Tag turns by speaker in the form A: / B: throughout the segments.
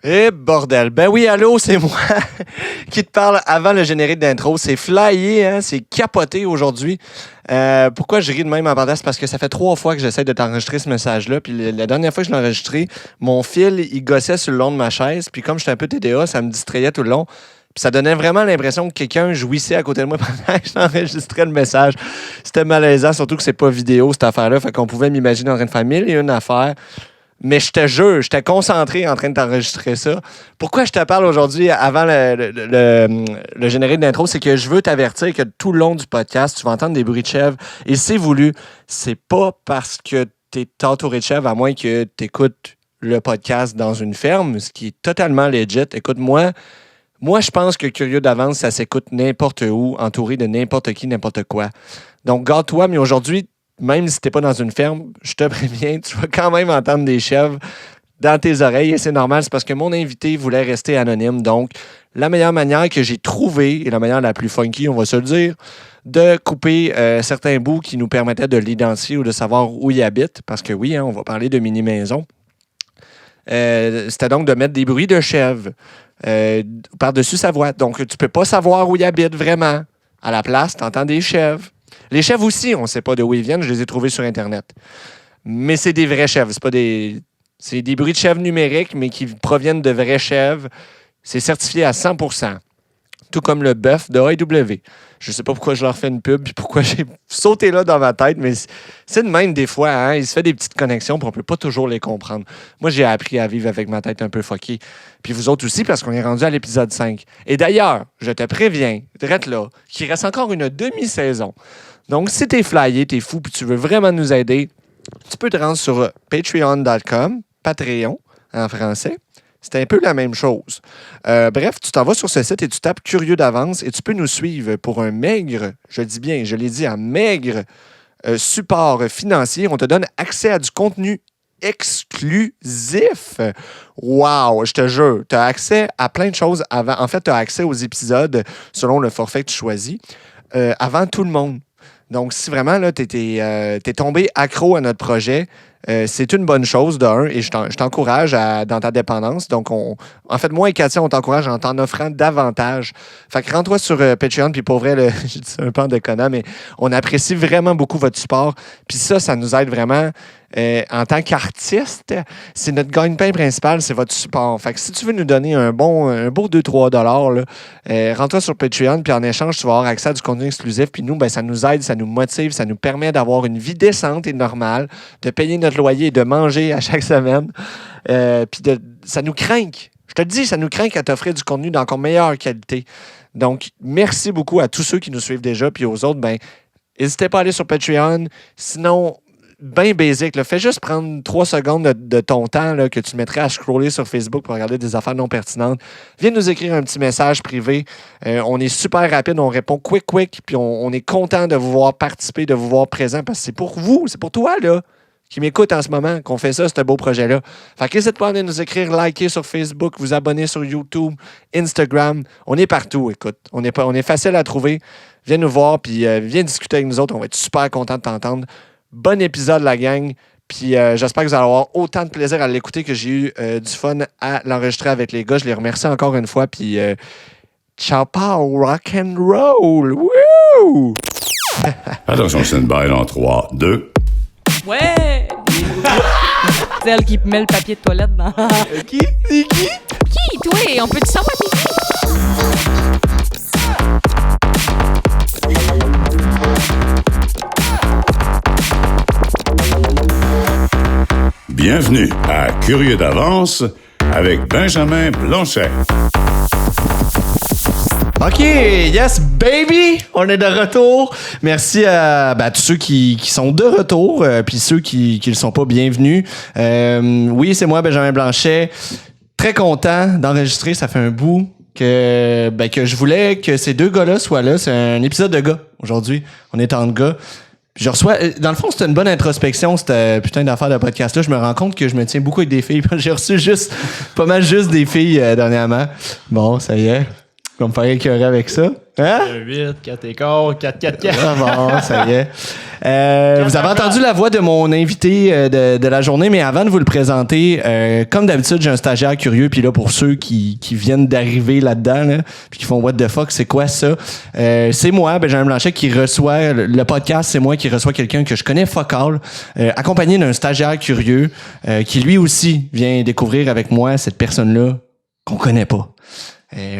A: Eh bordel, ben oui, allô, c'est moi qui te parle avant le générique d'intro. C'est flyé, hein? C'est capoté aujourd'hui. Pourquoi je ris de même en partant? C'est parce que ça fait 3 fois que j'essaie de t'enregistrer ce message-là. Puis la dernière fois que je l'ai enregistré, mon fil, il gossait sur le long de ma chaise. Puis comme j'étais un peu TDA, ça me distrayait tout le long. Puis ça donnait vraiment l'impression que quelqu'un jouissait à côté de moi pendant que j'enregistrais le message. C'était malaisant, surtout que c'est pas vidéo, cette affaire-là. Fait qu'on pouvait m'imaginer en train de faire 1001 affaires. Mais je te jure, j'étais concentré en train de t'enregistrer ça. Pourquoi je te parle aujourd'hui avant le générique d'intro, c'est que je veux t'avertir que tout le long du podcast, tu vas entendre des bruits de chèvres. Et c'est voulu. C'est pas parce que t'es entouré de chèvres, à moins que t'écoutes le podcast dans une ferme, ce qui est totalement legit. Écoute-moi, je pense que Curieux d'avance, ça s'écoute n'importe où, entouré de n'importe qui, n'importe quoi. Donc, garde-toi, mais aujourd'hui, même si t'es pas dans une ferme, je te préviens, tu vas quand même entendre des chèvres dans tes oreilles. Et c'est normal, c'est parce que mon invité voulait rester anonyme. Donc, la meilleure manière que j'ai trouvée, et la manière la plus funky, on va se le dire, de couper certains bouts qui nous permettaient de l'identifier ou de savoir où il habite. Parce que oui, hein, on va parler de mini-maison. C'était donc de mettre des bruits de chèvres par-dessus sa voix. Donc, tu peux pas savoir où il habite vraiment. À la place, tu entends des chèvres. Les chèvres aussi, on ne sait pas d'où ils viennent. Je les ai trouvés sur Internet. Mais c'est des vrais chèvres. C'est des bruits de chèvres numériques, mais qui proviennent de vrais chèvres. C'est certifié à 100%. Tout comme le bœuf de AEW. Je ne sais pas pourquoi je leur fais une pub et pourquoi j'ai sauté là dans ma tête, mais c'est de même des fois. Hein? Il se fait des petites connexions et on ne peut pas toujours les comprendre. Moi, j'ai appris à vivre avec ma tête un peu fuckée. Puis vous autres aussi, parce qu'on est rendu à l'épisode 5. Et d'ailleurs, je te préviens, drette là, qu'il reste encore une demi-saison. Donc, si t'es flyé, t'es fou, puis tu veux vraiment nous aider, tu peux te rendre sur patreon.com, Patreon en français. C'est un peu la même chose. Bref, tu t'en vas sur ce site et tu tapes Curieux d'avance et tu peux nous suivre pour un maigre, je dis bien, je l'ai dit, un maigre support financier. On te donne accès à du contenu exclusif. Wow, je te jure, tu as accès à plein de choses avant. En fait, tu as accès aux épisodes selon le forfait que tu choisis avant tout le monde. Donc, si vraiment là, t'es tombé accro à notre projet, c'est une bonne chose, d'un, et je t'encourage dans ta dépendance. Donc, en fait, moi et Katia, on t'encourage en t'en offrant davantage. Fait que rends-toi sur Patreon, puis pour vrai, je dis un peu en déconnant, mais on apprécie vraiment beaucoup votre support. Puis ça nous aide vraiment. En tant qu'artiste, c'est notre gagne-pain principal, c'est votre support. Fait que si tu veux nous donner un beau 2-3 $, rends-toi sur Patreon, puis en échange, tu vas avoir accès à du contenu exclusif. Puis nous, ben, ça nous aide, ça nous motive, ça nous permet d'avoir une vie décente et normale, de payer notre loyer et de manger à chaque semaine. Puis ça nous craint. Je te le dis, ça nous craint à t'offrir du contenu d'encore meilleure qualité. Donc, merci beaucoup à tous ceux qui nous suivent déjà, puis aux autres, ben, n'hésitez pas à aller sur Patreon. Sinon, bien basique. Fais juste prendre 3 secondes de ton temps là, que tu mettrais à scroller sur Facebook pour regarder des affaires non pertinentes. Viens nous écrire un petit message privé. On est super rapide, on répond quick, puis on est content de vous voir participer, de vous voir présent, parce que c'est pour vous, c'est pour toi là, qui m'écoute en ce moment, qu'on fait ça, ce beau projet-là. Fait qu'hésite pas à nous écrire, liker sur Facebook, vous abonner sur YouTube, Instagram. On est partout, écoute. On est facile à trouver. Viens nous voir, puis viens discuter avec nous autres. On va être super content de t'entendre. Bon épisode, la gang. Puis j'espère que vous allez avoir autant de plaisir à l'écouter que j'ai eu du fun à l'enregistrer avec les gars. Je les remercie encore une fois. Puis ciao, pao, rock and roll. Woo!
B: Attention, c'est une balle en 3, 2.
C: Ouais! C'est elle qui met le papier de toilette dans...
A: Qui? C'est qui?
C: Qui? Toi? On peut-tu savoir t'es qui?
B: Bienvenue à Curieux d'avance avec Benjamin Blanchet.
A: OK, yes, baby! On est de retour. Merci à tous ceux qui sont de retour, puis ceux qui ne le sont pas, bienvenus. Oui, c'est moi, Benjamin Blanchet. Très content d'enregistrer. Ça fait un bout que je voulais que ces deux gars-là soient là. C'est un épisode de gars aujourd'hui. On est en gars. Je reçois, dans le fond, c'était une bonne introspection, cette putain d'affaire de podcast-là. Je me rends compte que je me tiens beaucoup avec des filles. J'ai reçu pas mal des filles dernièrement. Bon, ça y est. On va me faire écœurer avec ça. Hein?
D: 8, 4 écarts, 4, 4, 4.
A: Ah bon, ça y est. Vous avez entendu la voix de mon invité de la journée, mais avant de vous le présenter, comme d'habitude, j'ai un stagiaire curieux. Puis là, pour ceux qui viennent d'arriver là-dedans, là, puis qui font What the fuck, c'est quoi ça? C'est moi, Benjamin Blanchet, qui reçoit le podcast. C'est moi qui reçoit quelqu'un que je connais fuck all, accompagné d'un stagiaire curieux qui lui aussi vient découvrir avec moi cette personne-là qu'on connaît pas.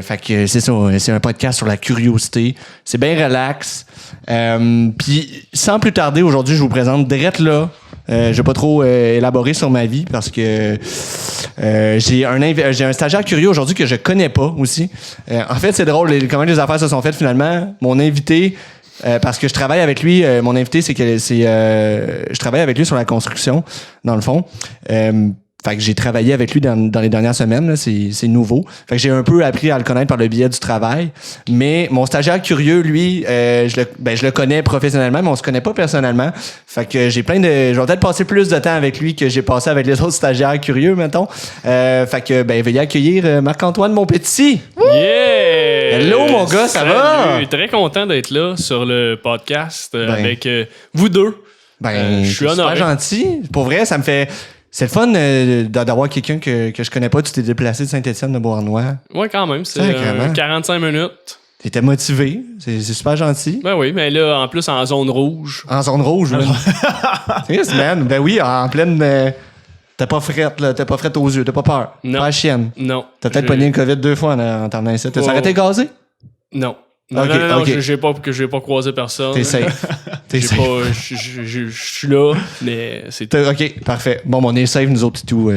A: Fait que c'est ça, c'est un podcast sur la curiosité. C'est bien relax. Puis sans plus tarder, aujourd'hui, je vous présente direct là. Je vais pas trop élaborer sur ma vie parce que j'ai un stagiaire curieux aujourd'hui que je connais pas aussi. En fait, c'est drôle comment les affaires se sont faites finalement. Mon invité, parce que je travaille avec lui, mon invité, je travaille avec lui sur la construction, dans le fond. Fait que j'ai travaillé avec lui dans les dernières semaines, là, c'est nouveau. Fait que j'ai un peu appris à le connaître par le biais du travail. Mais mon stagiaire curieux, lui, je le connais professionnellement, mais on se connaît pas personnellement. Fait que je vais peut-être passer plus de temps avec lui que j'ai passé avec les autres stagiaires curieux, mettons. Fait que, veuillez accueillir Marc-Antoine, mon petit.
D: Yeah!
A: Hello, mon gars, ça va?
D: Je suis très content d'être là sur le podcast avec vous deux.
A: Je suis
D: honoré.
A: super gentil. Pour vrai, ça me fait... C'est le fun d'avoir quelqu'un que je connais pas. Tu t'es déplacé de Saint-Étienne de Beauharnois.
D: Ouais, quand même. C'est
A: Sacrément.
D: 45 minutes.
A: T'étais motivé. C'est super gentil.
D: Ben oui, mais là, en plus, en zone rouge.
A: En zone rouge, man. Triste, man. Ben oui, en pleine... t'as pas frette, là. T'as pas frette aux yeux. T'as pas peur.
D: Non.
A: Pas la chienne.
D: Non.
A: T'as peut-être pogné le COVID 2 fois en t'en ici. T'as
D: Ouais.
A: arrêté gazé?
D: Non. Non,
A: Ok,
D: non,
A: ok.
D: j'ai pas croisé personne.
A: T'es safe. T'es
D: J'ai
A: safe.
D: pas... Je suis là, mais c'est tout.
A: OK, parfait. Bon, on est safe, nous autres et tout,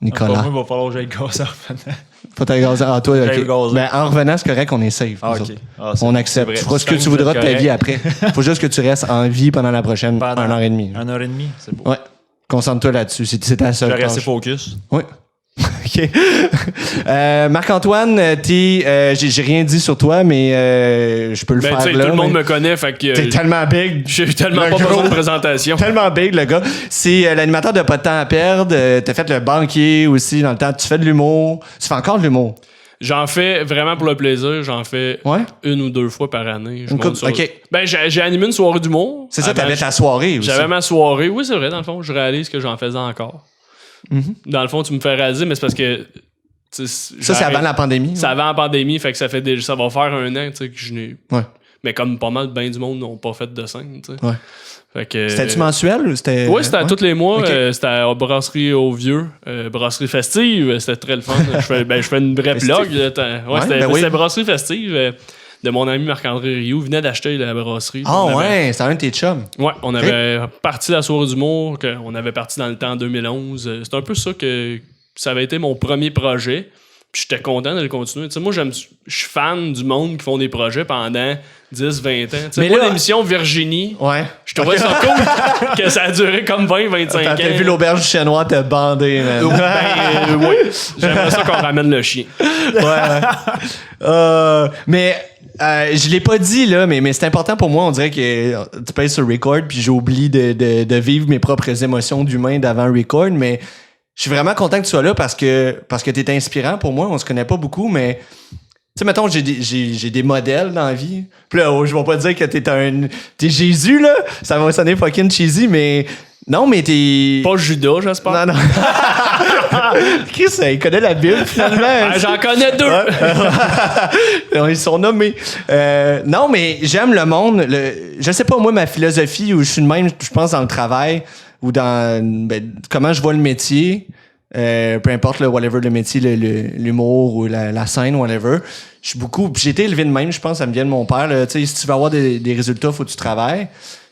A: Nicolas.
E: Moi, il va falloir que j'aille gazé en revenant.
A: Pas t'as gazé. Ah, toi,
E: J'aille
A: OK.
E: gazé.
A: Ben, en revenant, c'est correct, on est safe.
E: Ah,
A: nous
E: OK.
A: autres.
E: Ah, c'est-
A: On
E: c'est
A: accepte.
E: vrai.
A: Tu feras ce que
E: Tant
A: tu
E: que
A: voudras
E: vous
A: de
E: êtes
A: ta vie
E: correct.
A: après. Faut juste que tu restes en vie pendant la prochaine
E: Pendant
A: 1h30.
E: 1h30, c'est beau.
A: Ouais. Concentre-toi là-dessus. C'est ta
E: Je
A: seule
E: vais rester
A: tâche.
E: focus.
A: Oui. OK. Marc-Antoine, j'ai rien dit sur toi, mais je peux le
D: Ben,
A: faire
D: tu sais,
A: là.
D: tout le monde
A: mais
D: me connaît, fait que...
A: T'es tellement big.
D: J'ai tellement
A: Le
D: pas
A: gros.
D: besoin de présentation.
A: Tellement big, le gars. C'est l'animateur de Pas de temps à perdre. T'as fait le banquier aussi dans le temps. Tu fais de l'humour. Tu fais encore de l'humour.
D: J'en fais vraiment pour le plaisir. J'en fais
A: Ouais?
D: 1 ou 2 fois par année. Je
A: Une
D: monte
A: couple-
D: sur-
A: OK.
D: Ben, j'ai animé une soirée d'humour.
A: C'est ça,
D: Avant,
A: t'avais ta soirée aussi.
D: J'avais ma soirée. Oui, c'est vrai, dans le fond. Je réalise que j'en faisais encore. Dans le fond, tu me fais réaliser, mais c'est parce que... tu sais,
A: Ça, c'est avant la pandémie.
D: C'est avant la pandémie, fait que ça va faire 1 an, tu sais, que je n'ai...
A: Ouais.
D: Mais comme pas mal du monde n'ont pas fait de scène, tu sais.
A: Ouais.
D: Fait que...
A: C'était-tu mensuel ou c'était.
D: Oui, c'était à
A: Ouais?
D: tous les mois.
A: Ok.
D: C'était à Brasserie au Vieux. Brasserie festive. C'était très le fun. je fais une vraie
A: Festive.
D: blog. Là,
A: Ouais,
D: c'était
A: ben oui.
D: c'était Brasserie festive de mon ami Marc-André Rioux. Il venait d'acheter la brasserie.
A: Ah
D: On avait-
A: ouais, c'est un de tes chums.
D: Ouais, on avait parti la soirée d'humour. On avait parti dans le temps en 2011. C'est un peu ça que ça avait été mon premier projet. Puis j'étais content de le continuer. Tu sais, moi, je suis fan du monde qui font des projets pendant 10, 20 ans. Tu sais,
A: Mais
D: moi,
A: là-
D: l'émission Virginie,
A: Ouais.
D: je trouvais ça cool que ça a duré comme 20, 25 ans.
A: T'as vu l'auberge du Chinois te bander, man.
D: Oui. J'aimerais ça qu'on ramène le chien.
A: Mais je l'ai pas dit, là, mais c'est important pour moi. On dirait que tu payes sur record, puis j'oublie de vivre mes propres émotions d'humain d'avant record, mais je suis vraiment content que tu sois là parce que t'es inspirant pour moi. On se connaît pas beaucoup, mais tu sais, mettons, j'ai des modèles dans la vie. Puis là, je vais pas dire que t'es Jésus, là. Ça va sonner fucking cheesy, mais non, mais t'es...
D: Pas Judas, j'espère.
A: Non, non. Chris, il connaît la Bible, finalement.
D: Ah, j'en connais 2.
A: Ils sont nommés. Non, mais j'aime le monde. Je sais pas, moi, ma philosophie, où je suis de même, je pense, dans le travail, ou dans comment je vois le métier, peu importe whatever le métier, l'humour ou la scène, whatever. Je suis beaucoup... J'ai été élevé de même, je pense, ça me vient de mon père. Tu sais, si tu veux avoir des résultats, faut que tu travailles.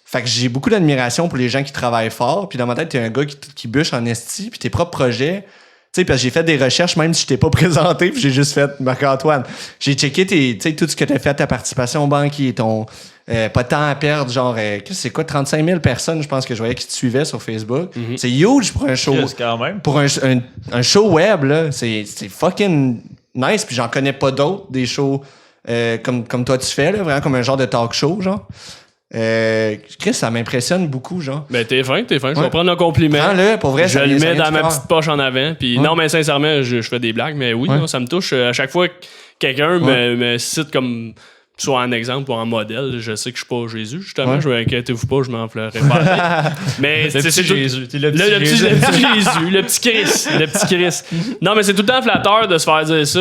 A: Fait que j'ai beaucoup d'admiration pour les gens qui travaillent fort. Puis dans ma tête, t'es un gars qui bûche en esti, puis tes propres projets. Tu sais, parce que j'ai fait des recherches, même si je t'ai pas présenté, puis j'ai juste fait Marc-Antoine. J'ai checké tu sais, tout ce que t'as fait, ta participation au banquier, ton pas de temps à perdre, genre, c'est quoi, 35 000 personnes, je pense que je voyais qui te suivaient sur Facebook. C'est huge pour un show.
E: Yes, quand même.
A: Pour un show web, là, c'est fucking nice, puis j'en connais pas d'autres, des shows comme toi tu fais, là, vraiment comme un genre de talk show, genre. Chris, ça m'impressionne beaucoup, genre.
D: Ben, t'es fin. Je
A: Ouais.
D: vais prendre un compliment.
A: Prends-le, pour vrai,
D: Je
A: ça
D: le
A: vient
D: mets
A: du
D: dans ma
A: cœur.
D: petite poche en avant. Puis non, mais sincèrement, je fais des blagues. Mais oui,
A: Ouais.
D: non, ça me touche. À chaque fois que quelqu'un me cite comme soit en exemple ou en modèle. Je sais que je suis pas Jésus, justement. Je m'inquiétez-vous pas, je m'en ferai pas. Mais c'est
E: Jésus.
D: le petit Jésus, le petit Christ. Non, mais c'est tout le temps flatteur de se faire dire ça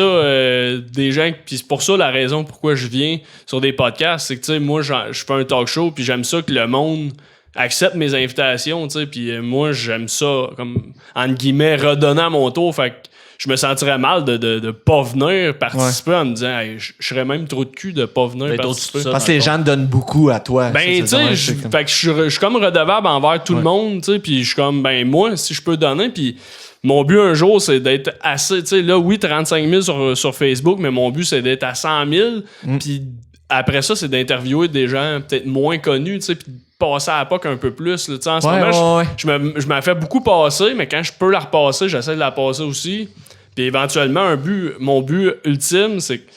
D: des gens. Puis c'est pour ça la raison pourquoi je viens sur des podcasts, c'est que tu sais, moi, je fais un talk show, puis j'aime ça que le monde accepte mes invitations, tu sais. Puis moi, j'aime ça, comme, entre guillemets, redonner à mon tour. Fait que je me sentirais mal de pas venir participer en me disant hey, je serais même trop de cul de pas venir participer.
A: Parce que les gens te donnent beaucoup à toi.
D: Ben, tu sais, je suis comme redevable envers tout le monde, tu sais, puis je suis comme, ben, moi, si je peux donner, puis mon but un jour, c'est d'être assez, tu sais, là, oui, 35 000 sur Facebook, mais mon but, c'est d'être à 100 000, puis après ça, c'est d'interviewer des gens peut-être moins connus, tu sais, puis passer à la POC un peu plus, là, tu sais, en ce moment, je me fais beaucoup passer, mais quand je peux la repasser, j'essaie de la passer aussi. Puis éventuellement, mon but ultime, c'est que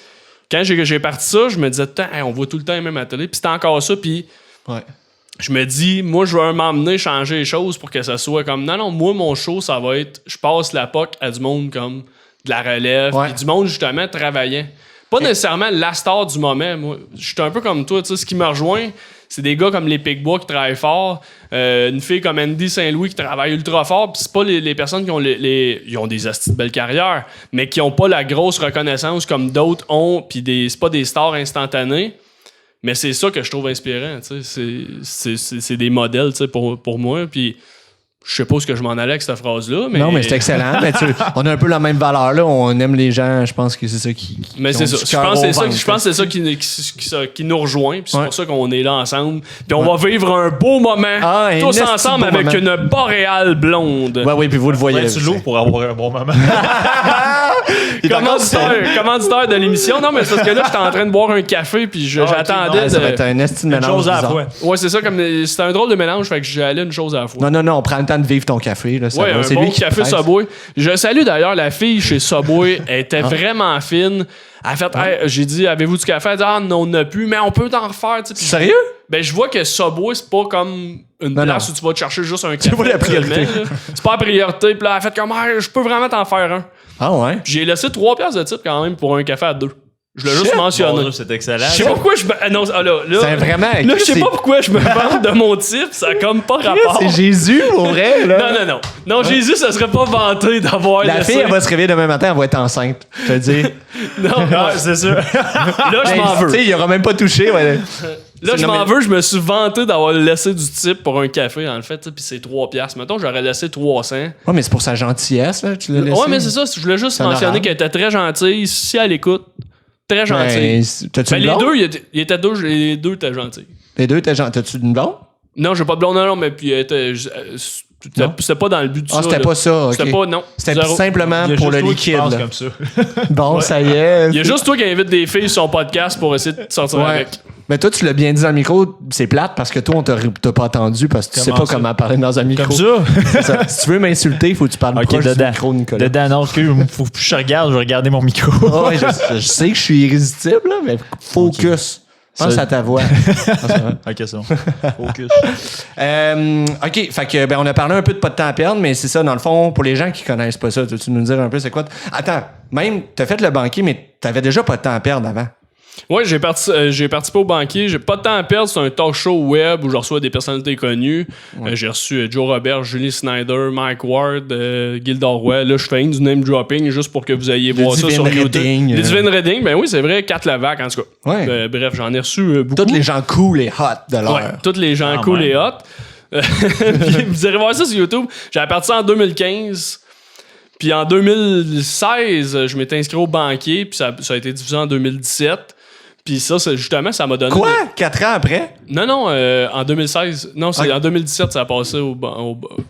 D: quand j'ai parti ça, je me disais, hey, on voit tout le temps même à la télé. Puis c'était encore ça. Puis je me dis, moi, je veux m'emmener changer les choses pour que ça soit comme, non, moi, mon show, ça va être, je passe la POC à du monde comme de la relève, puis du monde, justement, travaillant. Pas nécessairement la star du moment. Moi, je suis un peu comme toi, tu sais, ce qui me rejoint, c'est des gars comme les Picbois qui travaillent fort, une fille comme Andy Saint-Louis qui travaille ultra fort, pis c'est pas les personnes qui ont ils ont des astis de belles carrières, mais qui ont pas la grosse reconnaissance comme d'autres ont, pis c'est pas des stars instantanées, mais c'est ça que je trouve inspirant, tu sais, c'est des modèles, tu sais, pour moi, puis je sais pas où ce que je m'en allais avec cette phrase-là, mais...
A: Non, mais c'est excellent. Mais on a un peu la même valeur, là. On aime les gens. Je pense que c'est ça qui
D: mais c'est ça. Je pense que c'est ça qui nous rejoint. Puis c'est pour ça qu'on est là ensemble. Puis on va vivre un beau moment. Tous ensemble avec une boréale blonde.
A: Oui, puis vous le voyez.
E: Tu loues pour avoir un bon moment.
D: Commanditaire de l'émission. Non, mais c'est parce que là, j'étais en train de boire un café. Puis j'attendais.
A: Ça va être un esti de mélange.
E: Une chose à la fois.
D: Ouais, c'est ça. C'était un drôle de mélange. Fait que j'allais une chose à la fois.
A: Non, on prend le temps de vivre ton café. Là,
D: ouais, un bon café Subway. Je salue d'ailleurs la fille chez Subway. Elle était vraiment fine. Elle a fait, hey, j'ai dit, avez-vous du café? Elle a dit, non, on n'a plus, mais on peut t'en refaire.
A: Sérieux?
D: Ben, je vois que Subway, c'est pas comme une place où tu vas te chercher juste un café.
A: C'est pas la priorité.
D: C'est pas la priorité. Puis là, elle a fait comme, hey, je peux vraiment t'en faire un.
A: Ah ouais?
D: Puis j'ai laissé 3 piastres de type quand même pour un café à 2. Je l'ai juste mentionné.
E: Bon, c'est excellent.
D: Je sais pas pourquoi je me. Non, là,
A: c'est vraiment.
D: Là, je sais pas pourquoi je me vante de mon type, ça a comme pas rapport.
A: C'est Jésus, pour vrai, là.
D: Non, Jésus, ça serait pas vanté d'avoir.
A: La fille, elle va se réveiller demain matin, elle va être enceinte. Je te dis.
D: Non,
E: c'est sûr.
D: Là, je m'en veux.
A: Tu sais, il aura même pas touché. Ouais.
D: Là, je m'en veux, je me suis vanté d'avoir laissé du type pour un café, en fait, puis c'est 3 piastres. Mettons, j'aurais laissé 300.
A: Ouais, mais c'est pour sa gentillesse, là, tu l'as laissé.
D: Ouais, mais c'est ça, je voulais juste mentionner qu'elle était très gentille. Si elle écoute, très gentille.
A: Ben,
D: les deux, les deux étaient gentils.
A: Les deux étaient gentils. T'as-tu une blonde?
D: Non, j'ai pas de blonde, non, mais puis elle était. C'était pas dans le but de ça.
A: C'était pas ça, ok.
D: C'était pas, non.
A: C'était simplement pour le liquide.
E: Comme ça.
A: Bon, ça y est.
D: Il y a juste toi qui invite des filles sur son podcast pour essayer de sortir avec.
A: Mais toi, tu l'as bien dit dans le micro, c'est plate parce que toi, on t'a pas entendu parce que tu sais pas comment parler dans un micro.
E: Comme ça?
A: C'est ça. Si tu veux m'insulter, il faut que tu parles proche du micro, Nicolas.
E: Dedans, non, faut que je regarde, je vais regarder mon micro.
A: Oh, ouais, je sais que je suis irrésistible, là, mais focus. Pense à ta voix.
E: Ok, c'est bon. Focus.
A: OK, fait que on a parlé un peu de pas de temps à perdre, mais c'est ça, dans le fond, pour les gens qui connaissent pas ça, tu nous dire un peu c'est quoi? Attends, même, t'as fait le banquier, mais t'avais déjà pas de temps à perdre avant.
D: Oui, j'ai participé au banquier. J'ai pas de temps à perdre. C'est un talk show web où je reçois des personnalités connues. J'ai reçu Joe Robert, Julie Snyder, Mike Ward, Gildor Roy. Là, je fais du name dropping juste pour que vous ayez voir ça sur YouTube. Les Divine Reading, ben oui, c'est vrai. 4 Levac, en tout cas.
A: Ouais.
D: Bref, j'en ai reçu beaucoup.
A: Tous les gens cool et hot de l'heure.
D: Ouais, tous les gens cool et hot. Puis, vous irez voir ça sur YouTube. J'avais parti ça en 2015. Puis en 2016, je m'étais inscrit au banquier. Puis ça a été diffusé en 2017. Puis ça, justement, ça m'a donné...
A: Quoi? 4 ans après?
D: Non, en 2016. Non, c'est en 2017, ça a passé au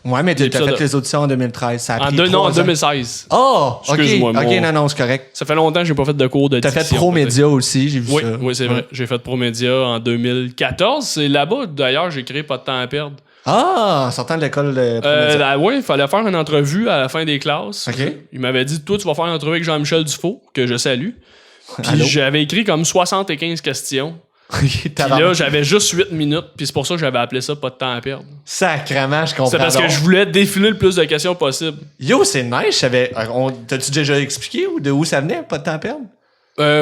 A: ouais, mais t'as fait les auditions en 2013. Ça a pris
D: en 2016.
A: Oh!
D: Excuse-moi.
A: OK, non, c'est correct.
D: Ça fait longtemps que j'ai pas fait de cours de diction.
A: T'as fait Pro-Média aussi, j'ai vu ça.
D: Oui, c'est vrai. J'ai fait Pro-Média en 2014. C'est là-bas, d'ailleurs, j'ai créé Pas de temps à perdre.
A: Ah! En sortant de l'école de Pro-Média.
D: Oui, il fallait faire une entrevue à la fin des classes.
A: OK.
D: Il m'avait dit, toi, tu vas faire une entrevue avec Jean-Michel Dufault, que je salue. Puis j'avais écrit comme 75 questions. Puis là, j'avais juste 8 minutes. Puis c'est pour ça que j'avais appelé ça Pas de temps à perdre.
A: Sacrément, je comprends.
D: C'est parce que je voulais défiler le plus de questions possible.
A: Yo, c'est nice. T'as-tu déjà expliqué de où ça venait, Pas de temps à perdre?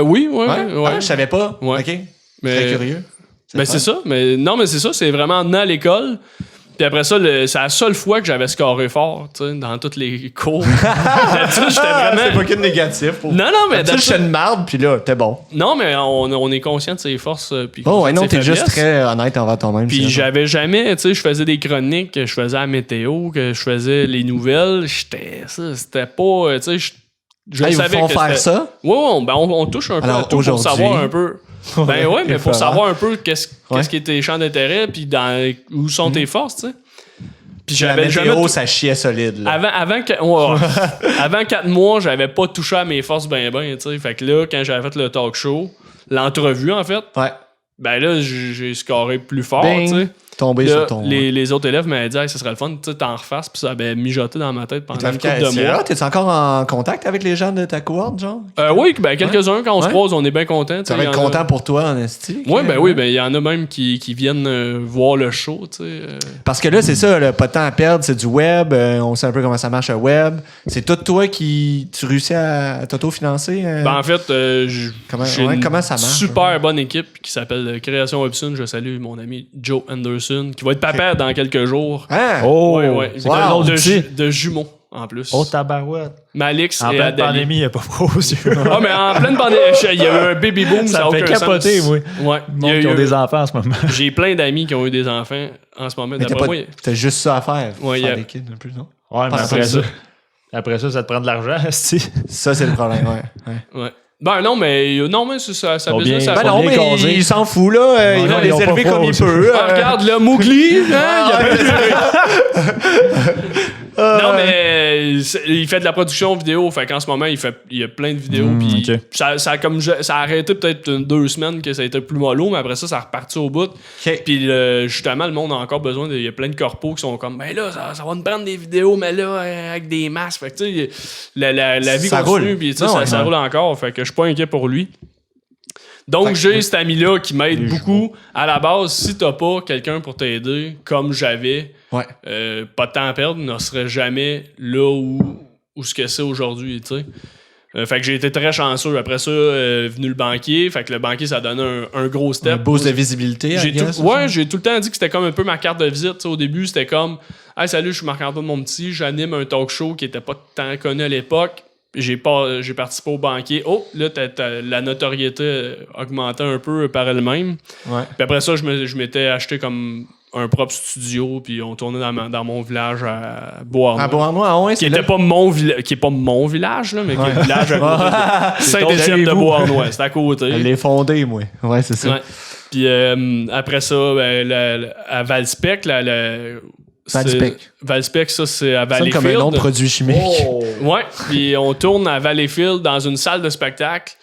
D: Oui.
A: Ah, je savais pas.
D: Ouais.
A: OK. Très curieux.
D: C'est ça. Mais non, mais c'est ça. C'est vraiment en à l'école. Puis après ça, c'est la seule fois que j'avais scoré fort, tu sais, dans toutes les cours. D'habitude, j'étais vraiment...
A: C'est pas que de négatif.
D: Non, mais
A: d'habitude, j'étais une marde, puis là, t'es bon.
D: Non, mais on est conscient de ses forces. Puis
A: ouais, non, t'es
D: faiblesses.
A: juste très honnête envers toi-même.
D: Puis j'avais jamais, tu sais, je faisais des chroniques, je faisais la météo, que je faisais les nouvelles. C'était pas, tu sais, je
A: ils
D: savais
A: vous font
D: que
A: faire
D: c'était-
A: ça?
D: Ouais, on touche un peu
A: Alors,
D: à tout pour
A: aujourd'hui-
D: savoir un peu. Ben ouais, mais pour savoir un peu qu'est-ce
A: Ouais.
D: qui est tes champs d'intérêt, puis où sont tes forces, tu sais. Puis
A: La
D: j'avais
A: météo,
D: jamais.
A: ça chiait solide. Là.
D: Avant 4 mois, j'avais pas touché à mes forces ben, tu sais. Fait que là, quand j'avais fait le talk show, l'entrevue, en fait,
A: Ouais.
D: ben là, j'ai scoré plus fort,
A: Bing.
D: tu sais.
A: Tombé
D: Là,
A: sur ton...
D: les autres élèves m'avaient dit, hey, ça serait le fun, tu sais, t'en refasses, puis ça avait mijoté dans ma tête pendant une couple de mois.
A: T'es encore en contact avec les gens de ta cohorte, genre?
D: Oui, ben quelques-uns, quand on se
A: Ouais.
D: croise, on est bien contents.
A: Ça va être content pour toi, en esti.
D: Oui, ben il y en a même qui viennent voir le show, tu sais.
A: Parce que là, c'est ça, là, pas de temps à perdre, c'est du web, on sait un peu comment ça marche le web. C'est tout toi qui tu réussis à t'auto-financer?
D: Ben, en fait,
A: Comment ça marche?
D: Super bonne équipe qui s'appelle Création Websun. Je salue mon ami Joe Anderson, qui va être papa dans quelques jours.
A: Hein?
E: Oh!
D: Ouais.
A: Wow.
D: De jumeaux, en plus.
E: Oh, tabarouette.
D: Malix
E: En
D: et
E: pleine
D: Adèle.
E: pandémie, il n'y a pas trop aux yeux.
D: Ah, mais en pleine pandémie, il y a eu un baby boom,
E: Ça
D: ça
E: me
D: n'a
E: fait
D: aucun
E: capoter,
D: sens.
E: moi.
D: Ouais.
E: Il y a qui ont des enfants en ce moment.
D: J'ai plein d'amis qui ont eu des enfants en ce moment.
A: Mais
D: D'après moi,
A: t'as juste ça à faire.
D: Ouais,
A: faire
D: y a-
A: des kids un peu, non?
E: Ouais, mais
A: Ah,
E: après
A: c'est
E: ça. Après ça, ça te prend de l'argent, esti.
A: Ça, c'est le problème, ouais.
D: ouais. Ben non, mais ça
E: Sont
D: business,
E: bien-
D: ça
A: Ben
E: sont
A: non,
E: bien
A: mais
E: casés.
A: il s'en fout, là. Il
E: non,
A: va
E: ils
A: les
E: ont pas
A: élever
E: froid
A: comme il
E: aux
A: peut.
D: Ah, regarde, le Mowgli, hein, il a pas Non, mais il fait de la production vidéo. Fait qu'en ce moment, il y a plein de vidéos. Puis
E: ok.
D: ça a arrêté peut-être 2 semaines que ça a été plus mollo, mais après ça a reparti au bout.
A: OK.
D: Puis justement, le monde a encore besoin. Il y a plein de corpos qui sont comme, ben là, ça va nous prendre des vidéos, mais là, avec des masques. Fait que tu sais, la vie
A: Ça
D: continue.
A: roule.
D: Puis tu sais,
A: Non,
D: ça
A: ouais.
D: roule encore. Fait que je suis pas inquiet pour lui. Donc,
A: Fait que
D: j'ai
A: oui.
D: cet ami-là qui m'aide beaucoup. À la base, si t'as pas quelqu'un pour t'aider, comme j'avais,
A: Ouais.
D: pas de temps à perdre, ne serait jamais là où ce que c'est aujourd'hui, tu sais. Fait que j'ai été très chanceux. Après ça, venu le banquier. Fait que le banquier, ça donne un gros
A: Un
D: step.
A: boost de visibilité,
D: J'ai
A: I guess,
D: j'ai tout le temps dit que c'était comme un peu ma carte de visite. Tu sais, au début, c'était comme hey, salut, je suis Marc-Antoine Monpetit, j'anime un talk show qui était pas tant connu à l'époque. J'ai participé au banquier. Oh, là, la notoriété augmentait un peu par elle-même.
A: Ouais.
D: Puis après ça, je m'étais acheté comme un propre studio, puis on tournait dans mon village à Beauharnois.
A: Ah, bon, moi, ouais,
D: Qui
A: c'est
D: était
A: là.
D: pas qui est pas mon village, là, mais qui est le village à côté de Saint-Étienne de
E: chez vous.
D: Beauharnois. C'est à côté.
A: Elle l'est fondée, moi. Ouais, c'est ça.
D: Ouais. Puis après ça, à Valspec,
A: Valspec.
D: Valspec, ça, c'est à
A: Ça sonne comme un nom de
D: Valleyfield.
A: produit chimique.
D: Ouais, puis on tourne à Valleyfield dans une salle de spectacle.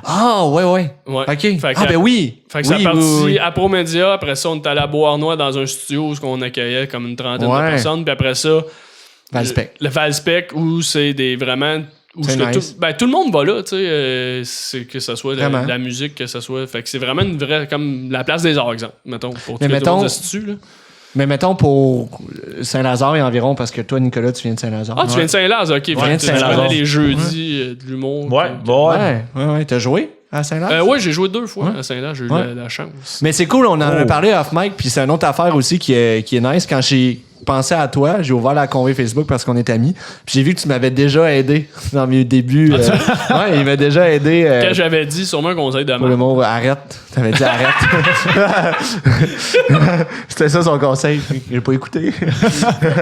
A: Ah, ouais.
D: Ouais.
A: OK.
D: Fait que-
A: Ah, ben oui.
D: Fait que ça
A: Oui,
D: a parti
A: oui, oui.
D: à Promédia. Après ça, on est allé à Beauharnois dans un studio où on accueillait comme une trentaine
A: Ouais.
D: de personnes. Puis après ça,
A: Valspec.
D: le Valspec, où c'est des vraiment... Où
A: C'est
D: ce que
A: nice.
D: tout le monde va là, tu sais, c'est que ce soit
A: Vraiment.
D: la musique, que ce soit... Fait que c'est vraiment une vraie... Comme la place des arts, exemple, mettons, pour
A: Mais
D: tout
A: mettons-
D: le monde se situe, là.
A: Mais mettons pour Saint-Lazare et environ, parce que toi, Nicolas, tu viens de Saint-Lazare.
D: Ah, tu viens de Saint-Laz, ok.
A: viens
D: Fait
A: de
D: que tu
A: Saint-Lazare.
D: connais les jeudis de l'humour.
E: Ouais,
D: puis-
E: bon, ouais.
A: Ouais. T'as joué à Saint-Lazare?
D: Ouais, j'ai joué 2 fois
A: Ouais.
D: à Saint-Laz, j'ai eu
A: Ouais.
D: la chance.
A: Mais c'est cool, on en a
E: Oh.
A: parlé off mic, puis c'est une autre affaire aussi qui est nice. Quand j'ai pensé à toi, j'ai ouvert la convée Facebook parce qu'on est amis, puis j'ai vu que tu m'avais déjà aidé dans mes débuts. Ouais, il m'a déjà aidé
D: Quand j'avais dit sûrement un conseil de
A: pour le
D: mort.
A: mot arrête. T'avais dit arrête. C'était ça son conseil. J'ai pas écouté.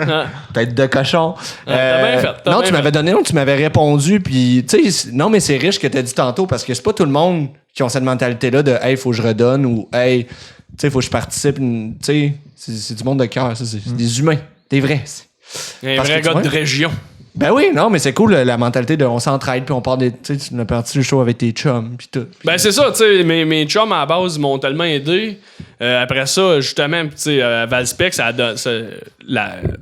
D: Ah,
A: Tête de cochon.
D: t'as bien fait, t'as
A: Non,
D: bien
A: tu m'avais
D: fait.
A: donné, non, tu m'avais répondu, puis tu sais, non, mais c'est riche que t'as dit tantôt parce que c'est pas tout le monde qui ont cette mentalité-là de hey, faut que je redonne ou hey, tu sais, faut que je participe. Tu sais, c'est du monde de cœur, ça, c'est des humains, des vrais.
D: Un
A: Parce
D: vrai
A: que tu
D: gars de
A: vois-
D: région.
A: Ben oui, non, mais c'est cool la mentalité de on s'entraide puis on part des. Tu sais, tu as parti du show avec tes chums puis tout.
D: Ben c'est ça, tu sais, mes chums à la base m'ont tellement aidé. Après ça, justement, tu sais, à Valspec,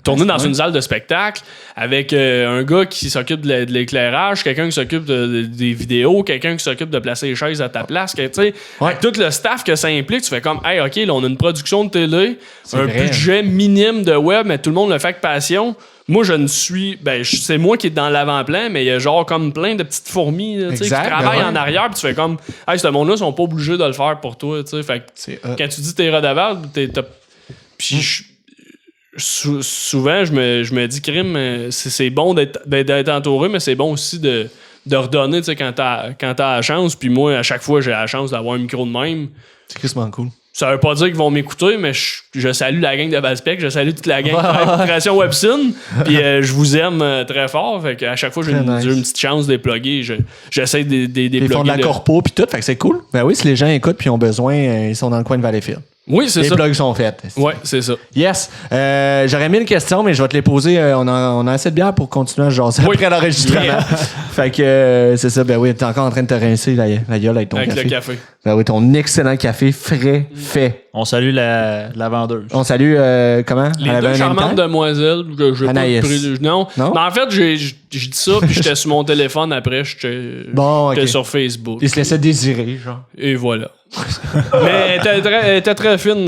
D: tourner dans une salle de spectacle avec un gars qui s'occupe de l'éclairage, quelqu'un qui s'occupe des vidéos, quelqu'un qui s'occupe de placer les chaises à ta place, tu sais,
A: Ouais.
D: avec tout le staff que ça implique, tu fais comme, hey, ok, là, on a une production de télé, un
A: vrai.
D: budget minime de web, mais tout le monde le fait avec passion. moi, je ne suis. Ben, c'est moi qui est dans l'avant-plan, mais il y a genre comme plein de petites fourmis là, tu sais, qui
A: Exact,
D: travaillent
A: ouais.
D: en arrière, puis tu fais comme, hey, ce monde-là, ils sont pas obligés de le faire pour toi. Tu sais. Fait que
A: C'est
D: quand tu dis t'es redevable, puis souvent, je me dis, crime, c'est bon d'être entouré, mais c'est bon aussi de redonner, tu sais, quand t'as la chance. Puis moi, à chaque fois, j'ai la chance d'avoir un micro de même.
A: C'est crissement cool.
D: Ça veut pas dire qu'ils vont m'écouter, mais je salue la gang de Valspec, je salue toute la gang de Infiltration Webson, puis je vous aime très fort. Fait qu'à chaque fois que j'ai
A: Très nice.
D: une petite chance de les plugger, j'essaie de les
A: Ils font de la
D: plugger.
A: corpo puis tout, fait que c'est cool. Ben oui, si les gens écoutent puis ont besoin, ils sont dans le coin de Valleyfield.
D: Oui, c'est
A: Les
D: ça.
A: blogs sont faits.
D: Ouais, c'est ça.
A: Yes. J'aurais mis une question, mais je vais te les poser. On a assez de bière pour continuer à jaser
D: Oui.
A: après l'enregistrement.
D: Yeah.
A: Fait que c'est ça. Ben oui, t'es encore en train de te rincer la gueule avec ton
D: Avec
A: café.
D: le café.
A: Ben oui, ton excellent café frais fait.
E: On salue la vendeuse.
A: On salue, comment?
D: Les
A: Elle avait
D: deux
A: un
D: charmantes
A: temps?
D: demoiselles que j'ai pas
A: Anaïs.
D: pris. Non.
A: Non?
D: Mais en fait, j'ai dit ça, puis j'étais sur mon téléphone après, j'étais
A: Bon, ok.
D: sur Facebook.
A: Il se laissait désirer, genre.
D: Et voilà. Mais elle était très fine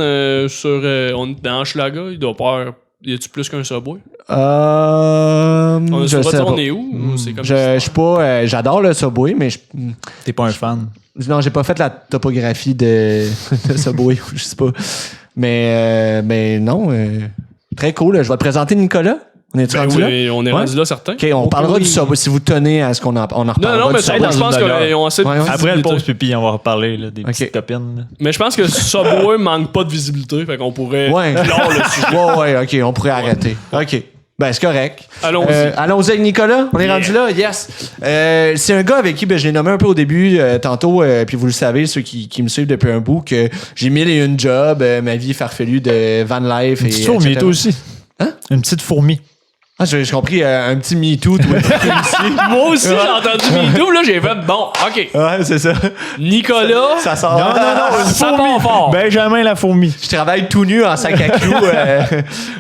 D: sur. On est dans Hochelaga, il doit pas. Y a-tu plus qu'un Subway? On
A: Je
D: sait
A: sais
D: pas
A: pas.
D: on est où? Ou c'est comme
A: Je suis pas. J'adore le Subway, mais
E: T'es pas un fan.
A: non, j'ai pas fait la topographie de Subway, je sais pas. Mais non, très cool. Je vais te présenter Nicolas. On est
D: Ben
A: rendu là?
D: oui, on est
A: Ouais.
D: rendu là, certain.
A: OK, on parlera
E: oui.
A: du Subway. Si vous tenez à ce qu'on en reparlera.
D: Non, mais
A: du
D: ça,
A: Subway.
D: je pense
E: une demi-heure.
D: qu'on a assez de
A: Ouais, ouais.
E: Après le
D: visibilité.
E: pause pipi, on va reparler là, des
A: Ok.
E: petites copines. là.
D: Mais je pense que Subway manque pas de visibilité, fait qu'on pourrait
A: Ouais.
D: clore le sujet.
A: Ouais, OK, on pourrait arrêter. OK. Ben, c'est correct.
D: Allons-y.
A: Allons-y avec Nicolas. On est
D: Yeah.
A: rendu là, yes. C'est un gars avec qui je l'ai nommé un peu au début, tantôt, puis vous le savez, ceux qui me suivent depuis un bout, que j'ai 1001 jobs, ma vie farfelue de van life.
E: Une petite fourmi,
A: etc.
E: toi aussi.
A: Hein?
E: Une petite fourmi.
A: Ah, j'ai compris, un petit MeToo, toi.
D: Moi aussi, j'ai entendu MeToo, là, j'ai fait bon, OK.
A: Ouais, c'est ça.
D: Nicolas,
A: Ça sort.
D: ça part fort.
E: Benjamin la fourmi.
A: Je travaille tout nu en sac à clous.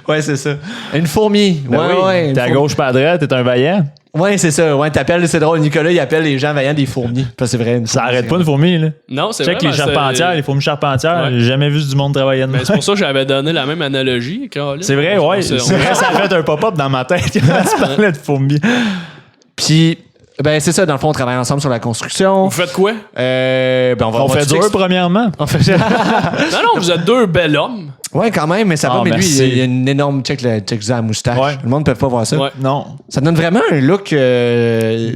A: Ouais, c'est ça. Une fourmi.
E: Ben oui,
A: ouais. une
E: t'es à
A: fourmi.
E: gauche, pas à droite, t'es un vaillant.
A: Ouais, c'est ça. Ouais, t'appelles, c'est drôle. Nicolas, il appelle les gens vaillants des fourmis. Parce que c'est vrai. une
E: Ça
A: fourmi,
E: arrête
A: c'est
E: pas une fourmi, là.
D: Non, c'est
E: Check
D: vrai.
E: les charpentières, les fourmis charpentières.
D: Ouais.
E: J'ai jamais vu du monde travailler de
D: Ben, c'est pour ça que j'avais donné la même analogie, Caroline.
E: C'est vrai, ouais. C'est vrai, ça a fait un pop-up dans ma tête quand tu parlais de fourmis.
A: Puis, ben, c'est ça. Dans le fond, on travaille ensemble sur la construction.
D: Vous faites quoi?
A: Ben,
E: On fait dur, premièrement.
A: On fait
D: Non, vous êtes deux bels hommes.
A: Ouais, quand même, mais ça
E: Ah,
A: va. Mais lui,
E: merci.
A: il y a une énorme check ça à la moustache.
E: Ouais.
A: Le monde ne peut pas voir ça.
D: Ouais.
E: Non.
A: Ça donne vraiment un look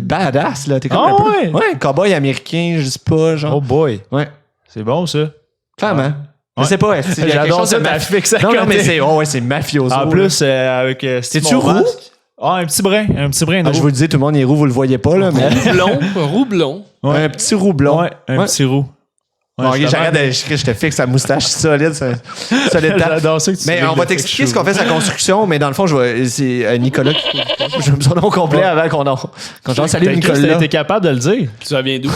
A: badass, là. T'es comme
E: Ah,
A: un peu.
E: ouais?
A: Ouais, cowboy américain, je sais pas, genre.
E: Oh boy.
A: Ouais,
E: C'est bon, ça.
A: clairement. Je
E: Ouais.
A: sais pas, est-ce qu'il y a quelque
E: J'adore
A: chose
E: ça,
A: de
E: ta fixe à
A: Non, non,
E: côté.
A: mais c'est ouais, c'est mafioso.
E: En
A: là.
E: plus, avec
A: C'est-tu
E: mon
A: roux?
E: masque. Ah, un petit brin. Un petit brin de
A: Ah, je
E: roux.
A: vous le dis, tout le monde est roux, vous le voyez pas, là, mais.
D: Roux blond.
E: Ouais.
A: Un petit roux blond.
E: Ouais, un
A: Ouais.
E: petit roux.
A: Bon, ok,
E: justement.
A: j'arrête je te fixe la moustache solide, solide tape.
E: J'adore ça que tu
A: Mais
E: fais
A: on
E: le
A: va
E: fait
A: t'expliquer
E: que
A: ce qu'on fait sa construction, mais dans le fond, c'est Nicolas qui je me son nom complet
E: Ouais.
A: avant qu'on j'en salue
E: T'as
A: Nicolas.
E: été capable de le dire.
D: Ça vient d'où?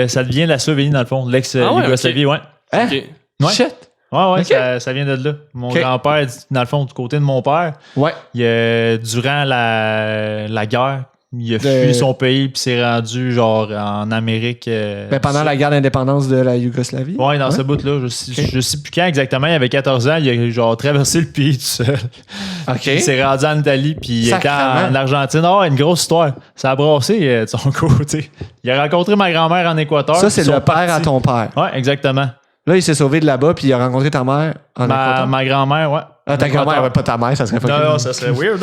E: Ça devient la Slovénie, dans le fond. L'ex-Yougoslavie, ouais.
A: Hein?
D: OK.
E: Ouais.
A: Shit.
E: Ouais,
A: Ok.
E: ça vient de là. Mon
A: Ok.
E: grand-père, dans le fond, du côté de mon père,
A: Ouais.
E: durant la guerre, il a
A: De-
E: fui son pays puis s'est rendu genre en Amérique.
A: Ben, pendant la guerre d'indépendance de la Yougoslavie.
E: Ouais, dans ce bout-là. Je sais plus quand exactement. Il avait 14 ans. Il a genre traversé le pays tout seul.
A: OK.
E: Il s'est rendu en Italie puis il était
A: Sacrement.
E: en Argentine. Ah, une grosse histoire. Ça a brassé de son côté. Il a rencontré ma grand-mère en Équateur.
A: Ça, c'est
E: Ils
A: le
E: sont
A: père à
E: partis.
A: ton père.
E: Ouais, exactement.
A: Là, il s'est sauvé de là-bas, puis il a rencontré ta mère en Équateur.
E: Ma grand-mère, ouais.
A: Ah, ta grand-mère, ouais, pas ta mère, ça serait pas
E: Non, ça serait weird.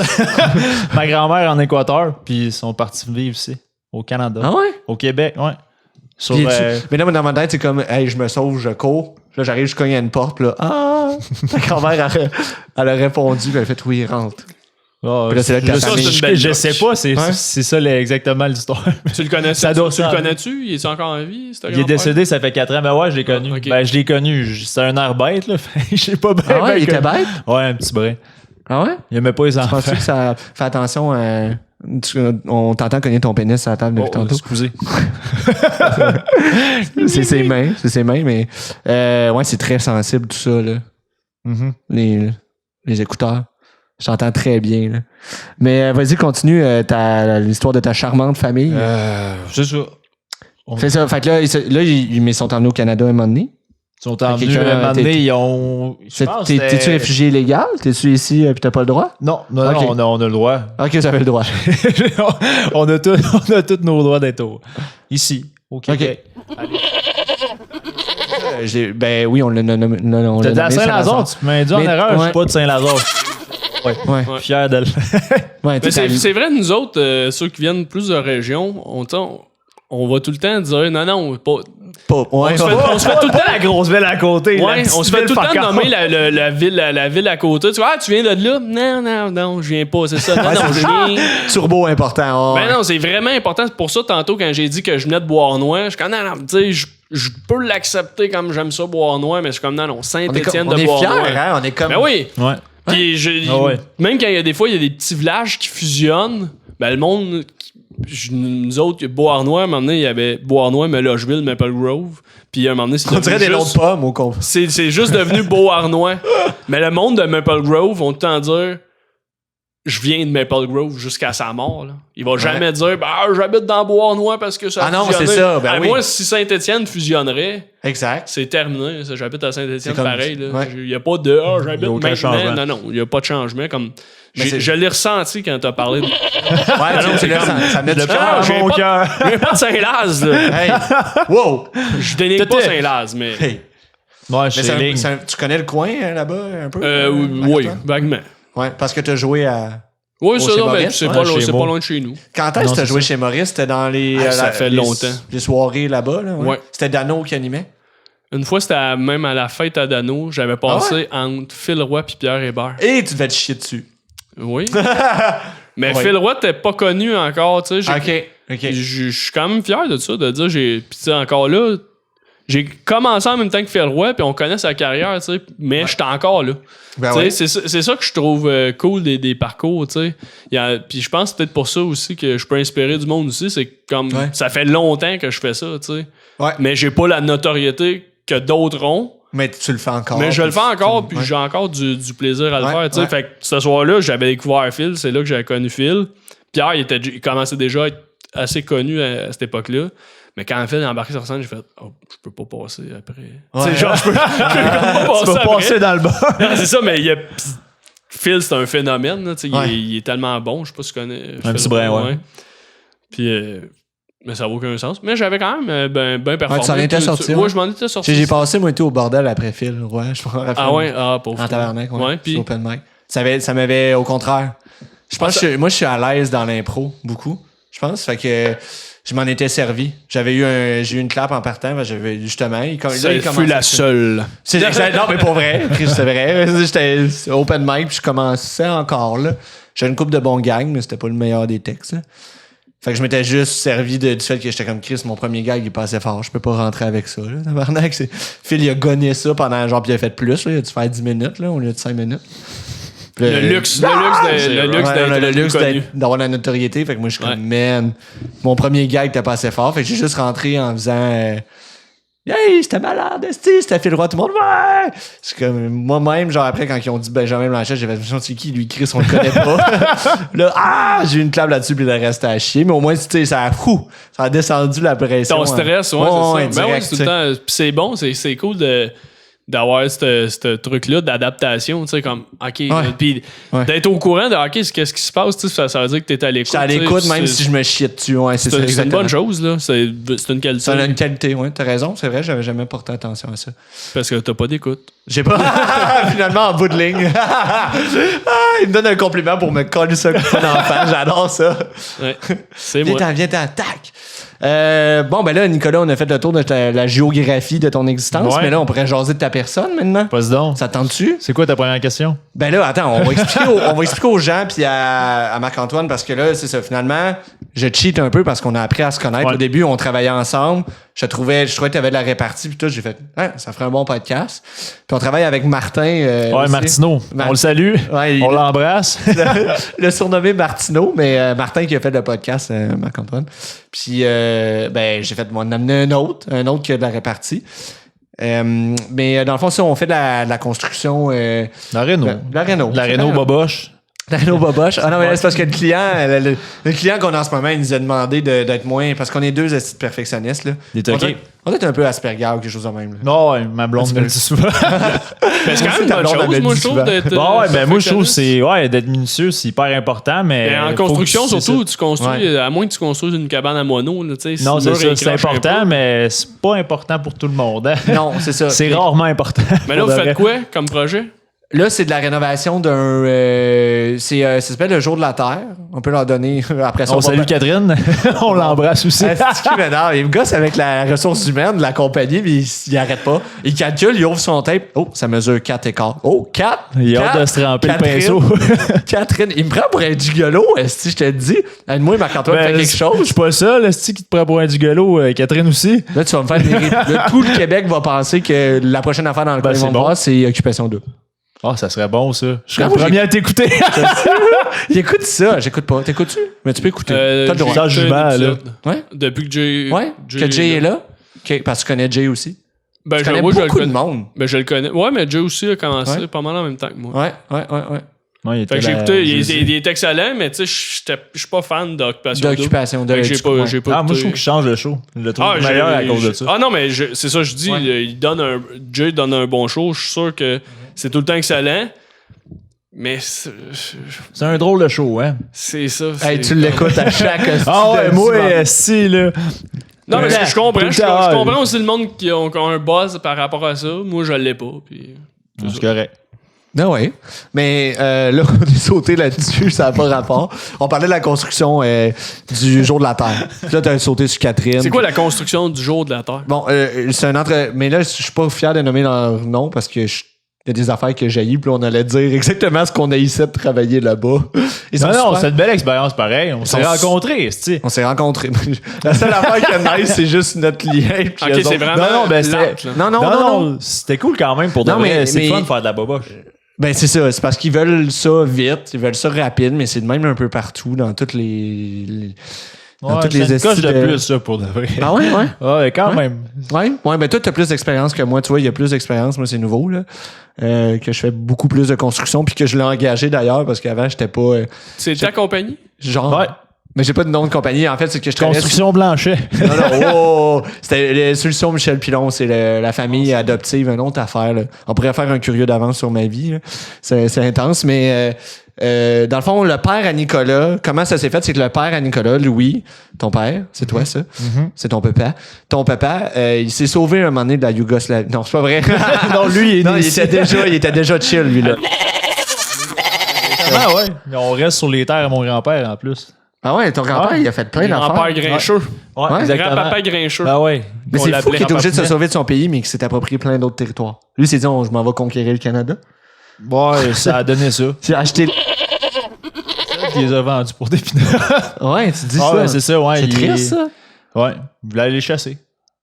E: Ma grand-mère en Équateur, puis ils sont partis vivre ici, au Canada.
A: Ah ouais?
E: Au Québec, ouais. Sur,
A: Puis mais non, mais dans ma tête, c'est comme, hey, je me sauve, je cours. Là, j'arrive, je cogne à une porte, puis là, ah! Ta grand-mère, elle a répondu, puis elle a fait, oui, rentre.
E: oh,
A: Puis là, c'est là que ta
E: je,
A: famille-
D: c'est une belle
E: je
D: look.
E: sais pas, c'est
A: Ouais.
E: ça exactement l'histoire.
D: Tu le connais?
E: Ça doit
D: tu le
E: ça.
D: connais-tu? Il est encore en vie? ce
E: Il est
D: grand-père?
E: décédé, ça fait 4 ans. Ben ouais, je l'ai connu.
D: ok.
E: Ben, je l'ai connu. C'était un air bête, là. J'ai pas bien.
A: Ah ouais, il était bête?
E: Ouais, un petit brin.
A: Ah ouais?
E: Il aimait pas les enfants.
A: Penses-tu que ça fait attention on t'entend cogner ton pénis à la table depuis
E: Oh,
A: tantôt?
E: excusez.
A: C'est ses mains, mais ouais, c'est très sensible tout ça, là.
E: Mhm.
A: Les écouteurs. Je t'entends très bien, là. Mais vas-y, continue l'histoire de ta charmante famille.
E: C'est ça.
A: C'est ça. Fait que là, ils sont emmenés au Canada un moment donné.
E: Ils sont en venus,
A: quelqu'un,
E: un moment donné, ils ont... je pense que
A: T'es-tu réfugié illégal? T'es-tu ici et t'as pas le droit?
E: Non,
A: Ok.
E: on a le droit.
A: Ok, j'avais le droit.
E: on a tous nos droits d'être ici, au Québec.
A: Ben oui, on l'a nommé.
E: T'es de Saint-Lazare, tu m'as dit en erreur, je suis pas de Saint-Lazare.
A: Ouais.
E: Fier de le
A: Ouais,
D: Mais c'est vrai, nous autres, ceux qui viennent plus de région, on va tout le temps dire non, pas. On se fait tout le temps
E: la grosse ville à côté.
D: Ouais, on se fait tout le temps nommer la ville à côté. Tu vois, tu viens de là? Non, je viens pas, c'est ça. Non, je viens.
A: Turbo important.
D: Ben non, c'est vraiment important. C'est pour ça, tantôt, quand j'ai dit que je venais de Bois-Noir, je suis comme, non, tu sais, je peux l'accepter comme j'aime ça, Bois-Noir, mais je suis comme, non, Saint-Étienne de Bois-Noir.
A: On est fiers, hein? On est comme...
D: Ben oui.
E: Ouais.
D: Puis même quand il y a des fois, il y a des petits villages qui fusionnent, ben le monde... Nous autres, Bois-Noir, à un moment donné, il y avait Bois-Noir, Melogeville, Maple Grove. Puis à un moment donné, c'est
A: On dirait des noms de pommes au con.
D: C'est juste devenu Beauharnois. Mais le monde de Maple Grove vont tout le temps dire je viens de Maple Grove jusqu'à sa mort. Là. Il va jamais dire j'habite dans Beauharnois parce que ça a fusionné.
A: c'est ça. Ben oui.
D: Moi, si Saint-Étienne fusionnerait,
A: exact.
D: c'est terminé. Ça, j'habite à Saint-Étienne
A: comme-
D: pareil. Il
A: ouais.
D: n'y a pas de j'habite
E: Il y a aucun
D: maintenant.
E: changement.
D: Non, il n'y a pas de changement. Comme
A: c'est-
D: je l'ai ressenti quand tu as parlé de.
A: Ouais, c'est là, ça met du
E: Le
A: cœur.
E: à
D: j'ai
E: mon
D: pas-
E: cœur.
D: Je viens pas de Saint-Laz. Là.
A: Hey. Wow.
D: Je dénigre pas
E: T'étais-
D: Saint-Laz, mais.
A: Hey.
E: Ouais,
A: Mais
E: chez Ligne.
A: tu connais le coin là-bas un peu?
D: Oui,
A: Marc-Antoine?
D: vaguement.
A: Ouais, parce que t'as joué à...
D: Oui, ça,
A: chez
D: là, mais
A: Maurice,
D: c'est
A: ouais,
D: pas,
E: chez
D: c'est
E: moi.
D: pas loin de chez nous.
A: Quand est-ce
E: Non,
A: que t'as
E: c'est
A: joué
E: ça.
A: chez Maurice? C'était dans les...
D: Ça fait longtemps.
A: Les soirées là-bas, là?
D: Ouais.
A: C'était Dano qui animait?
D: Une fois, c'était même à la fête à Dano, j'avais passé entre Phil Roy et Pierre Hébert.
A: Et tu devais te chier dessus.
D: Oui. Mais
A: Ouais.
D: Phil Roy t'es pas connu encore, tu sais.
A: OK.
D: Je suis quand même fier de ça, de dire, puis tu sais, encore là, j'ai commencé en même temps que Phil Roy, puis on connaît sa carrière, tu sais, mais j'étais encore là.
A: Ben
D: Tu
A: ouais.
D: sais, c'est ça que je trouve cool des parcours, tu sais. Puis je pense que c'est peut-être pour ça aussi que je peux inspirer du monde aussi, c'est comme
A: Ouais.
D: ça fait longtemps que je fais ça, tu sais.
A: Ouais.
D: Mais j'ai pas la notoriété que d'autres ont.
A: Mais tu le fais encore.
D: Mais je le fais encore, puis
A: Ouais.
D: j'ai encore du plaisir à le
A: Ouais,
D: faire, tu sais.
A: ouais.
D: Fait que ce soir-là, j'avais découvert Phil, c'est là que j'avais connu Phil. Pierre, il commençait déjà à être assez connu à cette époque-là. Mais quand Phil est embarqué sur scène, j'ai fait je peux pas passer après.
A: Ouais.
D: Tu sais, genre, je peux pas
E: Tu
D: passer
E: vas
D: après.
E: passer dans le bas.
D: Non, c'est ça, mais Phil, c'est un phénomène. Là, tu sais,
A: Ouais.
D: il est tellement bon. Je sais pas si tu connais.
E: Un
D: Phil,
E: petit brin, ouais.
D: Puis, mais ça n'a aucun sens. Mais j'avais quand même ben performé.
A: tu en étais sorti,
D: Ouais,
A: ouais.
D: je m'en étais sorti.
A: J'ai passé, moi, tout au bordel après Phil. Ouais, je me rappelle.
D: Ah ouais, pauvre.
A: En tabarnak, ouais.
D: Ouais, puis.
A: Sur open mic. Ça m'avait, au contraire. Je pense que moi, je suis à l'aise dans l'impro, beaucoup. Je pense. Fait que je m'en étais servi. J'ai eu une clap en partant. J'avais justement. Il
D: fut la seule.
A: C'est exact. Non, mais pour vrai. C'est vrai. J'étais open mic, puis je commençais encore, là. J'avais une couple de bons gags, mais c'était pas le meilleur des textes, là. Fait que je m'étais juste servi du fait que j'étais comme Chris, mon premier gag, il passait fort. Je peux pas rentrer avec ça, là. Tabarnak, Phil, il a gonné ça pendant, genre, puis il a fait plus, là. Il a dû faire 10 minutes, là, au lieu de 5 minutes. Puis,
D: Le luxe
A: d'avoir la notoriété. Fait que moi, je suis
D: Ouais.
A: comme, man, mon premier gag était pas assez fort. Fait que j'ai juste rentré en faisant, hey, c'était malade, c'était Phil Roy, tout le monde, ouais! C'est comme, moi-même, genre, après, quand ils ont dit Benjamin Blanchet, j'ai fait, c'est qui, lui, Chris, on le connaît pas. Là, j'ai eu une clap là-dessus, puis le reste à chier. Mais au moins, tu sais, ça a descendu la pression.
D: Ton stress, ouais,
A: ouais,
D: c'est ça. Ben ouais,
A: direct,
D: c'est tout le temps. Puis c'est bon, c'est cool d'avoir ce truc-là d'adaptation, tu sais, comme, OK, puis
A: Ouais.
D: d'être au courant de, OK, qu'est-ce qui se passe, tu sais, ça veut dire que t'es à l'écoute.
A: J'étais à l'écoute, même si je me chiais dessus, ouais, c'est ça,
D: C'est une
A: exactement.
D: bonne chose, là. C'est une qualité.
A: Ça a une qualité, ouais, t'as raison, c'est vrai, j'avais jamais porté attention à ça.
D: Parce que t'as pas d'écoute.
A: J'ai pas. Finalement, en bout de ligne. Il me donne un compliment pour me coller ça comme un enfant. J'adore ça.
D: Ouais. C'est moi.
A: Viens-t'en, tac. Bon, ben là, Nicolas, on a fait le tour de la géographie de ton existence,
E: Ouais.
A: mais là, on pourrait jaser de ta personne maintenant.
E: Passe donc.
A: Ça tente-tu?
E: C'est quoi ta première question?
A: Ben là, attends, on va expliquer aux gens puis à Marc-Antoine parce que là, c'est ça, finalement, je cheat un peu parce qu'on a appris à se connaître.
E: Ouais.
A: Au début, on travaillait ensemble. Je trouvais que tu avais de la répartie puis tout. J'ai fait, ça ferait un bon podcast. Puis on travaille avec Martin.
E: Ouais,
A: aussi.
E: Martineau. On le salue.
A: Ouais,
E: On l'embrasse.
A: le surnommé Martineau, mais Martin qui a fait le podcast, Marc-Antoine. Puis, ben, j'ai fait, on a amené un autre qui a de la répartie. Mais dans le fond, ça, on fait de la construction.
E: La Renault.
A: La Renault.
E: La Renault Boboche.
A: Dans nos boboches. Ah non, mais là, c'est parce que le client qu'on a en ce moment, il nous a demandé d'être moins. Parce qu'on est deux estis de perfectionnistes. Là. On est un peu Asperger ou quelque chose de même. Là.
E: Non, ouais, ma blonde me le dit souvent.
D: C'est quand même une bonne chose, moi, je trouve, d'être.
E: Bon, ouais, ben moi, je trouve que d'être minutieux, c'est hyper important. Mais
D: en construction, surtout, tu construis, à moins que tu construises une cabane à moineaux. Là,
E: non, c'est ça, c'est important, mais c'est pas important pour tout le monde. Hein?
A: Non, c'est ça.
E: C'est rarement important.
D: Mais là, vous faites quoi comme projet?
A: Là, c'est de la rénovation d'un... ça s'appelle le Jour de la Terre. On peut leur donner après ça.
E: On salue Catherine. On l'embrasse aussi.
A: Il me gosse avec la ressource humaine de la compagnie, mais il arrête pas. Il calcule, il ouvre son tape. Oh, ça mesure 4 écarts. Oh, 4!
E: Il a hâte de se tremper le pinceau.
A: Catherine, il me prend pour un gigolo, si je te le dis. Moi, Marc-Antoine fait quelque chose.
E: Je suis pas ça, le qui te prend pour un gigolo. Catherine aussi.
A: Là, tu vas me faire... Tout le Québec va penser que la prochaine affaire dans le coin ils vont voir, c'est Occupation 2.
E: Ah, ça serait bon, ça. Je serais le premier à t'écouter.
A: J'écoute ça. J'écoute pas. T'écoutes-tu? Mais tu peux écouter. T'as le droit.
E: Ça, jugement, là.
D: Ouais? Depuis que Jay...
A: Ouais? Que Jay est là? Okay, parce que tu connais Jay aussi.
D: Ben,
A: tu connais beaucoup de monde.
D: Ben, je le connais. Ouais, mais Jay aussi a commencé pas mal en même temps que moi.
A: Ouais.
D: Fait que j'ai écouté, il est excellent, mais tu sais, je suis pas fan d'Occupation 2. J'ai pas
E: moi, je trouve qu'il change le show. Je le trouve meilleur à cause de ça.
D: Ah non, mais c'est ça, je dis, Jay donne un bon show. Je suis sûr que c'est tout le temps excellent. Mais c'est
E: un drôle de show, hein?
D: C'est ça.
A: Hey, tu l'écoutes à chaque...
E: Ah ouais, moi, si, là...
D: Non, mais je comprends. Je comprends aussi le monde qui a un buzz par rapport à ça. Moi, je l'ai pas.
E: C'est correct.
A: Non, oui. Mais là, on est sauté là-dessus, ça n'a pas rapport. On parlait de la construction du Jour de la Terre. Puis là, tu as sauté sur Catherine.
D: C'est quoi la construction du Jour de la Terre?
A: Bon, c'est un mais là, je suis pas fier de nommer leur nom parce que il y a des affaires que j'ai eues, puis on allait dire exactement ce qu'on a ici de travailler là-bas.
E: Non, c'est une belle expérience pareil. On s'est rencontrés, c'ti.
A: On s'est rencontrés. La seule affaire qu'il y a de nice, c'est juste notre lien.
D: Ok, c'est vraiment...
A: Non.
E: C'était cool quand même pour de vrai. C'est fun de faire de la boboche.
A: Ben, c'est ça. C'est parce qu'ils veulent ça vite, ils veulent ça rapide, mais c'est de même un peu partout dans toutes les
E: toutes les coche de plus, ça, pour de vrai.
A: Ah ouais?
E: Ouais, quand même.
A: Ouais, ben toi, t'as plus d'expérience que moi. Tu vois, il y a plus d'expérience. Moi, c'est nouveau, là. Que je fais beaucoup plus de construction, puis que je l'ai engagé d'ailleurs, parce qu'avant, j'étais pas...
D: C'est ta compagnie?
A: Genre... Ouais. Mais j'ai pas de nom de compagnie. En fait, c'est que je travaillais...
E: Construction Blanchet.
A: Non. C'était les Solutions Michel Pilon. C'est la famille adoptive, une autre affaire. Là. On pourrait faire un curieux d'avance sur ma vie. Là. C'est intense, mais... dans le fond, le père à Nicolas, comment ça s'est fait? C'est que le père à Nicolas, Louis, ton père, c'est toi ça? C'est ton papa. Ton papa, il s'est sauvé un moment donné de la Yougoslavie. Non, c'est pas vrai.
E: Non, lui,
A: il était déjà chill, lui, là.
E: Ah ouais. On reste sur les terres à mon grand-père, en plus.
A: Ah ouais, ton grand-père, il a fait plein d'affaires.
D: Grand-père Grincheux.
E: Ouais, exactement.
D: Grand-papa Grincheux.
E: Ah ouais.
A: Mais c'est fou qu'il est obligé de se sauver de son pays, mais qu'il s'est approprié plein d'autres territoires. Lui, il s'est dit, je m'en vais conquérir le Canada.
E: Ouais, ça a donné ça.
A: Tu as acheté...
E: Il les a vendus pour des pinards.
A: Ouais, tu dis ça.
E: Ouais, c'est ça, ouais.
A: C'est triste, ça.
E: Ouais, il voulait aller les chasser.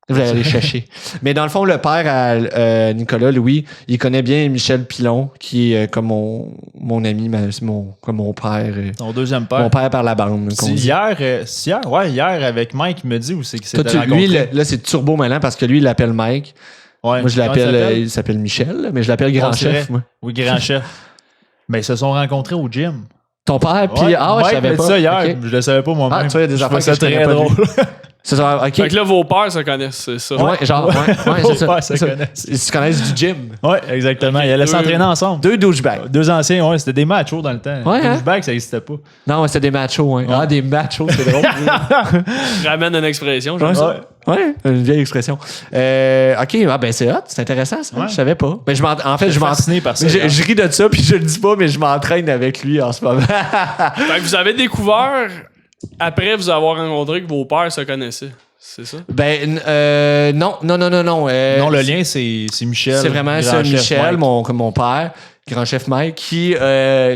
A: Il voulait aller les chercher. Mais dans le fond, le père à Nicolas, Louis, il connaît bien Michel Pilon, qui est comme mon ami, comme mon père.
E: Ton deuxième père.
A: Mon père par la bande.
E: Hier, avec Mike, il me dit où c'est qu'il s'était rencontré.
A: Lui, là, c'est turbo malin parce que lui, il l'appelle Mike.
E: Ouais.
A: Moi, je l'appelle... il s'appelle Michel, mais je l'appelle Grand Chef, moi.
E: Oui, Grand Chef. Mais ils se sont rencontrés au gym.
A: Ton père, puis...
E: Ouais,
A: je savais pas.
E: Ça hier,
A: okay.
E: Je le savais pas moi-même.
A: Ah, tu vois, il y a des affaires que je
E: très drôle.
A: C'est ça, OK.
D: Fait que là, vos pères se connaissent, c'est ça.
A: Ouais, genre, ouais, c'est ça.
E: Ouais, se connaissent.
A: Ils se connaissent du gym.
E: Ouais, exactement. Ils allaient s'entraîner ensemble.
A: Deux douchebags.
E: Deux anciens, ouais, c'était des machos dans le temps.
A: Ouais,
E: douchebags, ça n'existait pas.
A: Non, c'était des machos, hein. Ah, des machos, c'est drôle.
D: Ramène une expression, j'aime ça.
A: Ouais, une vieille expression. OK, ben c'est hot, c'est intéressant ça. Ouais. Je savais pas. Mais je ris de ça puis je le dis pas, mais je m'entraîne avec lui en ce moment.
D: Fait que vous avez découvert après vous avoir rencontré que vos pères se connaissaient. C'est ça?
A: Ben non.
E: Non, le lien c'est Michel.
A: C'est vraiment ça, Michel, mon père, grand chef Mike, qui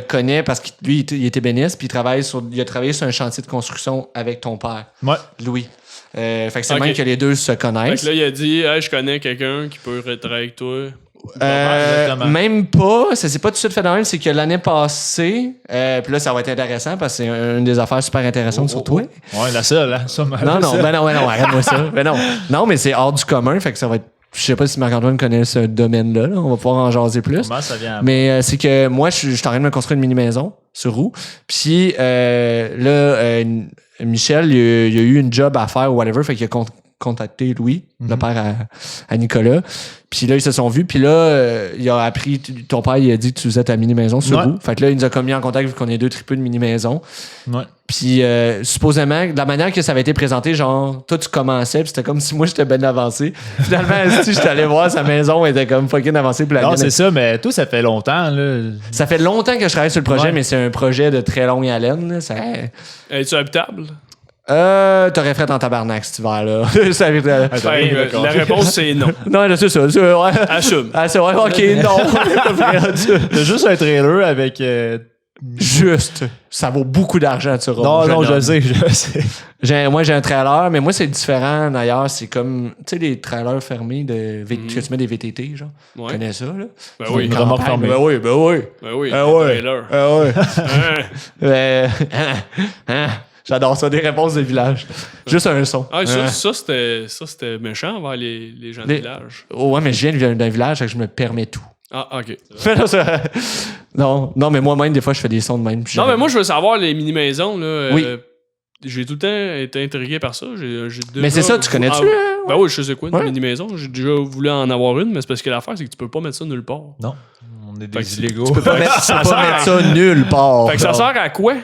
A: connaît parce que lui il était béniste puis il a travaillé sur un chantier de construction avec ton père. Ouais. Louis. Fait que c'est même que les deux se connaissent.
D: Fait que là, il a dit hey, je connais quelqu'un qui peut travailler avec toi.
A: Même pas, ça s'est pas tout de suite fait de même, c'est que l'année passée, puis là ça va être intéressant parce que c'est une des affaires super intéressantes sur toi.
E: Ouais, la seule, hein, ça.
A: Non, arrête-moi ça. Non, mais c'est hors du commun, fait que ça va être. Je sais pas si Marc-Antoine connaît ce domaine-là, là. On va pouvoir en jaser plus.
E: Comment ça vient?
A: Mais c'est que moi, je suis en train de me construire une mini-maison sur roue. Puis Michel, il a eu une job à faire ou whatever, fait qu'il a contacté Louis, le père à Nicolas. Puis là, ils se sont vus. Puis là, il a appris, ton père, il a dit que tu faisais ta mini-maison sur roue. Fait que là, il nous a comme mis en contact vu qu'on est 2 tripeux de mini-maison.
E: Ouais.
A: Puis supposément, de la manière que ça avait été présenté, genre, toi, tu commençais, puis c'était comme si moi, j'étais bien avancé. Finalement, si j'étais allé voir sa maison, elle était comme fucking avancée.
E: Non, c'est ça, mais toi, ça fait longtemps, là.
A: Ça fait longtemps que je travaille sur le projet, mais c'est un projet de très longue haleine. Là.
D: Es-tu habitable?
A: T'aurais fait en tabarnak cet hiver-là.
D: La réponse, c'est non.
A: Non, là, c'est ça. Ouais.
D: Assume.
A: Ah, c'est vrai, ok, non.
E: T'as juste un trailer avec.
A: Juste. Ça vaut beaucoup d'argent, tu
E: Non, je sais.
A: Moi, j'ai un trailer, mais moi, c'est différent d'ailleurs. C'est comme, tu sais, les trailers fermés que tu mets des VTT, genre.
D: Ouais.
A: Tu connais ça, là?
D: Ben oui.
E: Une remorque fermée.
A: Ben oui.
D: Ben oui.
A: Ouais.
D: Trailer.
A: J'adore ça, des réponses de village. Juste un son.
D: Ah, ça, c'était méchant envers les gens du village.
A: Ouais, mais je viens d'un village, fait que je me permets tout.
D: Ah, OK.
A: Non, mais moi-même, des fois, je fais des sons de même.
D: Non, mais moi, je veux savoir les mini-maisons, là.
A: Oui.
D: J'ai tout le temps été intrigué par ça.
A: Mais c'est ça, tu connais-tu?
D: Ben oui, je sais quoi, une
A: Ouais.
D: mini-maison. J'ai déjà voulu en avoir une, mais c'est parce que l'affaire, c'est que tu peux pas mettre ça nulle part.
E: Non. On est
D: Fait que
E: des illégaux.
A: Tu peux pas mettre
D: Ça
A: ça nulle part.
D: Fait que ça sert à quoi?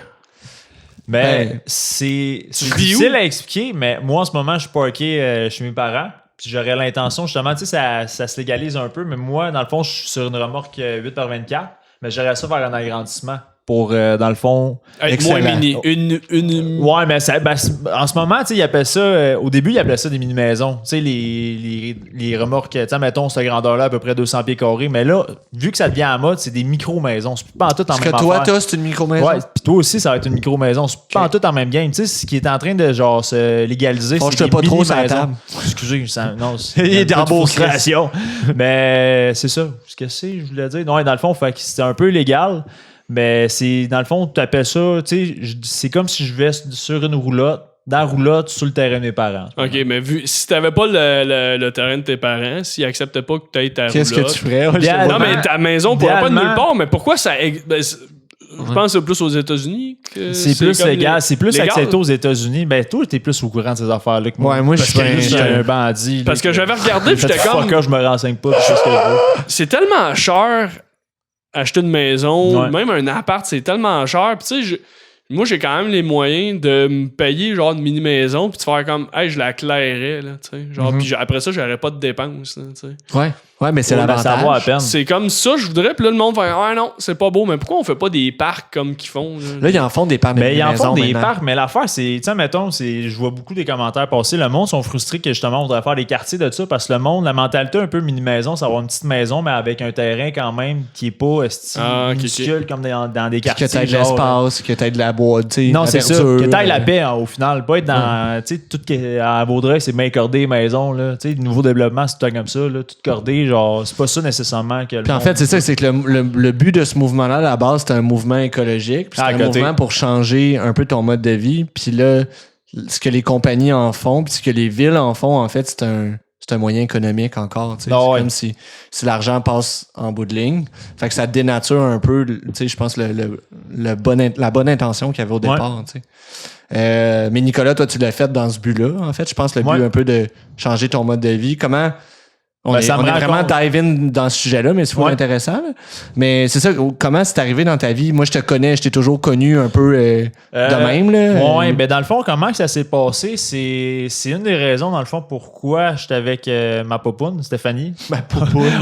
E: Mais c'est difficile à expliquer, mais moi, en ce moment, je suis parké chez mes parents. Puis j'aurais l'intention, justement, tu sais, ça se légalise un peu, mais moi, dans le fond, je suis sur une remorque 8x24, mais j'aurais ça faire un agrandissement pour, dans le fond...
D: Être moins mini. Une...
E: Ouais, mais en ce moment, tu sais, ils appellent ça... au début, ils appelaient ça des mini-maisons. Tu sais, les remorques, tu sais, mettons, cette grandeur-là, à peu près 200 pieds carrés. Mais là, vu que ça devient en mode, c'est des micro-maisons. C'est pas en tout en même
A: Ce que toi,
E: affaire.
A: c'est une micro-maison.
E: Ouais, puis toi aussi, ça va être une micro-maison. C'est pas en tout en même game. Tu sais, ce qui est en train de, genre, se légaliser,
A: Franchement,
E: c'est
A: je te pas
E: des
A: trop sur la
E: mini-maisons.
A: table.
E: Excusez, non,
A: Il est
E: un peu
A: en
E: de
A: beau
E: frustration. Mais c'est ça. Ce que c'est, je voulais dire. Non, dans le fond, fait que c'est un peu illégal. Mais c'est, dans le fond, tu appelles ça, tu sais, c'est comme si je vais sur une roulotte, dans la roulotte, sur le terrain de mes parents.
D: OK, mais si t'avais pas le terrain de tes parents, s'ils acceptaient pas que t'aies ta
A: Qu'est-ce
D: roulotte...
A: que tu ferais?
D: Non, mais ta maison pourrait pas de
E: Idéalement-
D: nulle part, mais pourquoi ça... Je pense que c'est plus aux États-Unis que
E: C'est plus
D: comme
E: légal, c'est plus
D: légal.
E: accepté aux États-Unis. Ben, toi, t'es plus au courant de ces affaires-là que moi.
A: Ouais, moi, je suis
E: Parce que
A: un-
E: je suis un bandit.
D: Parce que j'avais regardé, puis j'étais comme...
E: Fucker, je me renseigne pas, puis je sais ce que je veux.
D: C'est tellement cher acheter une maison,
E: Ouais.
D: même un appart, c'est tellement cher. Puis tu sais, moi, j'ai quand même les moyens de me payer genre une mini-maison, puis de faire comme, hey, je la clairais, là, tu sais. Genre, puis après ça, j'aurais pas de dépenses, là, tu sais.
A: Ouais, mais c'est
E: Ouais, ben, ça vaut à
A: l'avantage.
E: peine.
D: C'est comme ça, je voudrais, puis là, le monde fait, ah non, c'est pas beau, mais pourquoi on fait pas des parcs comme qu'ils font, là?
A: Là, ils en font des parcs de
E: Mais ils en font
A: maisons
E: des
A: maintenant.
E: parcs, mais l'affaire, c'est, tu sais, mettons, je vois beaucoup des commentaires passer. Le monde sont frustrés que justement, on voudrait faire des quartiers de ça parce que le monde, la mentalité un peu mini-maison, c'est avoir une petite maison, mais avec un terrain quand même qui est pas minuscule comme dans des
A: Que
E: quartiers.
A: t'aies de
E: genre,
A: l'espace, que t'aies de la boîte, tu sais.
E: Non,
A: la
E: c'est ça.
A: verdure,
E: Que t'ailles la paix, au final. Pas être dans. Tu sais, tout à Vaudreuil, c'est bien cordé, maison, là. Tu sais, nouveau développement, c'est tout comme ça, là. Tout cordé, genre, c'est pas ça nécessairement que le.
A: Puis en
E: monde-
A: fait, c'est ça, c'est que le but de ce mouvement-là, à la base, c'est un mouvement écologique. Puis c'est
E: À
A: un
E: côté.
A: mouvement pour changer un peu ton mode de vie. Puis là, ce que les compagnies en font, puis ce que les villes en font, en fait, c'est un moyen économique encore. Tu sais.
E: Ah
A: C'est
E: ouais.
A: comme si l'argent passe en bout de ligne. Fait que ça dénature un peu, tu sais, je pense, la bonne intention qu'il y avait au départ. Tu sais. Mais Nicolas, toi, tu l'as fait dans ce but-là, en fait. Je pense le but
E: Ouais.
A: un peu de changer ton mode de vie. Comment... On
E: Ben,
A: est,
E: ça me
A: on est
E: rend
A: vraiment
E: compte.
A: dive in dans ce sujet-là, mais c'est pas
E: Ouais.
A: intéressant. Là. Mais c'est ça, comment c'est arrivé dans ta vie? Moi, je te connais, je t'ai toujours connu un peu de même. Là.
E: Ouais, ben dans le fond, comment que ça s'est passé, c'est une des raisons, dans le fond, pourquoi j'étais avec ma popoune, Stéphanie.
A: Ma popoune.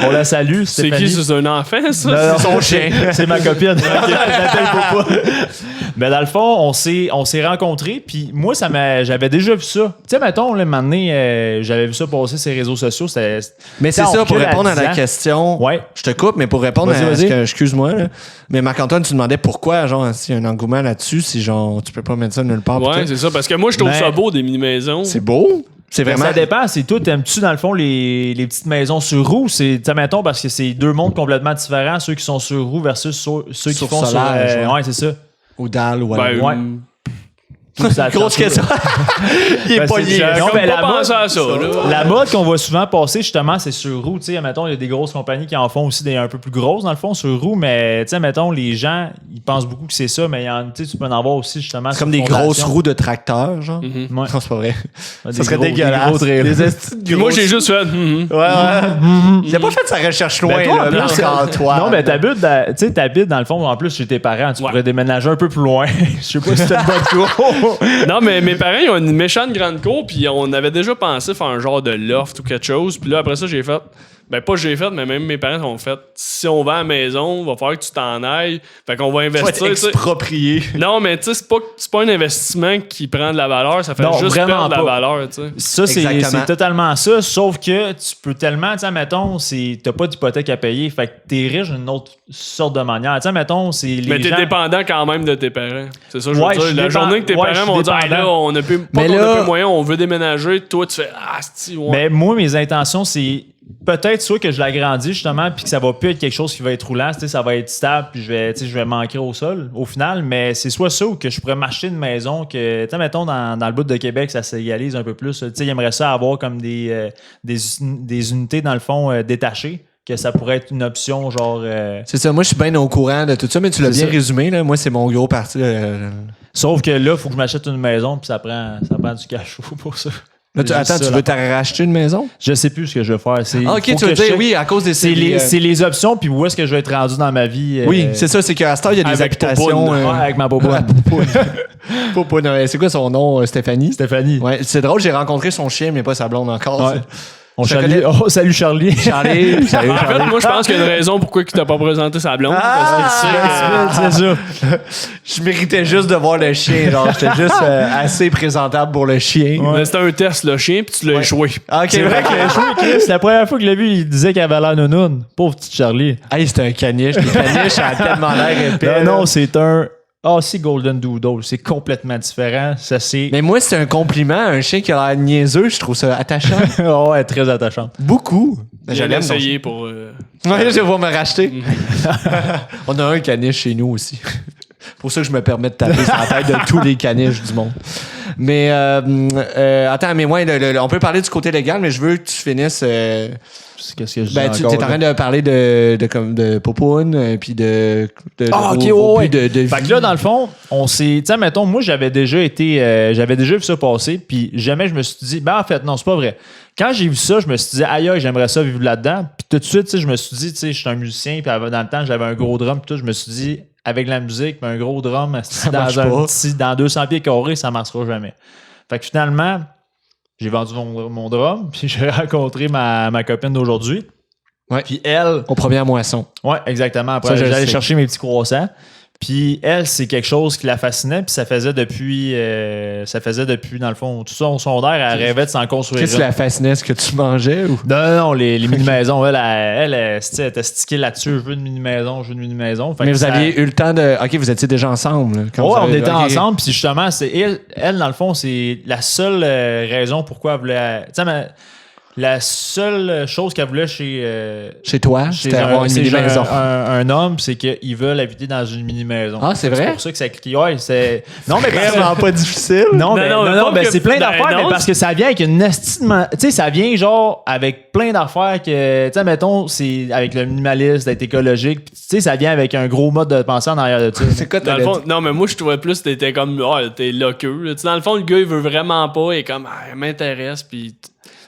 E: On la salue,
D: C'est
E: Stéphanie.
D: qui, c'est un enfant, ça?
E: Non,
A: C'est son chien.
E: C'est ma copine. Je l'appelle Popo. Mais dans le fond, on s'est rencontrés, puis moi, j'avais déjà vu ça. Tu sais, mettons, là, un moment donné, j'avais vu ça passer sur les réseaux sociaux.
A: Mais c'est
E: on
A: ça, pour
E: recule à
A: répondre à
E: 10
A: la
E: ans.
A: question,
E: Ouais.
A: je te coupe, mais pour répondre
E: Vas-y,
A: à
E: vas-y.
A: excuse-moi, là. Mais Marc-Antoine, tu demandais pourquoi, genre, s'il y a un engouement là-dessus, si genre, tu peux pas mettre ça nulle part.
D: Ouais,
A: putain.
D: c'est ça, parce que moi, je trouve
E: Mais-
D: ça beau, des mini-maisons.
A: C'est beau. C'est
E: Ben,
A: vraiment.
E: ça dépend. C'est toi, t'aimes-tu, dans le fond, les petites maisons sur roue? C'est, tu sais, mettons, parce que c'est deux mondes complètement différents, ceux qui sont sur roue versus ceux qui
A: Sur
E: font
A: solaire,
E: sur.
A: genre.
E: Ouais, c'est ça.
A: Ou dalle, ou
D: Ben,
A: whatever.
E: Ouais. Grosse question.
A: Il est pas lié.
E: Non, mais
D: pas pensé à ça, là.
E: La mode qu'on va souvent passer, justement, c'est sur roue. Tu sais, mettons, il y a des grosses compagnies qui en font aussi des un peu plus grosses, dans le fond, sur roue. Mais, tu sais, mettons, les gens, ils pensent beaucoup que c'est ça, mais tu peux en avoir aussi, justement.
A: C'est comme des grosses roues de tracteur, genre.
E: Ouais.
A: Non, c'est pas vrai.
E: Ça
A: serait dégueulasse.
D: Puis moi, j'ai juste fait.
A: Il a pas fait sa recherche loin,
E: Ben, toi, en
A: là,
E: plus,
A: Marc-Antoine.
E: non, mais t'habites dans le fond, en plus, chez tes parents. Tu pourrais déménager un peu plus loin. Je sais pas si c'était une bonne cour.
D: Non, mais mes parents, ils ont une méchante grande cour, puis on avait déjà pensé faire un genre de loft ou quelque chose. Puis là, après ça, j'ai fait. Ben, pas j'ai fait, mais même mes parents ont fait. Si on vend à la maison, il va falloir que tu t'en ailles. Fait qu'on va investir.
A: Tu vas être exproprié.
D: Non, mais tu sais, c'est pas un investissement qui prend de la valeur, ça fait
E: Non,
D: juste
E: vraiment
D: perdre de la
E: pas.
D: valeur, tu sais.
E: Ça,
A: Exactement.
E: c'est totalement ça. Sauf que tu peux tellement, tu sais, mettons, t'as pas d'hypothèque à payer. Fait que t'es riche d'une autre sorte de manière. Tu sais, mettons, c'est les
D: Mais t'es
E: gens...
D: dépendant quand même de tes parents. C'est ça, je veux
E: Ouais, je
D: dire.
E: suis
D: La journée que tes
E: ouais,
D: parents
E: je
D: vont
E: suis
D: dire, hey, là,
E: dépendant.
D: on a plus, pas
A: Mais
D: qu'on
A: là-
D: a plus moyen, on veut déménager, toi, tu fais, ah, c'est ouais.
E: Mais moi, mes intentions, c'est peut-être soit que je l'agrandis justement puis que ça va plus être quelque chose qui va être roulant, tu sais, ça va être stable puis je vais manquer au sol au final, mais c'est soit ça ou que je pourrais m'acheter une maison que, tu sais, mettons dans le bout de Québec, ça s'égalise un peu plus. Tu sais, j'aimerais ça avoir comme des unités dans le fond détachées, que ça pourrait être une option genre...
A: C'est ça, moi je suis bien au courant de tout ça, mais tu l'as
E: C'est
A: bien
E: ça.
A: résumé. Là. Moi, c'est mon gros parti.
E: Sauf que là, il faut que je m'achète une maison puis ça prend du cash flow pour ça.
A: Là,
E: C'est juste
A: attends,
E: ça,
A: tu
E: la
A: veux t'en racheter une maison?
E: Je sais plus ce que je vais faire.
A: Ah, ok,
E: faut
A: tu veux
E: que je
A: dire
E: check.
A: oui, à cause des
E: C'est les options, puis où est-ce que je vais être rendu dans ma vie.
A: Oui, c'est ça, c'est qu'à cette heure, il y a des
D: Avec
A: habitations.
D: Popoune.
E: Avec ma boboine.
A: Popoune. C'est quoi son nom, Stéphanie?
E: Stéphanie.
A: Ouais, c'est drôle, j'ai rencontré son chien, mais pas sa blonde encore.
E: Ouais.
A: Je connais-
E: Salut Charlie.
A: Charlie. Salut,
D: En fait,
A: Charlie.
D: moi, je pense qu'il y a une raison pourquoi il t'a pas présenté sa blonde. parce qu'il sait que-
E: C'est ça.
A: Je méritais juste de voir le chien. Genre, j'étais juste assez présentable pour le chien.
D: Mais c'était un test, le chien, puis tu l'as échoué.
A: Ah, ok,
E: C'est vrai que le chien, Chris, la première fois que je l'ai vu, il disait qu'il avait l'air nounoun. Pauvre petit Charlie.
A: Hey, c'était un caniche. Les caniches, ça a tellement l'air épais.
E: Non, c'est un Aussie Golden Doodle. C'est complètement différent. Ça, c'est.
A: Mais moi, c'est un compliment. Un chien qui a l'air niaiseux, je trouve ça attachant.
E: Oh, elle est très attachante.
A: Beaucoup.
D: J'ai
A: Je l'aime,
D: essayé pour.
A: donc. Ouais, je vais me racheter. On a un caniche chez nous aussi. Pour ça que je me permets de taper sur la tête de tous les caniches du monde. Mais attends, mais moi, on peut parler du côté légal, mais je veux que tu finisses.
E: Qu'est-ce que je dis
A: Ben, tu
E: encore,
A: es en
E: là?
A: train de parler de Popoune, puis de
E: Ah, ok,
A: vos
E: ouais.
A: buts de
E: Fait
A: vie.
E: que là, dans le fond, on s'est. Tu sais, mettons, moi, j'avais déjà vu ça passer, puis jamais je me suis dit, ben, en fait, non, c'est pas vrai. Quand j'ai vu ça, je me suis dit, aïe, aïe, j'aimerais ça vivre là-dedans. Puis tout de suite, tu sais, je me suis dit, tu sais, je suis un musicien, puis dans le temps, j'avais un gros drum, puis tout, je me suis dit, avec la musique, mais un gros drum,
A: marche pas.
E: dans 200 pieds carrés, ça marchera jamais. Fait que finalement, j'ai vendu mon drum, puis j'ai rencontré ma copine d'aujourd'hui.
A: Ouais.
E: Puis elle,
A: Aux premières moissons.
E: ouais, exactement. Après,
A: Ça, je le
E: j'allais
A: sais.
E: chercher mes petits croissants. Puis elle, c'est quelque chose qui la fascinait. Puis ça faisait depuis, dans le fond, tout son secondaire, elle rêvait de s'en construire.
A: Qu'est-ce qui
E: une.
A: la fascinait? Ce que tu mangeais? Ou?
E: Non, les mini-maisons. Elle était stickée là-dessus. Je veux une mini-maison, je veux une mini-maison. Fait
A: Mais
E: que
A: vous
E: ça-
A: aviez eu le temps de. Ok, vous étiez déjà ensemble. là, quand
E: Ouais,
A: vous
E: on
A: avez-
E: était
A: ok.
E: ensemble. Puis justement, c'est elle, dans le fond, c'est la seule raison pourquoi elle voulait. Tu sais, mais la seule chose qu'elle voulait chez
A: Chez toi, c'était avoir une mini-maison.
E: un homme, c'est qu'ils veulent habiter dans une mini-maison.
A: Ah, c'est vrai?
E: C'est pour ça que ça clique. Ouais, c'est. Non, mais
A: Vraiment pas difficile.
E: Non,
D: pas
E: ben,
D: que-
E: c'est plein
D: ben,
E: d'affaires,
D: non,
E: mais parce que ça vient avec une estimation. Tu sais, ça vient genre avec plein d'affaires que. Tu sais, mettons, c'est avec le minimaliste, d'être écologique. Puis, tu sais, ça vient avec un gros mode de pensée en arrière de ça.
A: C'est quoi
D: Dans
A: t'as
D: le
A: dit?
D: fond, non, mais moi, je trouvais plus que t'étais comme, t'es loqueux. Là. Tu sais, dans le fond, le gars, il veut vraiment pas, il est comme, il m'intéresse, puis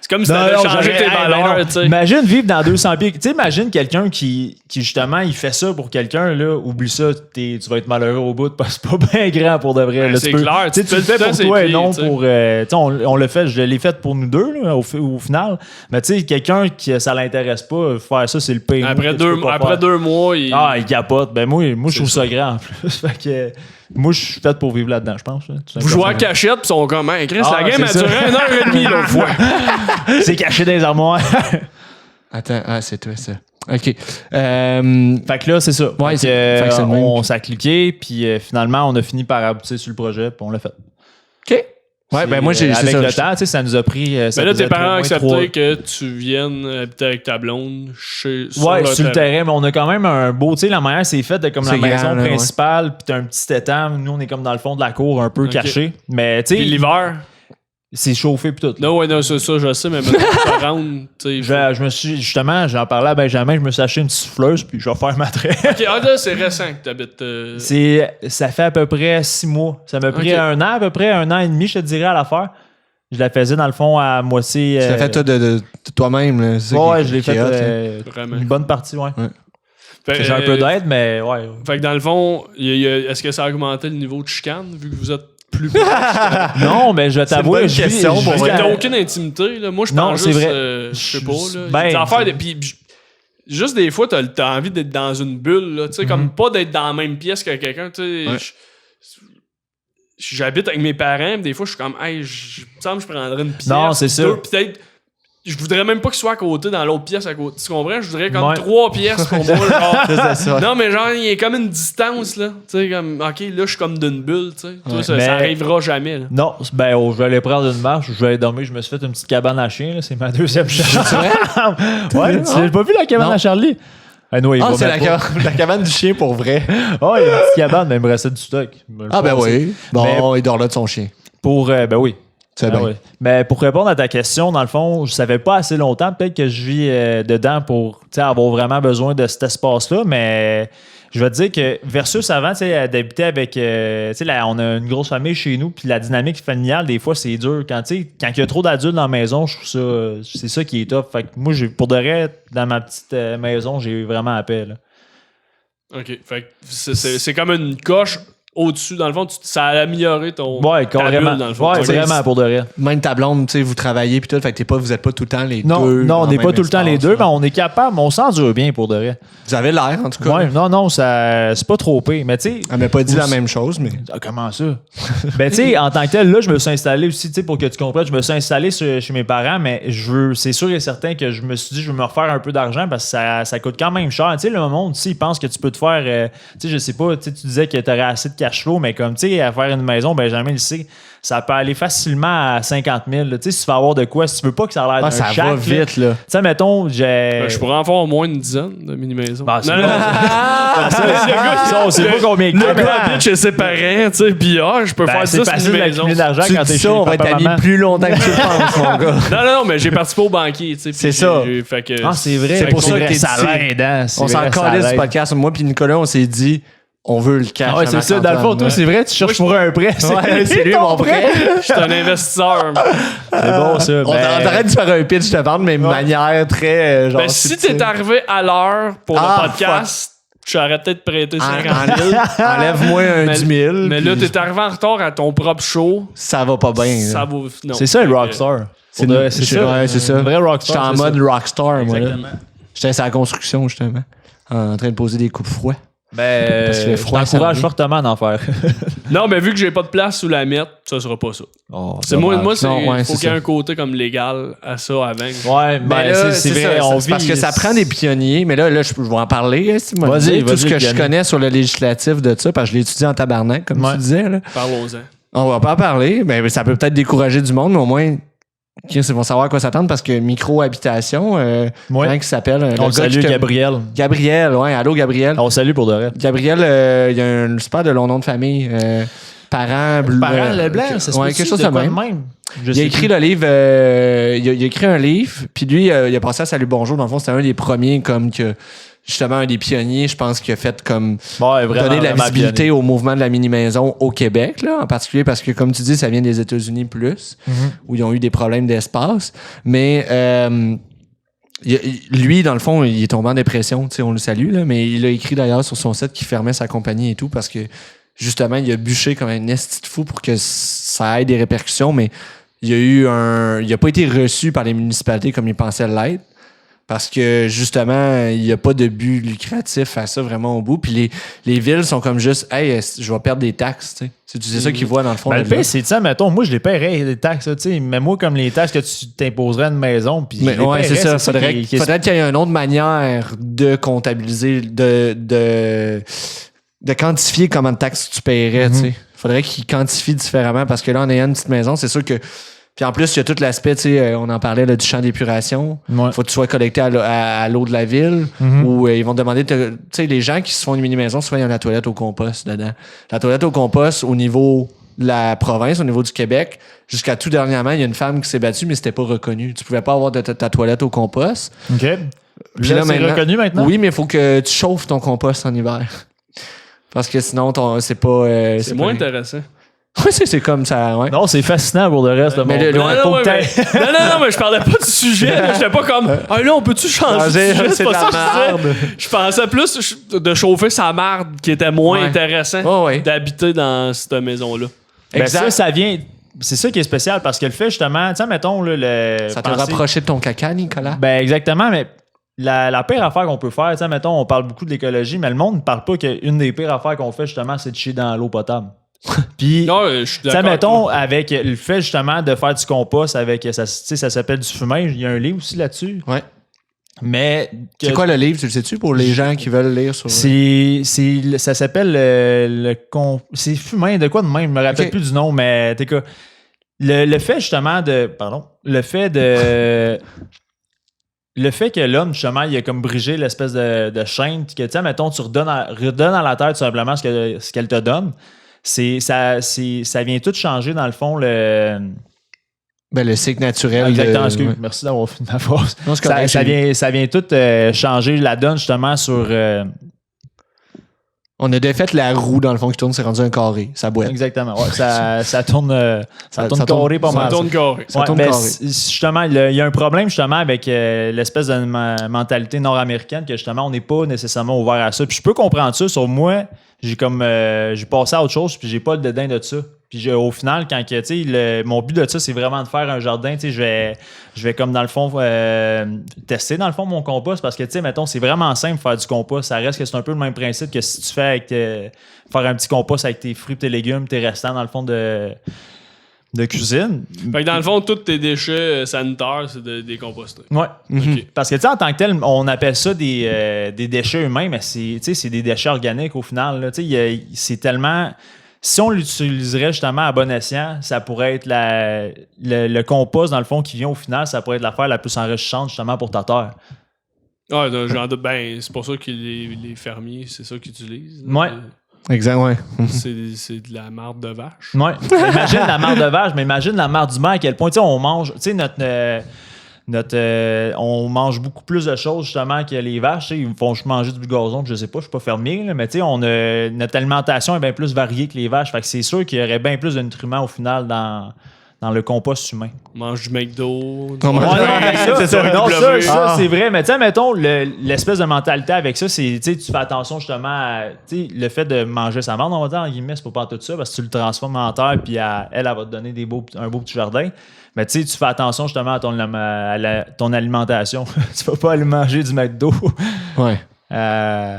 D: c'est comme si t'avais changé tes valeurs, tu sais.
E: Imagine vivre dans 200 pieds. Tu sais, imagine quelqu'un qui justement, il fait ça pour quelqu'un, là. Oublie ça, tu vas être malheureux au bout parce que c'est pas bien grand pour de vrai.
D: Ben,
E: là.
D: c'est
E: Tu peux-
D: clair,
E: Tu sais,
D: tu
E: tu le
D: fais
E: fais
D: tout
E: pour
D: le temps
E: toi
D: ses
E: et non
D: pieds, tu sais.
E: pour. Tu sais, on le fait, je l'ai fait pour nous deux, là, au final. Mais tu sais, quelqu'un qui ça l'intéresse pas, faire ça, c'est le pire.
D: Après 2 mois, il.
E: Ah, il capote. Ben moi je trouve ça grand en plus. Fait que moi, je suis fait pour vivre là-dedans, je pense. Là, tout
D: Vous jouez à
E: simplement.
D: cachette, pis ils sont comme, hey, Chris,
E: Ah,
D: la game a
E: c'est ça.
D: duré 1h30 l'autre fois.
E: C'est caché dans les armoires.
A: Attends, c'est toi ça. Ok.
E: Fait que là, c'est ça.
A: Ouais,
E: Fait que,
A: fait que c'est le même.
E: on s'est cliqué, puis finalement, on a fini par aboutir sur le projet, puis on l'a fait.
A: Ok. Ouais, ben moi, c'est
E: avec
A: ça,
E: le temps, tu sais, ça nous a pris.
D: Mais là, tes parents ont accepté que tu viennes habiter avec ta blonde sur
E: Sur le terrain, mais on a quand même un beau. Tu sais, la manière, c'est fait de comme la
A: C'est
E: maison
A: grand, là,
E: principale, puis t'as un petit étang. Nous, on est comme dans le fond de la cour, un peu caché. Mais tu
D: Puis
E: sais,
D: l'hiver.
E: c'est chauffé, puis tout. là.
D: Non, ouais, non, c'est ça, je sais, mais maintenant, tu rentres, tu sais.
E: Je me suis, justement, j'en parlais à Benjamin, je me suis acheté une petite souffleuse, puis je vais faire ma traite.
D: Ok, là, c'est récent que t'habites.
E: Ça fait à peu près 6 mois. Ça m'a pris
D: Ok.
E: un an, à peu près, 1 an et demi, je te dirais, à la faire. Je la faisais, dans le fond, à moitié.
A: Tu l'as fait toi de toi-même. Là, c'est ça
E: Ouais,
A: qui-
E: je l'ai
A: qui est
E: fait
A: hot, là.
D: Vraiment.
E: une bonne partie, ouais.
D: Fait,
E: J'ai un peu d'aide, mais ouais.
D: Fait que dans le fond, est-ce que ça a augmenté le niveau de chicane, vu que vous êtes plus
E: Non, mais je vais t'avouer,
A: bonne
E: je vis-
A: question,
E: je
A: pour
E: vis
D: Parce que
E: à-
D: t'as aucune intimité, là. Moi, je
E: Non,
D: pense
E: c'est
D: juste,
E: vrai.
D: je sais pas, là.
E: Ben,
D: Des affaires de... Puis, juste des fois, t'as envie d'être dans une bulle, là. Tu sais, comme pas d'être dans la même pièce que quelqu'un, tu sais.
A: Ouais.
D: J'habite avec mes parents, pis des fois, je suis comme, hey, il me semble que je prendrais une pièce.
E: Non, c'est ça.
D: deux, peut-être. Je voudrais même pas qu'il soit à côté dans l'autre pièce à côté. Tu comprends? Je voudrais comme
E: Ouais.
D: 3 pièces pour moi. Genre.
A: C'est ça.
D: Non, mais genre, il y a comme une distance, là. Tu sais, comme, ok, là, je suis comme d'une bulle, tu sais. Toi,
A: Ouais.
D: ça
E: Mais-
D: arrivera jamais, là.
E: Non, ben, je vais aller prendre une marche, je vais aller dormir, je me suis fait une petite cabane à chien, là, c'est ma deuxième chambre. Ouais, tu n'as pas vu la cabane
A: Non.
E: à Charlie? Ah, non, il
A: Ah,
E: va
A: c'est
E: mettre pas.
A: la cabane du chien pour vrai.
E: Oh, il y a une petite cabane, mais il me restait du stock.
A: Ah, ben oui. Bon,
E: Mais-
A: il dort là de son chien.
E: Pour, ben oui.
A: C'est
E: Ah
A: bien.
E: ouais. Mais pour répondre à ta question, dans le fond, je savais pas assez longtemps. Peut-être que je vis dedans pour tu sais, avoir vraiment besoin de cet espace-là. Mais je vais te dire que versus avant, tu sais, d'habiter avec. Tu sais, on a une grosse famille chez nous. Puis la dynamique familiale, des fois, c'est dur. Quand il y a trop d'adultes dans la maison, je trouve ça. C'est ça qui est top. Fait que moi, pour de vrai, dans ma petite maison, j'ai vraiment la paix, là.
D: Ok. Fait que c'est comme une coche au-dessus. Dans le fond, ça a amélioré ton.
E: Ouais,
D: ta
E: carrément.
D: bulle, dans le fond.
E: Ouais,
D: Ok.
E: vraiment, pour de vrai.
A: Même ta blonde, tu sais, vous travaillez puis tout, fait que vous êtes pas tout le temps les
E: Non,
A: deux.
E: non, on
A: dans
E: n'est
A: le
E: pas
A: même
E: tout le temps les
A: espace,
E: deux,
A: là.
E: mais on est capable, on s'endure bien pour de vrai.
A: Vous avez l'air, en tout cas.
E: Ouais, non, ça, c'est pas trop pire. Mais tu sais.
A: Elle m'a pas dit la
E: Aussi-
A: même chose, mais.
E: Ah, comment ça? Ben, tu sais, en tant que tel, là, je me suis installé aussi, tu sais, pour que tu comprennes, je me suis installé chez mes parents, mais c'est sûr et certain que je me suis dit, je vais me refaire un peu d'argent parce que ça coûte quand même cher. Tu sais, le monde, il pense que tu peux te faire, tu sais, je sais pas, tu sais, tu disais que tu aurais assez de cash flow, mais comme, tu sais, à faire une maison, Benjamin le sait, ça peut aller facilement à 50 000. Tu sais, si tu veux avoir de quoi, si tu veux pas que ça a l'air
A: Ah,
E: d'un
A: ça
E: shack,
A: va
E: là.
A: vite, là.
E: Tu sais, mettons,
D: Ben, je pourrais en faire au moins une dizaine de mini-maisons.
E: Bah, c'est
D: non,
E: bon.
D: non,
E: Ça, on sait pas combien
D: le gars habite chez ses parents, tu sais, pis je peux
E: Ben,
D: faire
E: c'est
D: 10
E: facile
D: mini-maisons.
E: d'accumuler de l'argent
A: Tu
E: quand
A: dis
E: t'es
A: ça,
E: chez
A: on va être
E: papa,
A: amis
E: maman.
A: plus longtemps que tu le penses, mon gars.
D: Non, mais j'ai participé au banquier, tu sais. puis
A: C'est ça.
D: Fait que,
E: Ah, c'est vrai.
A: C'est pour ça
E: vrai,
A: que t'es
E: ça
A: ici.
E: l'aide, hein. C'est
A: On s'en
E: vrai, ça
A: calait du
E: l'aide.
A: podcast. Moi puis Nicolas, on s'est dit, on veut le cash.
E: Ah ouais, c'est ça. Dans le fond, toi, c'est vrai, tu cherches pour un prêt.
A: Ouais, c'est lui mon prêt.
D: je suis un investisseur.
E: C'est bon, ça.
A: On arrête de faire un pitch de vente, mais de manière très. Genre,
D: Ben, si
A: subtile.
D: t'es arrivé à l'heure pour
A: Ah,
D: le podcast, j'aurais peut-être prêté 50 000.
A: Enlève-moi un
D: Mais-
A: 10 000.
D: Mais là,
A: puis
D: t'es arrivé en retard à ton propre show.
A: ça va pas bien.
D: Ça
A: là.
D: vaut. Non.
E: C'est ça, le rockstar.
A: C'est
E: Pour de-
A: c'est
E: ça.
A: ouais, c'est ça.
E: Un vrai rockstar.
A: J'étais en
E: c'est
A: mode
E: ça.
A: rockstar, moi. Là.
E: Exactement.
A: J'étais sur la construction, justement. En train de poser des coups de froid.
E: Ben,
A: Parce que le
E: je
A: froid, ça
E: t'encourage
A: revient.
E: fortement d'en faire.
D: Non, mais vu que j'ai pas de place sous la miette, ça sera pas ça.
E: Oh,
D: C'est moi, c'est,
A: Non, ouais,
D: faut
A: c'est
D: qu'il y ait
A: ça.
D: un côté comme légal à ça avant.
E: Ouais,
A: Ben
E: ben,
A: là,
E: c'est vrai,
A: ça,
E: on
A: c'est
E: vit.
A: parce que ça prend des pionniers, mais là je vais en parler. Moi,
E: Vas-y,
A: tout
E: vas-y,
A: ce que je
E: pionnier.
A: connais sur le législatif de ça, parce que je l'ai étudié en tabarnak, comme
E: Ouais.
A: tu disais. Là.
D: Parlons-en.
A: On va pas en parler, mais ça peut peut-être décourager du monde, mais au moins, ils vont savoir à quoi s'attendre parce que micro-habitation,
E: Ouais.
A: comment il s'appelle?
E: On le salue, Gabriel.
A: Gabriel, ouais, allô Gabriel.
E: On le salue pour de vrai.
A: Gabriel, il y a un super de long nom de famille. Parent
E: Leblanc, ça se
A: ouais,
E: peut-tu
A: quelque chose
E: de
A: de
E: quoi
A: même.
E: Je
A: Il
E: sais
A: a écrit
E: plus.
A: le livre, il a écrit un livre, puis lui, il a passé à Salut Bonjour. Dans le fond, c'était un des premiers, comme que justement un des pionniers, je pense, qui a fait comme
E: Ouais, vraiment,
A: donner de la
E: vraiment
A: visibilité
E: bien.
A: au mouvement de la mini-maison au Québec, là, en particulier parce que, comme tu dis, ça vient des États-Unis plus, où ils ont eu des problèmes d'espace. Mais lui, dans le fond, il est tombé en dépression, tu sais, on le salue, là, mais il a écrit d'ailleurs sur son site qu'il fermait sa compagnie et tout parce que justement, il a bûché comme un esti de fou pour que ça ait des répercussions, mais il a pas été reçu par les municipalités comme il pensait l'être. Parce que justement, il n'y a pas de but lucratif à ça vraiment au bout. Puis les villes sont comme juste, hey, je vais perdre des taxes. Tu sais. C'est ça qu'ils voient dans le fond.
E: Ben, le
A: là-dedans.
E: pire, c'est ça, mettons, moi, je les paierais, les taxes, tu sais, mais moi, comme les taxes que tu t'imposerais à une maison, puis
A: Mais
E: je les
A: ouais, c'est
E: paierais,
A: ça. Faudrait qu'il y ait une autre manière de comptabiliser, de quantifier comment de taxes tu paierais. Tu sais. Faudrait qu'ils quantifient différemment parce que là, en ayant une petite maison, c'est sûr que. Puis en plus, il y a tout l'aspect, tu sais, on en parlait là, du champ d'épuration.
E: Ouais.
A: Faut que tu sois connecté à l'eau de la ville où ils vont te demander, tu sais, les gens qui se font une mini-maison, souvent, il y a la toilette au compost dedans. La toilette au compost, au niveau de la province, au niveau du Québec, jusqu'à tout dernièrement, il y a une femme qui s'est battue, mais c'était pas reconnu. Tu pouvais pas avoir ta toilette au compost.
E: OK.
A: Puis
E: Là, c'est reconnu maintenant?
A: Oui, mais il faut que tu chauffes ton compost en hiver. Parce que sinon, c'est pas.
D: C'est moins intéressant.
A: Oui, c'est comme ça, ouais.
E: Non, c'est fascinant pour le reste.
A: Mais
E: de
A: le-
E: mon
A: le-
D: Non,
E: faut
D: ouais,
E: que
D: mais,
E: t'aies-
D: non, mais je parlais pas du sujet. là. J'étais pas comme, ah là, on peut-tu changer de sujet?
A: C'est
D: pas
A: de la
D: ça que je disais.
A: merde.
D: Je pensais plus de chauffer sa marde qui était moins
A: Ouais.
D: intéressant
A: Ouais, ouais.
D: d'habiter dans cette maison-là.
E: Ben,
A: Exact.
E: ça vient. C'est ça qui est spécial parce que le fait justement, tu sais, mettons, là,
A: Ça te
E: penser-
A: rapprochait de ton caca, Nicolas?
E: Ben, exactement, mais la pire affaire qu'on peut faire, tu sais, mettons, on parle beaucoup de l'écologie, mais le monde ne parle pas qu'une des pires affaires qu'on fait justement, c'est de chier dans l'eau potable. Puis,
D: Non, je suis
E: tu sais,
D: d'accord.
E: mettons, avec le fait justement de faire du compost avec, ça, tu sais, ça s'appelle du fumage, il y a un livre aussi là-dessus.
A: Ouais.
E: Mais. que-
A: C'est quoi le livre, tu le sais-tu, pour les gens qui veulent lire sur...
E: Ça s'appelle c'est fumain de quoi de même, je me rappelle
A: Ok.
E: plus du nom, mais t'es quoi. Le fait justement de. Pardon. Le fait de. Le fait que l'homme, justement, il a comme brisé l'espèce de chaîne, puis que, tu sais, mettons, tu redonnes à la terre tout simplement ce qu'elle te donne, ça vient tout changer, dans le fond, le.
A: Ben, le cycle naturel.
E: Exactement,
A: de-
E: excuse.
A: ouais.
E: Merci d'avoir fini ma phrase.
A: Non, c'est correct,
E: Ça vient tout changer la donne, justement, sur.
A: On a défait la roue, dans le fond, qui tourne, c'est rendu un carré. Ça boite.
E: Exactement. Ouais, ça tourne, ça tourne
A: ça tourne-
E: carré pas
A: ça
E: mal.
D: Ça tourne carré.
A: Ça
E: Ouais,
A: tourne
E: mais
A: carré.
E: justement, il y a un problème justement avec l'espèce de mentalité nord-américaine que justement, on n'est pas nécessairement ouvert à ça. Puis je peux comprendre ça. Sur moi, j'ai passé à autre chose, puis j'ai pas le dédain de ça. Puis au final, quand que, tu sais, mon but de ça, c'est vraiment de faire un jardin. Tu sais, je vais comme dans le fond tester dans le fond mon compost parce que, tu sais, mettons, c'est vraiment simple faire du compost. Ça reste que c'est un peu le même principe que si tu fais avec faire un petit compost avec tes fruits, tes légumes, tes restants dans le fond de cuisine.
D: Fait que dans le fond, tous tes déchets sanitaires, c'est de décomposter.
E: Ouais.
D: Ok.
E: Parce que, tu sais, en tant que tel, on appelle ça des déchets humains, mais c'est des déchets organiques au final. Là. Tu sais, c'est tellement. Si on l'utiliserait justement à bon escient, ça pourrait être le compost, dans le fond, qui vient au final, ça pourrait être l'affaire la plus enrichissante justement pour ta terre.
D: Ah, non, j'en doute. Ben, c'est pour ça que les fermiers, c'est ça qu'ils utilisent.
E: Ouais.
A: Exact, ouais.
D: C'est de la marde de vache.
E: Ouais. Imagine la marde de vache, mais imagine la marde d'humain à quel point, tu sais, on mange, tu sais, on mange beaucoup plus de choses justement que les vaches. Tu sais, ils me font manger du gazon, puis je sais pas, je suis pas fermier, là, mais tu sais, notre alimentation est bien plus variée que les vaches. Fait que c'est sûr qu'il y aurait bien plus de nutriments au final dans le compost humain.
D: On mange du McDo.
A: On mange-
E: Ouais, non, mais
A: c'est ça.
E: non,
D: W.
E: ça, c'est vrai. Mais tu sais, mettons, l'espèce de mentalité avec ça, c'est, tu sais, tu fais attention justement à, tu sais, le fait de manger sa viande, on va dire, en guillemets, c'est pas tout ça, parce que tu le transformes en terre, puis elle va te donner un beau petit jardin. Mais tu sais, tu fais attention justement à ton alimentation. Tu vas pas aller manger du McDo.
A: Ouais.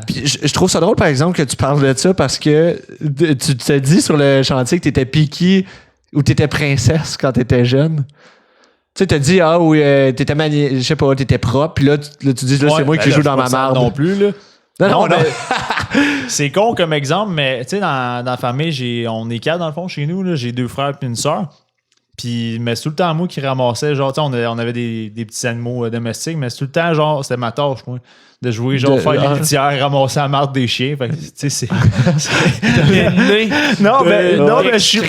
A: Puis je trouve ça drôle, par exemple, que tu parles de ça parce que tu te dis sur le chantier que t'étais piqué ou t'étais princesse quand t'étais jeune. Tu sais, t'as dit, oui, t'étais je sais pas, t'étais propre, puis là, tu dis, là, c'est moi qui joue dans ma marde.
E: Non plus, là.
A: Non.
E: C'est con comme exemple, mais tu sais, dans la famille, on est 4 dans le fond chez nous. Là. J'ai 2 frères puis une sœur. Puis, mais c'est tout le temps moi qui ramassais. Genre, tu sais, on avait des petits animaux domestiques, mais c'est tout le temps, genre, c'était ma tâche, moi, de jouer, genre, faire les litières, ramasser la marde des chiens. Fait que, tu sais, c'est. Non, mais je suis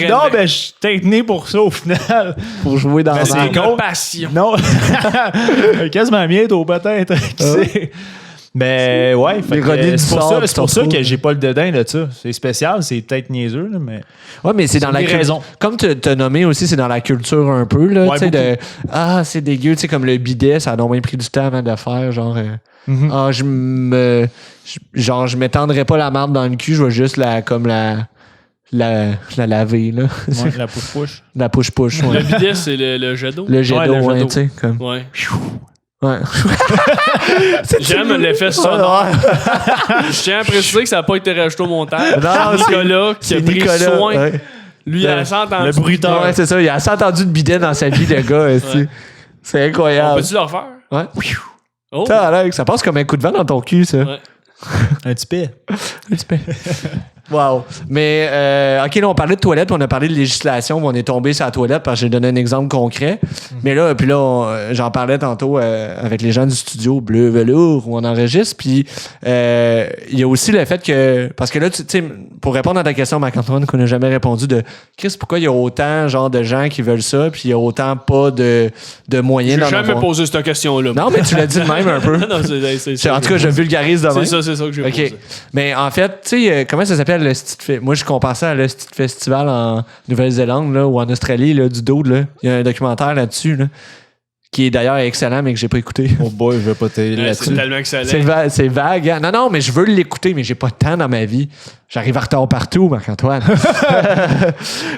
E: peut-être né pour ça au final.
A: Pour jouer dans
E: Mais
A: la
E: c'est
A: marde.
E: con.
D: Passion.
E: Non. Quasiment bientôt, peut-être. Qui sait? Mais ouais, fait que
A: L'ironie du
E: c'est
A: sort,
E: pour ça
A: tu
E: que
A: trouves.
E: j'ai pas le dédain de ça. C'est spécial, c'est peut-être niaiseux, là, mais.
A: Ouais, mais c'est dans la
E: des
A: culture.
E: raisons.
A: Comme tu as nommé aussi, c'est dans la culture un peu, là.
E: Ouais,
A: Tu sais, c'est dégueu. Tu sais, comme le bidet, ça a donc bien pris du temps avant de faire. Genre, je m'étendrai pas la marde dans le cul, je vais juste la laver, là.
E: Ouais, la push-push.
A: La push-push,
D: Le
A: ouais.
D: bidet, c'est le jet d'eau.
A: Le jet
E: Ouais,
A: d'eau,
E: le jet
A: ouais,
E: d'eau.
A: tu sais, comme.
D: Ouais.
A: Ouais.
D: J'aime l'effet sonore. Je tiens à préciser que ça n'a pas été rajouté au montage.
A: Non,
D: C'est Nicolas qui a
A: C'est
D: pris
A: Nicolas.
D: soin.
A: Ouais.
D: Lui, il a assez entendu.
E: Le bruiteur.
A: Ouais, c'est ça. Il a assez entendu de bidet dans sa vie, le gars. esti. C'est
D: On
A: incroyable.
D: peut-tu le refaire?
A: Ouais.
D: Oh.
A: Ça, Alex, ça passe comme un coup de vent dans ton cul, ça.
D: Ouais.
E: Un petit peu.
A: Un petit peu. Wow. Mais, OK, là, on parlait de toilettes, on a parlé de législation, on est tombé sur la toilette parce que j'ai donné un exemple concret. Mais là, j'en parlais tantôt avec les gens du studio Bleu Velours où on enregistre. Puis, il y a aussi le fait que, parce que là, tu sais, pour répondre à ta question, Marc-Antoine, qu'on n'a jamais répondu de Chris, pourquoi il y a autant, genre, de gens qui veulent ça, puis il y a autant pas de moyens d'en
D: J'ai jamais
A: avoir?
D: posé cette question-là.
A: Non, mais tu l'as dit de même un peu.
D: Non, c'est
A: En tout cas, je vulgarise de même.
D: c'est ça que j'ai posé.
A: OK. Mais en fait, tu sais, comment ça s'appelle le moi, je compare ça à le Style Festival en Nouvelle-Zélande là, ou en Australie, là, du Dude. Là. Il y a un documentaire là-dessus, là, qui est d'ailleurs excellent, mais que j'ai pas écouté.
E: Oh boy, je vais pas t'aider
D: Ouais,
E: là-dessus.
D: c'est tellement excellent.
A: C'est vague. Hein? Non, mais je veux l'écouter, mais j'ai pas de temps dans ma vie. J'arrive en retard partout, Marc-Antoine.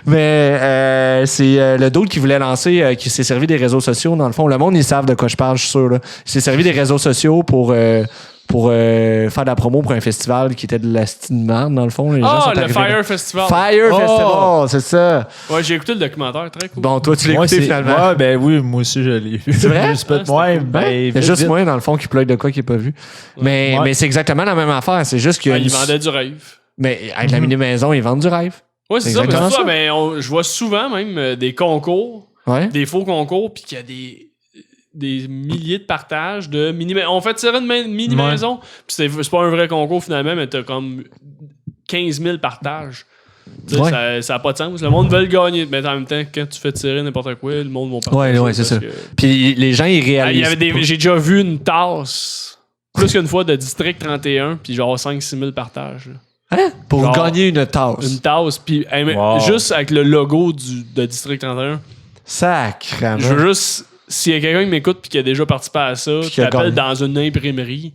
A: Mais c'est le Dude qui voulait lancer, qui s'est servi des réseaux sociaux. Dans le fond, le monde, ils savent de quoi je parle, je suis sûr. Là. Il s'est servi des réseaux sociaux pour faire de la promo pour un festival qui était de la style marde, dans le fond. Les gens sont
D: Le
A: arrivés
D: Fire
A: là.
D: Festival.
A: Fire Festival, c'est ça.
D: Ouais, j'ai écouté le documentaire, très cool.
A: Bon, toi, tu l'as écouté finalement.
E: Ouais, ben oui, moi aussi, je l'ai vu.
A: C'est vrai?
E: Ouais, ben,
A: Il y a
E: vite,
A: juste
E: vite.
A: moi, dans le fond, qui plug de quoi qui n'est pas vu. Mais c'est exactement la même affaire. C'est juste que.
D: Il vendait du rêve.
A: Mais avec la mini-maison, ils vendent du rêve.
D: Ouais, c'est
A: C'est
D: ça. Mais
A: exactement
D: c'est ça.
A: ça.
D: Mais je vois souvent même des concours,
A: Ouais.
D: des faux concours, puis qu'il y a des milliers de partages de mini-maisons. On fait tirer une mini-maison, puis c'est pas un vrai concours finalement, mais t'as comme 15 000 partages. Tu sais,
A: Ouais.
D: ça n'a pas de sens. Le monde veut le gagner, mais en même temps, quand tu fais tirer n'importe quoi, le monde va partager.
A: Ouais, c'est
D: parce
A: ça.
D: que-
A: Puis les gens, ils réalisent.
D: J'ai déjà vu une tasse plus qu'une fois de District 31, puis genre 5-6 000 partages. Là.
A: Hein? Pour
D: Genre,
A: gagner une tasse.
D: Une tasse, puis
E: Wow.
D: juste avec le logo de District 31.
A: Sacrément.
D: Je veux juste, s'il y a quelqu'un qui m'écoute puis qui a déjà participé à ça,
A: Puis
D: tu
A: qui a
D: t'appelles
A: gagné.
D: dans une imprimerie,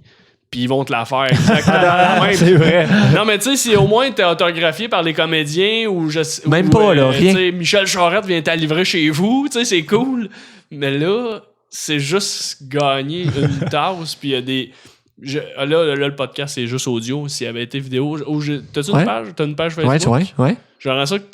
D: puis ils vont te la faire exactement la même.
E: C'est vrai.
D: Non, mais tu sais, si au moins t'es autographié par les comédiens ou
A: Même pas, là, rien.
D: tu sais, Michel Charette vient t'à livrer chez vous, tu sais, c'est cool. Mais là, c'est juste gagner une tasse, puis il y a des. Là, le podcast, c'est juste audio. S'il avait été vidéo. T'as-tu une
A: Ouais.
D: page? T'as une page
A: Ouais,
D: Facebook?
A: ouais.
D: J'aimerais ça que.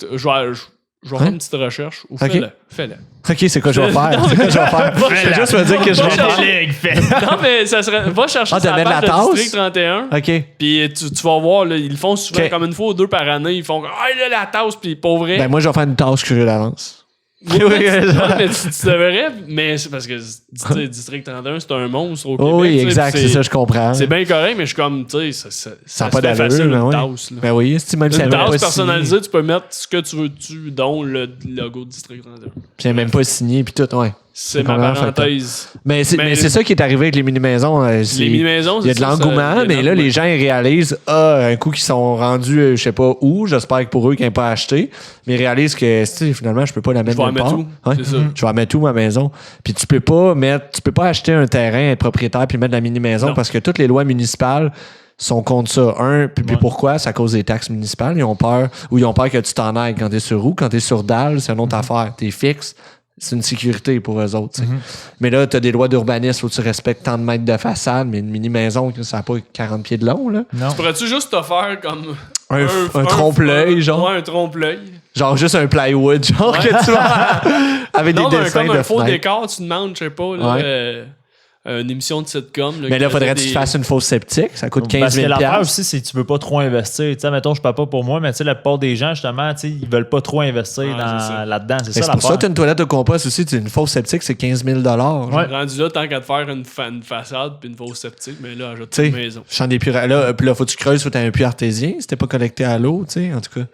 D: Je vais faire une petite recherche. Ou
A: Ok.
D: fais-le.
A: OK, c'est quoi je vais faire? C'est quoi je vais faire? Je vais juste me dire que je vais faire.
D: Non, mais ça serait. Va chercher
A: Ah,
D: sa
A: de mettre
D: page
A: la
D: de
A: tasse?
D: District 31.
A: OK.
D: Puis tu vas voir, là, ils le font souvent
A: Ok.
D: comme une fois ou deux par année. Ils font ah, là, la tasse, puis pour vrai.
A: Ben, moi, je vais faire une tasse que j'ai d'avance.
D: Oui, mais tu devrais, mais c'est parce que tu sais, District 31, c'est un monstre au Québec.
A: Oh, oui,
D: tu sais,
A: exact,
D: puis
A: c'est ça, je comprends.
D: C'est bien correct, mais je suis comme, tu sais, ça
A: Ça n'a
D: se
A: pas
D: fait facile,
A: d'allure, mais
D: une
A: oui.
D: tasse. Là.
A: Ben oui, si même si
D: Une
A: elle n'est
D: tasse
A: pas
D: personnalisée,
A: signée.
D: tu peux mettre ce que tu veux dessus, dont le logo de District 31.
A: Puis elle n'est même pas signée, puis tout, ouais.
D: C'est ma
A: complètement
D: parenthèse.
A: Mais c'est ça qui est arrivé avec les mini-maisons.
D: Les mini-maisons,
A: Il y a de
D: c'est ça,
A: l'engouement,
D: il y a de
A: mais là,
D: l'engouement.
A: les gens, ils réalisent, un coup qu'ils sont rendus, je sais pas où, j'espère que pour eux, qu'ils n'ont pas acheté, mais ils réalisent que, tu sais, finalement, je peux pas la mettre
D: Je vais en
A: nulle
D: mettre
A: part.
D: où, c'est ça.
A: Je vais en mettre où, ma maison? Puis tu peux pas acheter un terrain, être propriétaire, puis mettre la mini-maison,
D: Non.
A: parce que toutes les lois municipales sont contre ça. Puis pourquoi? C'est à cause des taxes municipales. Ils ont peur que tu t'en ailles quand t'es sur roue. Quand t'es sur dalle, c'est une autre affaire. T'es fixe. C'est une sécurité pour eux autres. tu sais. Mais là, tu as des lois d'urbanisme où tu respectes tant de mètres de façade, mais une mini-maison, ça n'a pas 40 pieds de long. Là.
E: Non.
D: Pourrais-tu juste te faire comme.
A: Un trompe-l'œil, genre.
D: Ouais, un trompe-l'œil.
A: Genre juste un plywood, genre
D: Ouais.
A: que tu vas avec
D: Non,
A: des
D: mais
A: dessins
D: comme
A: de
D: un faux
A: fenêtres.
D: décor, tu demandes, je sais pas, là,
A: Ouais.
D: une émission de sitcom.
A: Mais là, faudrait que tu fasses une fausse sceptique. Ça coûte 15
E: Parce
A: 000
E: que l'affaire
A: piastres.
E: aussi, c'est que tu veux pas trop investir. Tu sais, mettons, je parle pas pour moi, mais tu sais, la plupart des gens, justement, tu sais, ils veulent pas trop investir
D: Ah, c'est ça.
E: là-dedans. C'est
A: Mais
E: ça
A: c'est pour ça que tu
E: l'affaire.
A: as une toilette de compost aussi. Une fausse sceptique, c'est 15 000 genre.
E: Ouais.
D: Rendu là, tant qu'à te faire une façade puis une fausse sceptique, mais là, ajoute
A: Tu sais,
D: une maison.
A: champ des puits. Là, puis là, faut que tu creuses, faut que tu aies un puits artésien. Si t'es pas connecté à l'eau, tu sais, en tout cas.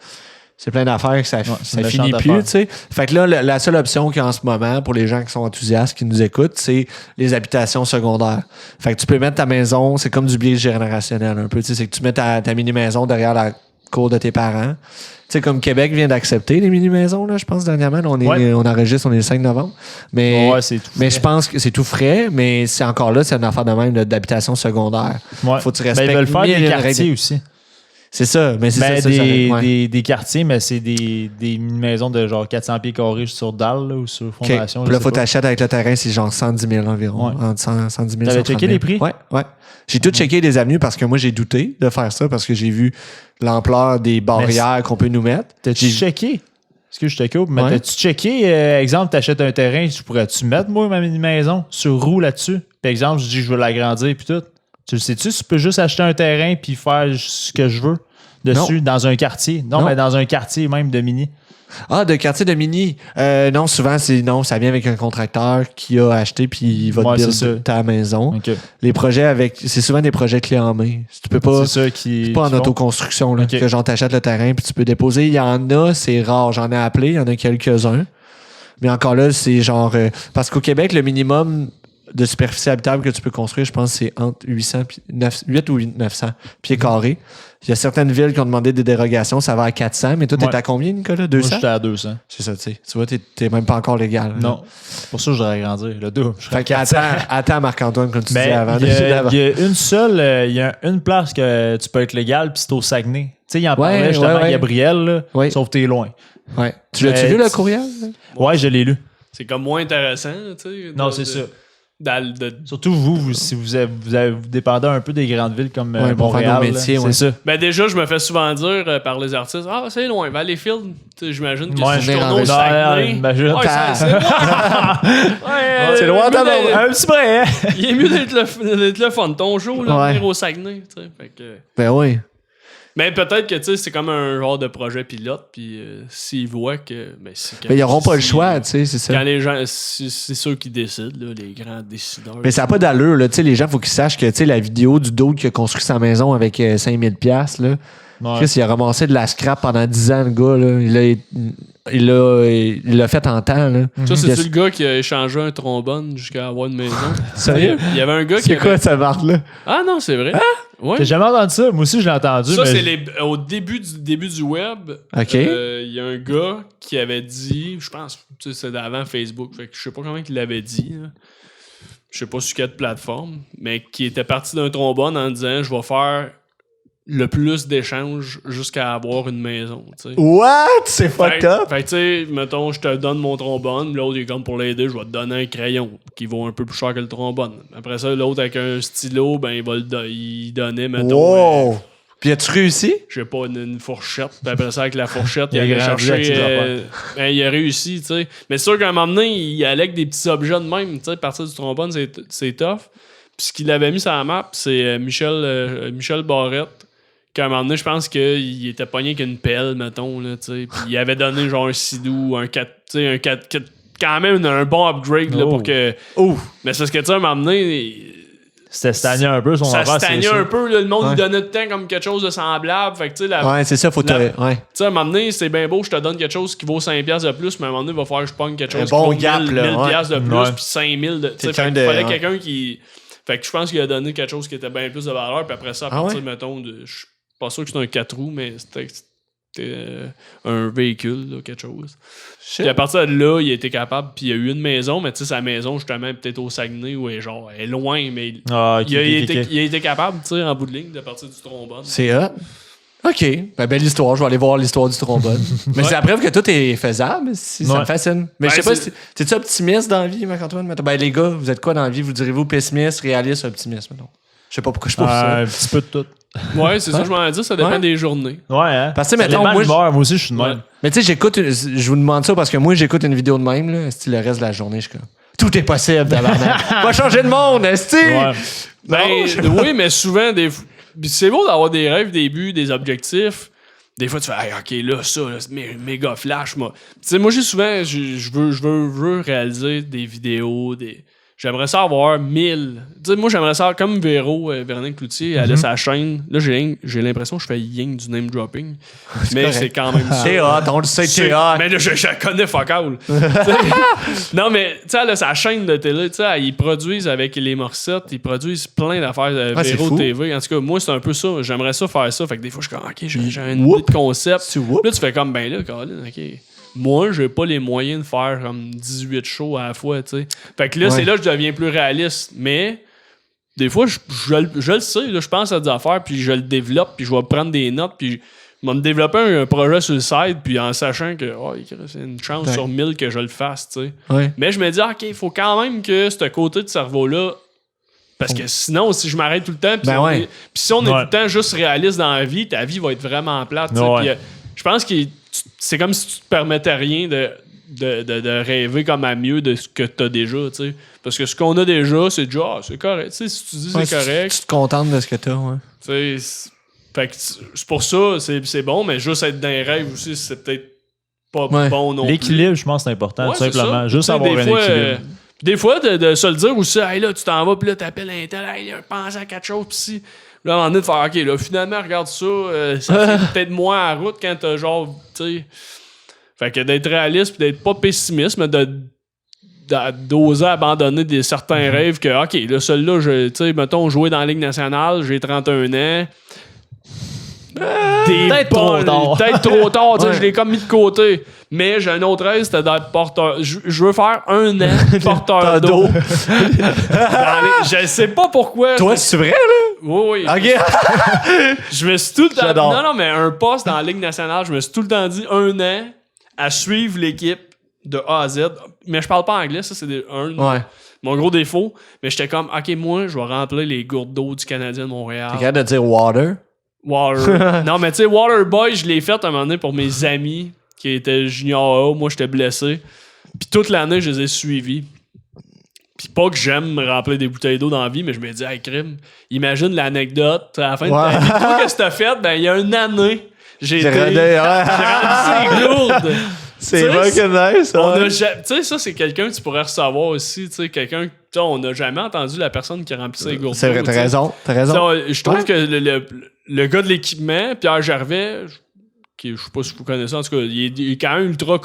A: C'est plein d'affaires que ça
E: c'est une
A: finit
E: méchante
A: plus,
E: affaire.
A: tu sais. Fait que là, la seule option qu'il y a en ce moment pour les gens qui sont enthousiastes, qui nous écoutent, c'est les habitations secondaires. Fait que tu peux mettre ta maison, c'est comme du biais générationnel un peu, tu sais. C'est que tu mets ta mini-maison derrière la cour de tes parents. Tu sais, comme Québec vient d'accepter les mini-maisons, là, je pense, dernièrement. Là, on enregistre, on est le 5 novembre. Mais,
E: Ouais, c'est tout.
A: mais je pense que c'est tout frais, mais c'est encore là, c'est une affaire de même d'habitation secondaire.
E: Ouais.
A: Faut que tu
E: Ben,
A: respectes
E: ils veulent faire
A: mille et
E: des
A: une
E: quartiers
A: règles.
E: aussi.
A: C'est ça, mais c'est
E: Ben,
A: ça. Ouais.
E: des quartiers, mais c'est des maisons de genre 400 pieds carrés sur dalle là, ou sur
A: OK.
E: fondation.
A: Puis là, faut t'acheter avec le terrain, c'est genre 110 000 environ.
E: Ouais.
A: Entre 110 000
E: T'avais
A: 130
E: checké
A: 000.
E: les prix?
A: Ouais. J'ai tout checké des avenues parce que moi, j'ai douté de faire ça parce que j'ai vu l'ampleur des barrières qu'on peut nous mettre.
E: T'as-tu checké? Est-ce que je te coupe? Mais
A: Ouais.
E: t'as-tu checké, exemple, t'achètes un terrain, tu pourrais-tu mettre, moi, ma mini-maison sur roue là-dessus? Par exemple, je dis que je veux l'agrandir puis tout. Tu le sais-tu? Tu peux juste acheter un terrain puis faire ce que je veux. dessus, dans un quartier. Non, mais dans un quartier même de mini.
A: Ah, de quartier de mini. Non, souvent, ça vient avec un contracteur qui a acheté puis il va te build ta maison.
E: Okay.
A: Les projets c'est souvent des projets clés en main. Tu peux pas.
E: C'est ça qui.
A: C'est pas en autoconstruction, là, que genre t'achètes le terrain puis tu peux déposer. Il y en a, c'est rare. J'en ai appelé, il y en a quelques-uns. Mais encore là, c'est genre. Parce qu'au Québec, le minimum de superficie habitable que tu peux construire, je pense, c'est entre 8 ou 900 pieds carrés. Il y a certaines villes qui ont demandé des dérogations, ça va à 400, mais toi, t'es à combien, Nicolas? 200?
E: Moi, j'étais à 200.
A: C'est ça, tu sais. Tu vois, t'es même pas encore légal.
E: Non. Pour ça, je voudrais agrandir. Le double.
A: Fait attends, Marc-Antoine, comme tu disais avant.
E: Il y a une place que tu peux être légal, puis c'est au Saguenay. Tu sais, il en parlait justement à Gabriel, là, sauf que t'es loin.
A: Ouais. Tu l'as-tu vu, le courriel?
E: Ouais, je l'ai lu.
D: C'est comme moins intéressant, tu sais.
E: Non, c'est ça. Surtout si vous dépendez un peu des grandes villes comme Montréal. C'est ça.
D: Ben déjà, je me fais souvent dire par les artistes, c'est loin, Valleyfield. J'imagine que si je tourne au Saguenay,
A: c'est loin
E: un petit près, hein?
D: Il est mieux d'être le fun. Ton jour, là, venir au Saguenay.
A: Ben oui.
D: Mais peut-être que c'est comme un genre de projet pilote, puis s'ils voient que.
A: Mais ils n'auront pas le choix, tu sais, c'est ça.
D: Quand les gens, c'est ceux qui décident, là, les grands décideurs.
A: Mais ça n'a pas d'allure, là. Tu sais, les gens, il faut qu'ils sachent que la vidéo du dude qui a construit sa maison avec 5000$, là. Chris, il a ramassé de la scrap pendant 10 ans, le gars, là. Il l'a fait en temps, là.
D: Ça, c'est-tu le gars qui a échangé un trombone jusqu'à avoir une maison?
A: Sérieux?
D: Il y avait un gars qui.
A: C'est quoi cette marque-là?
D: Ah non, c'est vrai. Ouais.
E: J'ai jamais entendu ça. Moi aussi, je l'ai entendu.
D: Ça, c'est au début du web.
A: OK.
D: Il y a un gars qui avait dit, je pense, c'est d'avant Facebook, fait que je sais pas comment il l'avait dit. Là. Je sais pas sur quelle plateforme, mais qui était parti d'un trombone en disant, je vais faire le plus d'échanges jusqu'à avoir une maison. T'sais.
A: What? C'est fucked up?
D: Fait que, tu sais, mettons, je te donne mon trombone, l'autre, il est comme pour l'aider, je vais te donner un crayon qui vaut un peu plus cher que le trombone. Après ça, l'autre, avec un stylo, ben, il donnait, mettons.
A: Wow! Puis as-tu réussi?
D: Je sais pas, une fourchette. Puis après ça, avec la fourchette, il allait chercher. Il a réussi, tu sais. Mais c'est sûr qu'à un moment donné, il allait avec des petits objets de même. Tu sais, partir du trombone, c'est tough. Puis ce qu'il avait mis sur la map, c'est Michel Barrette. Qu'à un moment donné, je pense qu'il était pogné avec une pelle, mettons, là, tu sais. Puis il avait donné genre un sidou, un 4, tu sais, un 4, quand même un bon upgrade, là, pour que. Mais c'est ce que, tu sais, à un moment donné.
E: C'était stagné un peu son affaire.
D: Ça stagnait un peu, là, le monde lui donnait de temps comme quelque chose de semblable. Fait que, tu sais,
A: ouais, c'est ça, faut te. Ouais.
D: Tu sais, à un moment donné, c'est bien beau, je te donne quelque chose qui vaut 5$ de plus, mais à un moment donné, il va falloir que je pogne quelque chose
A: qui vaut
D: 1000$ de plus,
A: ouais.
D: puis 5000$ de. Tu sais, il fallait quelqu'un qui. Fait que je pense qu'il a donné quelque chose qui était bien plus de valeur, puis après ça, à partir, mettons, de. Pas sûr que c'était un 4 roues, mais c'était un véhicule, là, quelque chose. Puis à partir de là, il a été capable, puis il a eu une maison, mais tu sais, sa maison, justement, peut-être au Saguenay, où elle est loin, mais il a été capable, tu sais, en bout de ligne, de partir du trombone.
A: C'est hot. OK. Ben, belle histoire. Je vais aller voir l'histoire du trombone. Mais c'est la preuve que tout est faisable, si ça me fascine. Mais je sais pas, t'es-tu optimiste dans la vie, Marc-Antoine? Ben, les gars, vous êtes quoi dans la vie? Vous direz-vous pessimiste, réaliste, optimiste? Non. Je sais pas pourquoi je pose ça.
E: Un petit peu de tout.
D: Ouais, c'est ça, je m'en dis, ça dépend des journées.
E: Ouais, hein?
A: Parce que, mettons, moi
E: aussi, je suis de même.
A: Mais tu sais, je vous demande ça parce que moi, j'écoute une vidéo de même, là. Le reste de la journée, je suis comme, tout est possible, tabarnak. Va changer le monde, esti!
D: Oui, mais souvent, c'est beau d'avoir des rêves, des buts, des objectifs. Des fois, tu fais, hey, OK, là, ça, là, c'est méga flash, moi. Tu sais, moi, j'ai souvent, je veux réaliser des vidéos, J'aimerais ça avoir 1000. Tu sais, moi, j'aimerais ça, comme Véronique Cloutier, elle a sa chaîne. Là, j'ai l'impression que je fais ying du name dropping. Mais c'est quand même ça.
A: T'es hot, on le sait, t'es hot.
D: Mais là, je connais fuck all. Non, mais, tu sais, elle a sa chaîne de télé. Tu sais, ils produisent avec les Morcettes, ils produisent plein d'affaires de Véro TV. En tout cas, moi, c'est un peu ça. J'aimerais ça faire ça. Fait que des fois, je suis comme, OK, j'ai un idée de concept. Là, tu fais comme, ben là, Colin, OK. Moi, j'ai pas les moyens de faire comme 18 shows à la fois, tu sais. Fait que là, c'est là que je deviens plus réaliste. Mais, des fois, je le sais, là, je pense à des affaires, puis je le développe, puis je vais prendre des notes, puis je vais me développer un projet sur le site, puis en sachant que c'est une chance sur 1000 que je le fasse, tu sais. Ouais. Mais je me dis, OK, il faut quand même que ce côté de cerveau-là, parce que sinon, si je m'arrête tout le temps, puis si on est tout le temps juste réaliste dans la vie, ta vie va être vraiment plate, tu sais. Je pense que c'est comme si tu te permettais rien de rêver comme à mieux de ce que tu as déjà, tu sais. Parce que ce qu'on a déjà, c'est déjà, c'est correct. Tu sais, si tu dis c'est correct.
A: Tu te contentes de ce que tu as, ouais.
D: Tu sais, Fait que c'est pour ça, c'est bon, mais juste être dans les rêves aussi, c'est peut-être pas bon non plus.
E: L'équilibre, je pense, c'est important, tout simplement. Juste avoir un équilibre.
D: Des fois, de se le dire aussi, hey, là, tu t'en vas, puis là, t'appelles un tel, hey, là, pense à quelque chose, pis si. Là, à un moment donné, de faire, OK, là, finalement, regarde ça, ça fait peut-être moins à route quand t'as genre, tu sais. Fait que d'être réaliste, puis d'être pas pessimiste, mais d'oser abandonner certains rêves que, OK, là, celui-là, tu sais, mettons, jouer dans la Ligue nationale, j'ai 31 ans.
E: Peut-être trop tard.
D: Peut-être trop tard, tu sais, je l'ai comme mis de côté. Mais j'ai un autre rêve, c'était d'être porteur. Je veux faire 1 an porteur d'eau. Je sais pas pourquoi.
A: Toi, c'est vrai, là?
D: Oui.
A: OK.
D: Je me suis tout le temps...
E: J'adore.
D: Non, mais un poste dans la Ligue nationale, je me suis tout le temps dit 1 an à suivre l'équipe de A à Z. Mais je parle pas anglais, ça, c'est mon gros défaut. Mais j'étais comme, OK, moi, je vais remplir les gourdes d'eau du Canadien de Montréal.
A: T'es capable de dire water?
D: Water. Non, mais tu sais, Waterboy, je l'ai fait à un moment donné pour mes amis qui étaient junior A. Moi, j'étais blessé. Puis toute l'année, je les ai suivis. Puis pas que j'aime remplir des bouteilles d'eau dans la vie, mais je me dis, hey, crime, imagine l'anecdote. À la fin de ta vie, toi, qu'est-ce que t'as fait? Ben, il y a une année, j'ai rempli ces gourdes.
A: C'est vrai que nice.
D: Tu sais, ça, c'est quelqu'un que tu pourrais recevoir aussi. Tu sais, quelqu'un, on n'a jamais entendu la personne qui remplit ses gourdes.
A: C'est vrai, t'as raison.
D: Je trouve que le gars de l'équipement, Pierre Gervais, je sais pas si vous connaissez, en tout cas, il est quand même ultra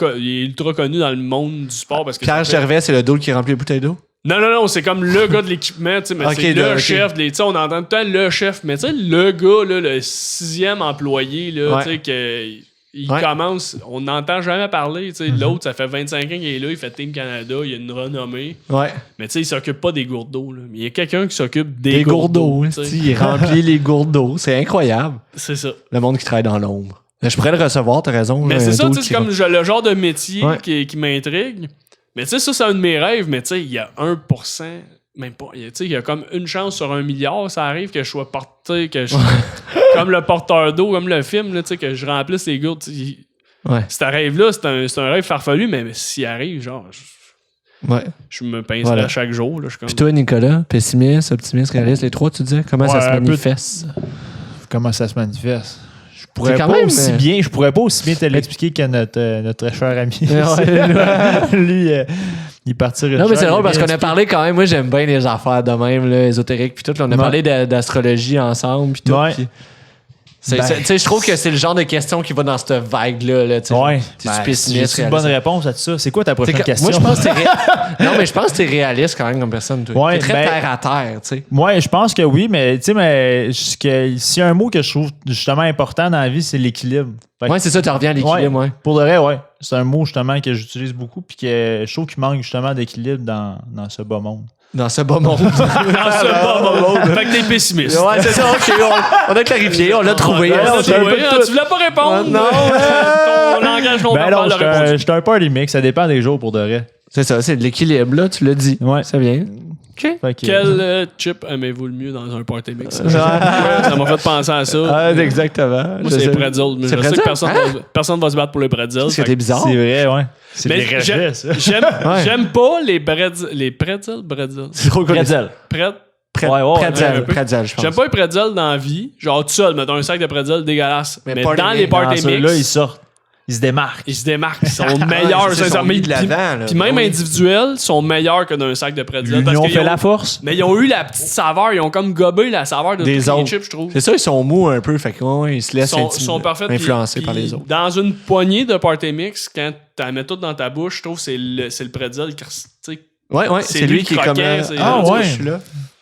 D: connu dans le monde du sport. Parce que
A: Pierre Gervais, c'est le dos qui remplit les bouteilles d'eau?
D: Non, c'est comme le gars de l'équipement, tu sais, mais c'est le chef. Tu sais, on entend tout le temps le chef, mais tu sais, le gars, là, le 6e employé, là, tu sais, il commence, on n'entend jamais parler. Tu sais, l'autre, ça fait 25 ans qu'il est là, il fait Team Canada, il a une renommée. Ouais. Mais tu sais, il s'occupe pas des gourdes d'eau. Là. Mais il y a quelqu'un qui s'occupe des gourdes d'eau.
A: Il remplit les gourdes d'eau. C'est incroyable.
D: C'est ça.
A: Le monde qui travaille dans l'ombre. Je pourrais le recevoir, t'as raison.
D: Mais c'est ça, c'est comme le genre de métier qui m'intrigue. Mais tu sais, ça, c'est un de mes rêves. Mais tu sais, il y a 1%. Même pas. Il y a comme une chance sur 1 milliard, ça arrive que je sois porté, que je comme le porteur d'eau, comme le film, là, que je remplisse les gourdes. Ce rêve-là, c'est un rêve farfelu, mais s'il arrive, genre, je me pincerai chaque jour. Là,
A: Puis toi, Nicolas, pessimiste, optimiste, réaliste, les trois, tu disais, comment ça se manifeste?
E: Comment ça se manifeste? Je pourrais pas aussi bien te l'expliquer que notre très cher ami. Lui, il partirait.
A: Non, mais c'est drôle parce qu'on a parlé quand même. Moi, j'aime bien les affaires de même, là, ésotériques. Puis tout. Là, on a parlé d'astrologie ensemble. Puis tout. Tu sais, je trouve que c'est le genre de question qui va dans cette vague-là. Là, tu pessimiste.
E: C'est une bonne réponse à tout ça. C'est quoi ta prochaine question?
A: Moi, je pense que non, mais je pense que t'es réaliste quand même comme personne. Toi. T'es très terre à terre. Tu sais.
E: Ouais, je pense que oui, mais tu sais, s'il y a un mot que je trouve justement important dans la vie, c'est l'équilibre.
A: Ouais, c'est ça, tu reviens à l'équilibre. Ouais.
E: Pour de vrai, ouais. C'est un mot justement que j'utilise beaucoup puis que je trouve qu'il manque justement d'équilibre dans ce bas monde.
A: Dans ce bas monde.
D: Fait que t'es pessimiste.
A: Ouais, c'est ça, ok. On a clarifié, on l'a trouvé.
D: Tu voulais pas répondre.
A: Non.
D: Ton langage non-verbal l'a répondu.
E: Je suis un party mix, ça dépend des jours pour de vrai.
A: C'est ça, c'est de l'équilibre, là, tu l'as dit.
E: Ouais.
A: Ça vient. OK.
D: Quel chip aimez-vous le mieux dans un party mix? Ça m'a fait penser à ça.
A: Exactement.
D: Moi, c'est les pretzels. Mais je sais que personne va se battre pour les pretzels.
A: C'était bizarre.
E: C'est vrai, ouais. C'est
D: mais
E: des rejets, ça.
D: J'aime pas les pretzels.
A: C'est trop
E: pretzel.
A: Pretzel, je pense.
D: J'aime pas les pretzels dans la vie. Genre tout seul, mettons un sac de pretzels dégueulasse. Mais dans les party mix...
E: Là, ils sortent. Ils se démarquent.
D: Ils sont meilleurs. Puis même individuels, ils sont meilleurs que d'un sac de pretzels.
E: Ils ont fait la force.
D: Mais ils ont eu la petite saveur. Ils ont comme gobé la saveur de tous les chips, je trouve.
A: C'est ça, ils sont mous un peu. Fait qu'ils se laissent influencer par les autres.
D: Dans une poignée de party mix, quand tu la mets tout dans ta bouche, je trouve que c'est le pretzel qui...
A: Ouais, c'est lui qui est comme...
E: ouais, je suis là.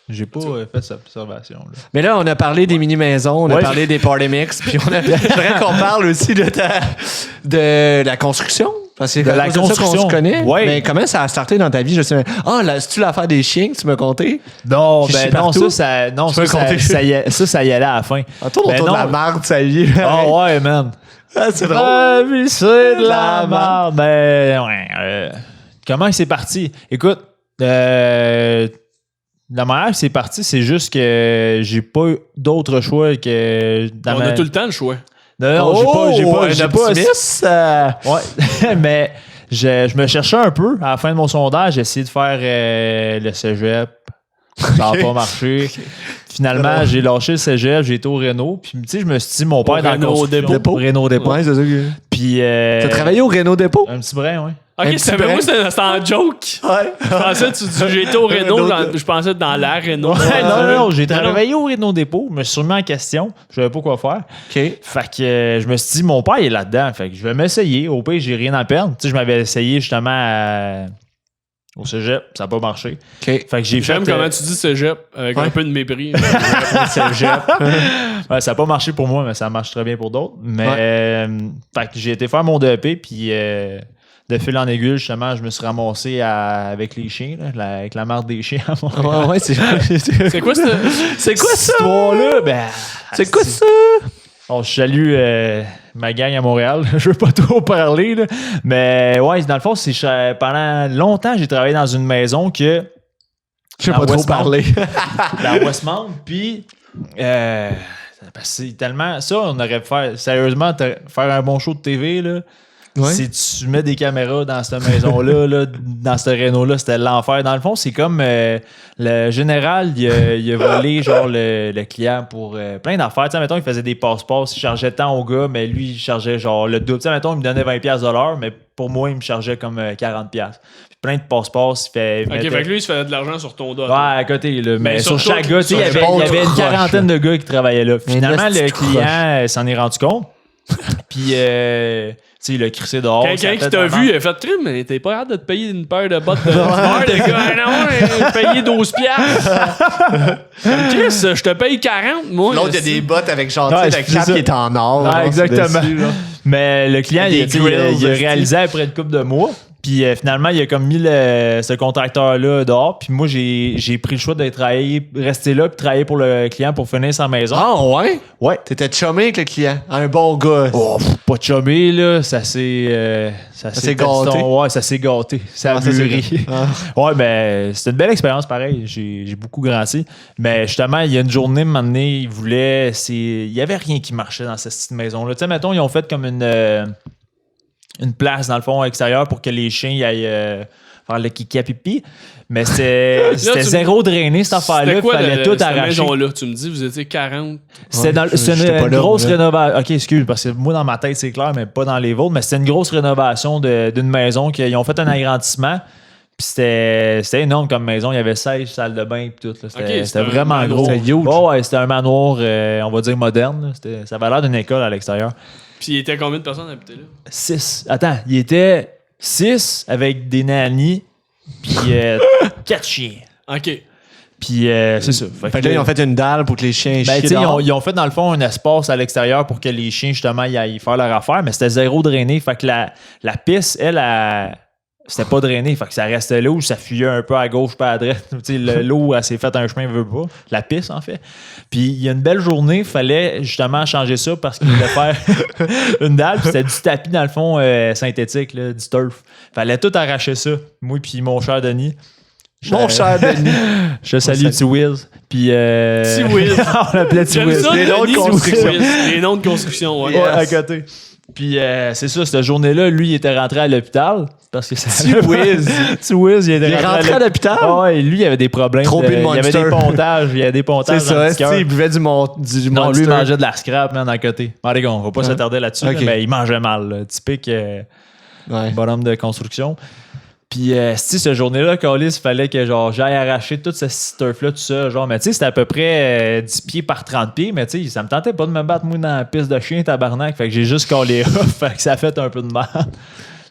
E: J'ai pas fait cette observation. Là.
A: Mais là, on a parlé des mini-maisons, on a parlé des party mix, puis j'aimerais qu'on parle aussi de la construction. Parce que c'est la construction qu'on se connaît. Ouais. Mais comment ça a starté dans ta vie? Je sais. C'est-tu l'affaire des chiens que tu m'as conté?
E: Non, ça y allait à la fin.
A: Autour de la marde, ça y est.
E: Oh ouais, man.
A: C'est drôle.
E: C'est de la marde. Ben, ouais. Comment c'est parti? Écoute, la manière que c'est parti, c'est juste que j'ai pas eu d'autre choix que...
D: On a tout le temps le choix.
E: Non, j'ai pas
A: ouais,
E: mais je me cherchais un peu. À la fin de mon sondage, j'ai essayé de faire le cégep. Ça n'a pas marché. Finalement, j'ai lâché le cégep, j'ai été au Renault. Puis, tu sais, je me suis dit, mon père est dans le
D: Renault
A: Dépôt.
E: Renault Dépôt.
A: Ouais, c'est ça que...
E: Puis.
A: T'as travaillé au Renault Dépôt?
E: Un petit brin, oui.
D: Ok, c'était en joke.
A: Ouais.
D: Je pensais que tu dis j'ai été au Renault, je pensais dans l'air Renault.
E: Ouais, non, j'ai travaillé au Renault Dépôt. Je me suis remis en question. Je savais pas quoi faire.
A: OK.
E: Fait que je me suis dit, mon père il est là-dedans. Fait que je vais m'essayer. Au pire, j'ai rien à perdre. Tu sais, je m'avais essayé justement au cégep. Ça n'a pas marché.
A: OK.
E: Fait que j'ai fait.
D: J'aime comment tu dis cégep avec un peu de mépris.
E: Cégep. Ouais, ça n'a pas marché pour moi, mais ça marche très bien pour d'autres. Mais fait que j'ai été faire mon DEP, puis de fil en aiguille, justement, je me suis ramassé avec les chiens, là, avec la marque des chiens à Montréal.
A: Ouais, c'est
D: C'est quoi ça?
A: C'est quoi ça?
E: Histoire-là, ben.
A: C'est quoi ça?
E: Bon, je salue ma gang à Montréal. Je veux pas trop parler, là. Mais ouais, dans le fond, pendant longtemps, j'ai travaillé dans une maison que.
A: Je sais pas trop parler.
E: Dans Westmount, puis. C'est tellement. Ça, on aurait pu faire. Sérieusement, faire un bon show de TV, là.
A: Ouais.
E: Si tu mets des caméras dans cette maison-là, là, dans ce Renault-là, c'était l'enfer. Dans le fond, c'est comme le général, il a volé genre le client pour plein d'affaires. Tu sais, mettons, il faisait des passeports, il chargeait tant au gars, mais lui, il chargeait genre le double. Tu sais, mettons, il me donnait 20$ de l'heure, mais pour moi, il me chargeait comme 40$. Puis plein de passeports, il fait.
D: Ok, fait que lui, il se faisait de l'argent sur ton dos.
E: Ouais, à côté, là. Mais sur
D: surtout,
E: chaque gars, tu sais, il y avait une quarantaine de gars qui travaillaient là. Finalement, le client s'en est rendu compte. Puis, tu sais, il a crissé dehors.
D: Quelqu'un qui t'a vu, il a fait crime, mais t'es pas hâte de te payer une paire de bottes de sport, le gars. Non, payer 12$. Comme Chris, je te paye 40$, moi.
A: L'autre, il y a des bottes avec genre,
E: Ouais,
A: le
E: c'est
A: cap
E: ça.
A: qui est en or.
E: Ouais,
A: là,
E: exactement.
A: dessus, là.
E: Mais le client,
A: Des
E: il
A: grills,
E: a réalisé après une couple de mois. Puis finalement, il a comme mis ce contracteur-là dehors. Puis moi, j'ai pris le choix de rester là puis travailler pour le client pour finir sa maison.
A: Ah, ouais?
E: Ouais.
A: T'étais chumé avec le client. Un bon gars.
E: Oh, pas chumé, là. Ça s'est
A: gâté.
E: Ouais, ça s'est gâté. Ça a
A: Ah, ça, c'est
E: mûri.
A: good. Ah.
E: Ouais, ben, c'était une belle expérience, pareil. J'ai beaucoup grandi. Mais justement, il y a une journée, un moment donné, il y avait rien qui marchait dans cette petite maison-là. Tu sais, mettons, ils ont fait comme une place, dans le fond, extérieur pour que les chiens y aillent faire le kiki à pipi. Mais c'était zéro drainé, cette affaire-là. Il fallait tout arracher.
D: maison-là, tu me dis, vous étiez 40.
E: C'est une grosse rénovation. OK, excuse, parce que moi, dans ma tête, c'est clair, mais pas dans les vôtres. Mais c'était une grosse rénovation d'une maison qu'ils ont fait un agrandissement. Puis c'était énorme comme maison. Il y avait 16 salles de bain et tout. C'était vraiment gros.
A: C'était huge.
E: Oh, ouais, c'était un manoir, on va dire, moderne. Ça avait l'air d'une école à l'extérieur.
D: Puis il était combien de personnes habitées là?
E: 6. Attends, il était 6 avec des nannies, puis 4 chiens.
D: OK.
E: Puis c'est ça.
A: Fait que là, ils ont fait une dalle pour que les chiens
E: Ben,
A: chient
E: tu sais,
A: dehors.
E: ils ont fait dans le fond un espace à l'extérieur pour que les chiens, justement, y aillent faire leur affaire, mais c'était zéro drainé. Fait que la piste, elle, c'était pas drainé. Fait que ça restait là où ça fuyait un peu à gauche, pas à droite. Tu sais, l'eau, elle s'est faite un chemin, veut pas. La piste, en fait. Puis il y a une belle journée, il fallait justement changer ça parce qu'il voulait faire une dalle. Puis c'était du tapis, dans le fond, synthétique, là, du turf. Fallait tout arracher ça. Moi puis mon cher Denis.
A: Mon cher Denis.
E: Je salue T. Wills. Puis
D: T. Wills.
E: on l'appelait T.
D: J'aime
E: Wills.
D: ça,
A: Les noms de
D: Denis,
A: construction.
D: Les noms de construction, ouais.
E: Ouais, à côté. Puis c'est ça, cette journée-là, lui, il était rentré à l'hôpital. Parce que ça.
A: T. Wills.
E: T. Wills, il était
A: rentré à l'hôpital?
E: Ah ouais, lui, il avait des problèmes.
A: Trop bu de
E: Il y avait
A: Monster.
E: des pontages. Il y avait des pontages.
A: C'est
E: dans le
A: ça,
E: petit cœur.
A: il buvait du
E: Non,
A: Monster.
E: lui, il mangeait de la scrap, man, à côté. Bon, les gars, on va pas s'attarder là-dessus,
A: Ok.
E: là, mais il mangeait mal. Là. Typique
A: Ouais.
E: bonhomme de construction. Puis, si cette journée-là, Callis, il fallait que genre j'aille arracher tout ce turf-là, tout ça. Genre, mais tu sais, c'était à peu près 10 pieds par 30 pieds, mais tu sais, ça me tentait pas de me battre, moi, dans la piste de chien, tabarnak. Fait que j'ai juste collé off, fait que ça a fait un peu de mal.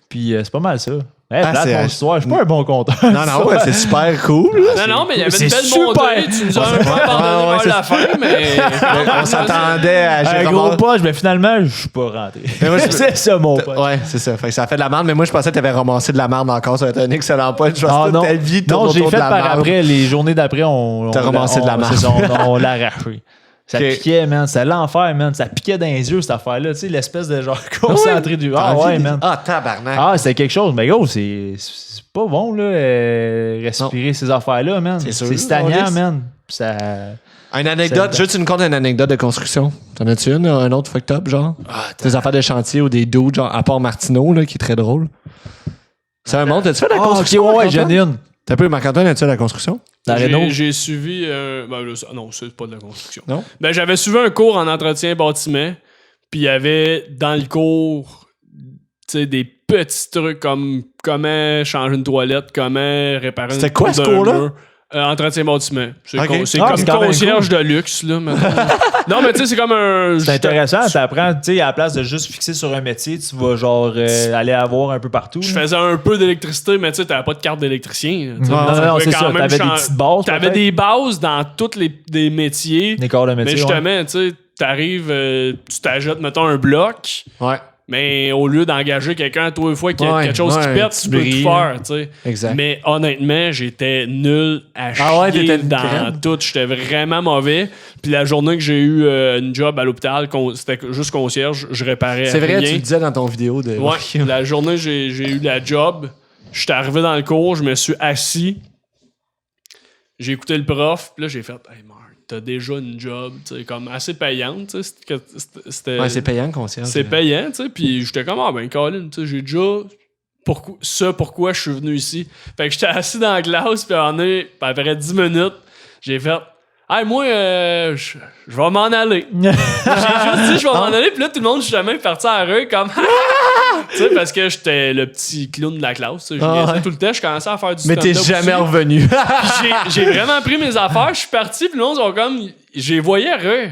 E: Puis, c'est pas mal ça. Hey,
A: Ah,
E: plate,
A: c'est-
E: mon histoire, je suis pas un bon conteur.
A: Non, ouais, c'est super cool.
D: Non, mais il y avait
E: C'est
D: une belle
E: super.
D: montée. Tu nous as un peu abandonné
A: Ouais,
D: vers la fin, mais.
A: On s'attendait à...
E: Un
A: j'ai
E: gros
A: vraiment-
E: poche, mais finalement, je suis pas rentré.
A: Mais moi, je-
E: C'est ça, mon pote.
A: Ouais, c'est ça. Fait que ça a fait de la merde, mais moi, je pensais que t'avais ramassé de la merde encore. Ça va être un excellent point. Je pense
E: Ah,
A: que
E: non,
A: ta vie tourne
E: non, j'ai
A: autour
E: fait
A: de la
E: par
A: merde.
E: après, les journées d'après, on
A: T'as ramassé de la
E: c'est
A: merde.
E: ça, on l'a arraché. Ça
A: Ok.
E: piquait, man. C'était l'enfer, man. Ça piquait dans les yeux, cette affaire-là. Tu sais, l'espèce de genre concentré du. Ah ouais, man.
A: Ah, tabarnak.
E: Ah, c'était quelque chose. Mais gros, c'est pas bon, là, respirer ces affaires-là, man.
A: C'est sûr,
E: C'est stagnant,
A: on
E: man. Ça.
A: Une anecdote,
E: C'est-
A: juste tu nous comptes une anecdote de construction. T'en as-tu une, un autre fucked up, genre? Des affaires de chantier ou des dudes, genre, à part Martineau, là, qui est très drôle. C'est un monde, t'as-tu fait de la
E: Ah, ok,
A: construction?
E: ouais,
A: Marc-Antoine?
E: j'en ai une.
A: T'as peu, Marc-Antoine, as-tu fait de la construction?
E: La Renault?
D: J'ai suivi... non, c'est pas de la construction.
A: Non?
D: Ben, j'avais suivi un cours en entretien bâtiment, puis il y avait dans le cours des petits trucs comme comment changer une toilette, comment réparer une
A: C'était quoi ce
D: d'un
A: cours-là?
D: mur. Entretien bâtiment. C'est
A: Ok.
D: c'est
E: Ah,
D: comme
E: c'est quand même
D: concierge de luxe, là. Non, mais tu sais, c'est comme un...
E: C'est intéressant, t'apprends, tu sais, à la place de juste fixer sur un métier, tu vas genre aller avoir un peu partout.
D: Je faisais un peu d'électricité, mais tu sais, t'avais pas de carte d'électricien.
E: Non, c'est ça. T'avais des petites bases.
D: T'avais
E: peut-être.
D: des bases dans tous les métiers.
E: Des corps de métier.
D: Mais justement, tu sais, t'arrives, tu t'ajoutes, mettons, un bloc,
A: Ouais.
D: mais au lieu d'engager quelqu'un tous les fois qu'il y a
A: Ouais,
D: quelque chose qui
A: ouais,
D: pète, tu peux
A: brilles.
D: tout faire, tu sais.
A: Exact.
D: Mais honnêtement, j'étais nul à
A: Ah ouais,
D: chier
A: t'étais une
D: dans
A: crème.
D: tout. J'étais vraiment mauvais. Puis la journée que j'ai eu une job à l'hôpital, c'était juste concierge, je réparais
A: C'est vrai,
D: rien.
A: tu le disais dans ton vidéo de.
D: Ouais, la journée j'ai eu la job, j'étais arrivé dans le cours, je me suis assis, j'ai écouté le prof, puis là j'ai fait « Hey Marc, t'as déjà une job, tu sais, comme assez payante, tu sais, c'était...
A: Ouais, c'est payant le concierge.
D: C'est payant, tu sais, puis j'étais comme « Ah ben Colin, tu sais, j'ai déjà... pourquoi je suis venu ici. » Fait que j'étais assis dans la classe, puis après 10 minutes, j'ai fait « Hey, moi, je vais m'en aller. » J'ai juste dit « Je vais m'en aller », puis là, tout le monde, justement, est parti à rue, comme « Tu sais, parce que j'étais le petit clown de la classe, tu sais, je niaisais tout le temps, je commençais à faire du
A: Mais t'es
D: stand-up
A: jamais
D: aussi.
A: revenu.
D: Puis j'ai vraiment pris mes affaires, je suis parti, puis le monde, ils ont comme... J'ai voyé à rue.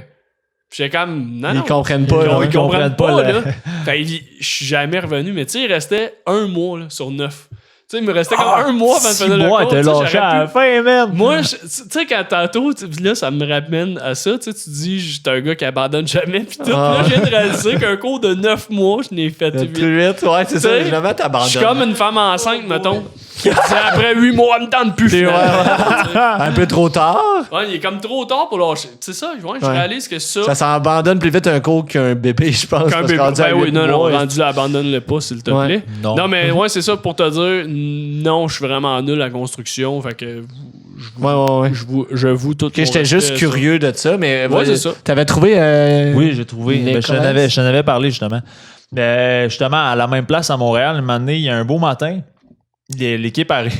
D: Puis j'étais comme... Non,
A: Ils comprennent pas.
D: Ils
A: là.
D: comprennent pas,
E: là.
D: là. Fait que je suis jamais revenu, mais tu sais, il restait 1 mois là, sur 9. Tu sais, il me restait comme 1 mois avant de finir le cours.
E: t'es
D: tu sais,
E: lâché
D: j'aurais
E: à la
D: pu-
E: fin, man.
D: Moi, tu sais, quand tantôt, là, ça me ramène à ça, tu sais, tu dis, j'étais un gars qui abandonne jamais, pis tout. Là, je viens de réaliser qu'un cours de 9 mois, je n'ai fait 8.
A: Plus vite, ouais, c'est ça.
D: T'sais,
A: Jamais
D: Je
A: t'abandonnes.
D: suis comme une femme enceinte, mettons. Qui dit, après 8 mois, elle me tente plus.
A: Ouais,
D: finalement.
A: Un peu trop tard.
D: Ouais, il est comme trop tard pour lâcher. C'est ça, ouais, je
A: Ouais.
D: réalise que ça.
A: Ça s'abandonne plus vite un cours qu'un bébé, je pense.
D: Qu'un
A: parce
D: bébé.
A: qu'rendu à
D: Ben oui,
A: huit
D: non,
A: mois,
D: rendu là, abandonne-le pas, s'il te
A: Ouais.
D: plaît.
E: Non.
D: mais ouais, c'est ça pour te dire, non, je suis vraiment nul à la construction. Fait que
A: Ouais.
D: je vous tout.
A: Ok, j'étais juste curieux de ça, mais
D: Ouais, c'est ça.
A: T'avais trouvé.
E: Oui, j'ai trouvé. Ben, je t'en avais parlé, justement. Justement, à la même place à Montréal, un moment donné, il y a un beau matin, l'équipe arrive.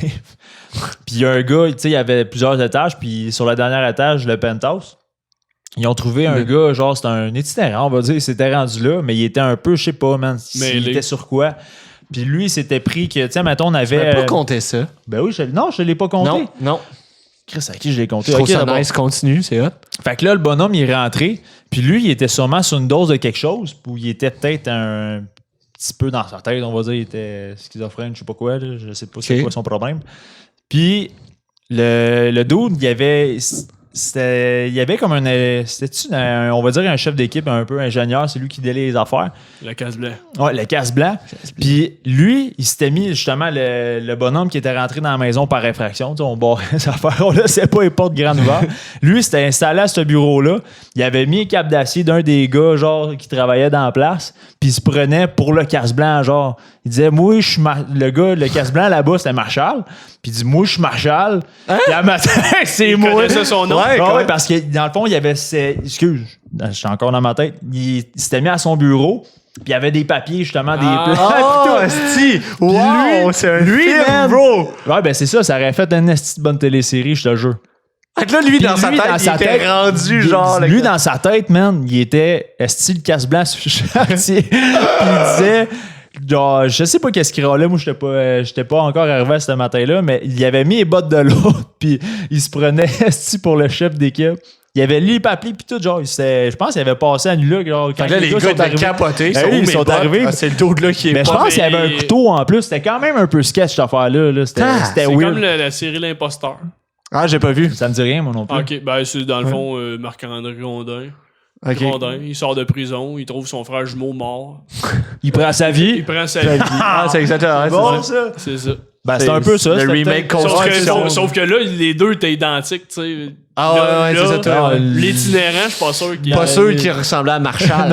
E: Puis il y a un gars, tu sais, il y avait plusieurs étages, puis sur le dernier étage, le penthouse, ils ont trouvé un gars, genre, c'était un itinérant, on va dire, il s'était rendu là, mais il était un peu, je sais pas, man,
D: Mais
E: il était sur quoi. Puis lui, il s'était pris que, tu sais, mettons, on
A: Je
E: avait.
A: pas compté ça.
E: Ben oui, je l'ai pas compté.
A: Non.
E: Chris, à qui je l'ai compté?
A: Je trouve
E: Ok,
A: ça
E: d'abord.
A: nice, continue, c'est hot.
E: Fait que là, le bonhomme, il est rentré. Puis lui, il était sûrement sur une dose de quelque chose. Ou il était peut-être un petit peu dans sa tête, on va dire. Il était schizophrène, je sais pas quoi. Là, je sais pas c'est quoi son problème. Puis le dude, il y avait comme on va dire un chef d'équipe un peu ingénieur. C'est lui qui délaie les affaires.
D: La case blanche.
E: Ouais, le casse blanc. Puis lui, il s'était mis justement le bonhomme qui était rentré dans la maison par infraction. Tu sais, on barrait sa affaire, on laissait pas les portes grandes ouvertes. Lui, il s'était installé à ce bureau-là. Il avait mis un cap d'acier d'un des gars, genre, qui travaillait dans la place. Puis il se prenait pour le casse blanc, genre. Il disait, moi, je suis le gars, le casse blanc là-bas, c'était Marshall. Puis il dit, moi, je suis Marshall. Puis à matin, c'est
D: Il
E: moi.
D: connaissait son nom.
E: Ouais, parce que dans le fond, il y avait. Excuse, je suis encore dans ma tête. Il s'était mis à son bureau. Puis il y avait des papiers, justement, des plans.
A: Oh, esti! Wow, c'est un film,
E: man,
A: bro!
E: Ouais, ben c'est ça, ça aurait fait une esti de bonne télésérie, je te jure.
A: Fait que là, lui, dans sa tête, il était rendu, genre...
E: Lui, dans sa tête, man, il était esti le casse-blanc sur le chantier. Puis il disait... Genre, je sais pas qu'est-ce qu'il râlait, moi j'étais pas encore arrivé à ce matin-là, mais il avait mis les bottes de l'autre, puis il se prenait esti pour le chef d'équipe. Il avait lu les papiers puis tout, genre, je pense qu'il avait passé à nu-là. Genre, quand
A: Fait que là, les gars
E: sont
A: étaient
E: arrivés.
A: capotés.
E: Ben oui, ils sont arrivés.
A: C'est le dude là qui est
E: Mais je
A: pas...
E: pense qu'il y avait un couteau en plus. C'était quand même un peu sketch, cette affaire-là. Là. C'était
D: C'est
E: weird.
D: comme la série L'Imposteur.
A: Ah, j'ai pas vu.
E: Ça me dit rien, moi non plus.
D: Ok, ben c'est dans le fond Marc-André Grondin.
A: OK.
D: Grondin, il sort de prison, il trouve son frère jumeau mort.
E: Il prend sa vie.
D: Il prend sa vie.
A: Ah, c'est exactement ouais,
E: Bon,
A: c'est
E: ça.
D: C'est ça.
E: Ben, c'est un peu ça.
A: Le
E: c'était
A: remake
E: peut-être-
A: construction.
D: Sauf que là, les deux étaient identiques, tu sais.
A: Ah ouais, c'est ça, toi.
D: L'itinérant, je suis pas sûr qu'il
A: Pas sûr qu'il ressemblait à Marshall.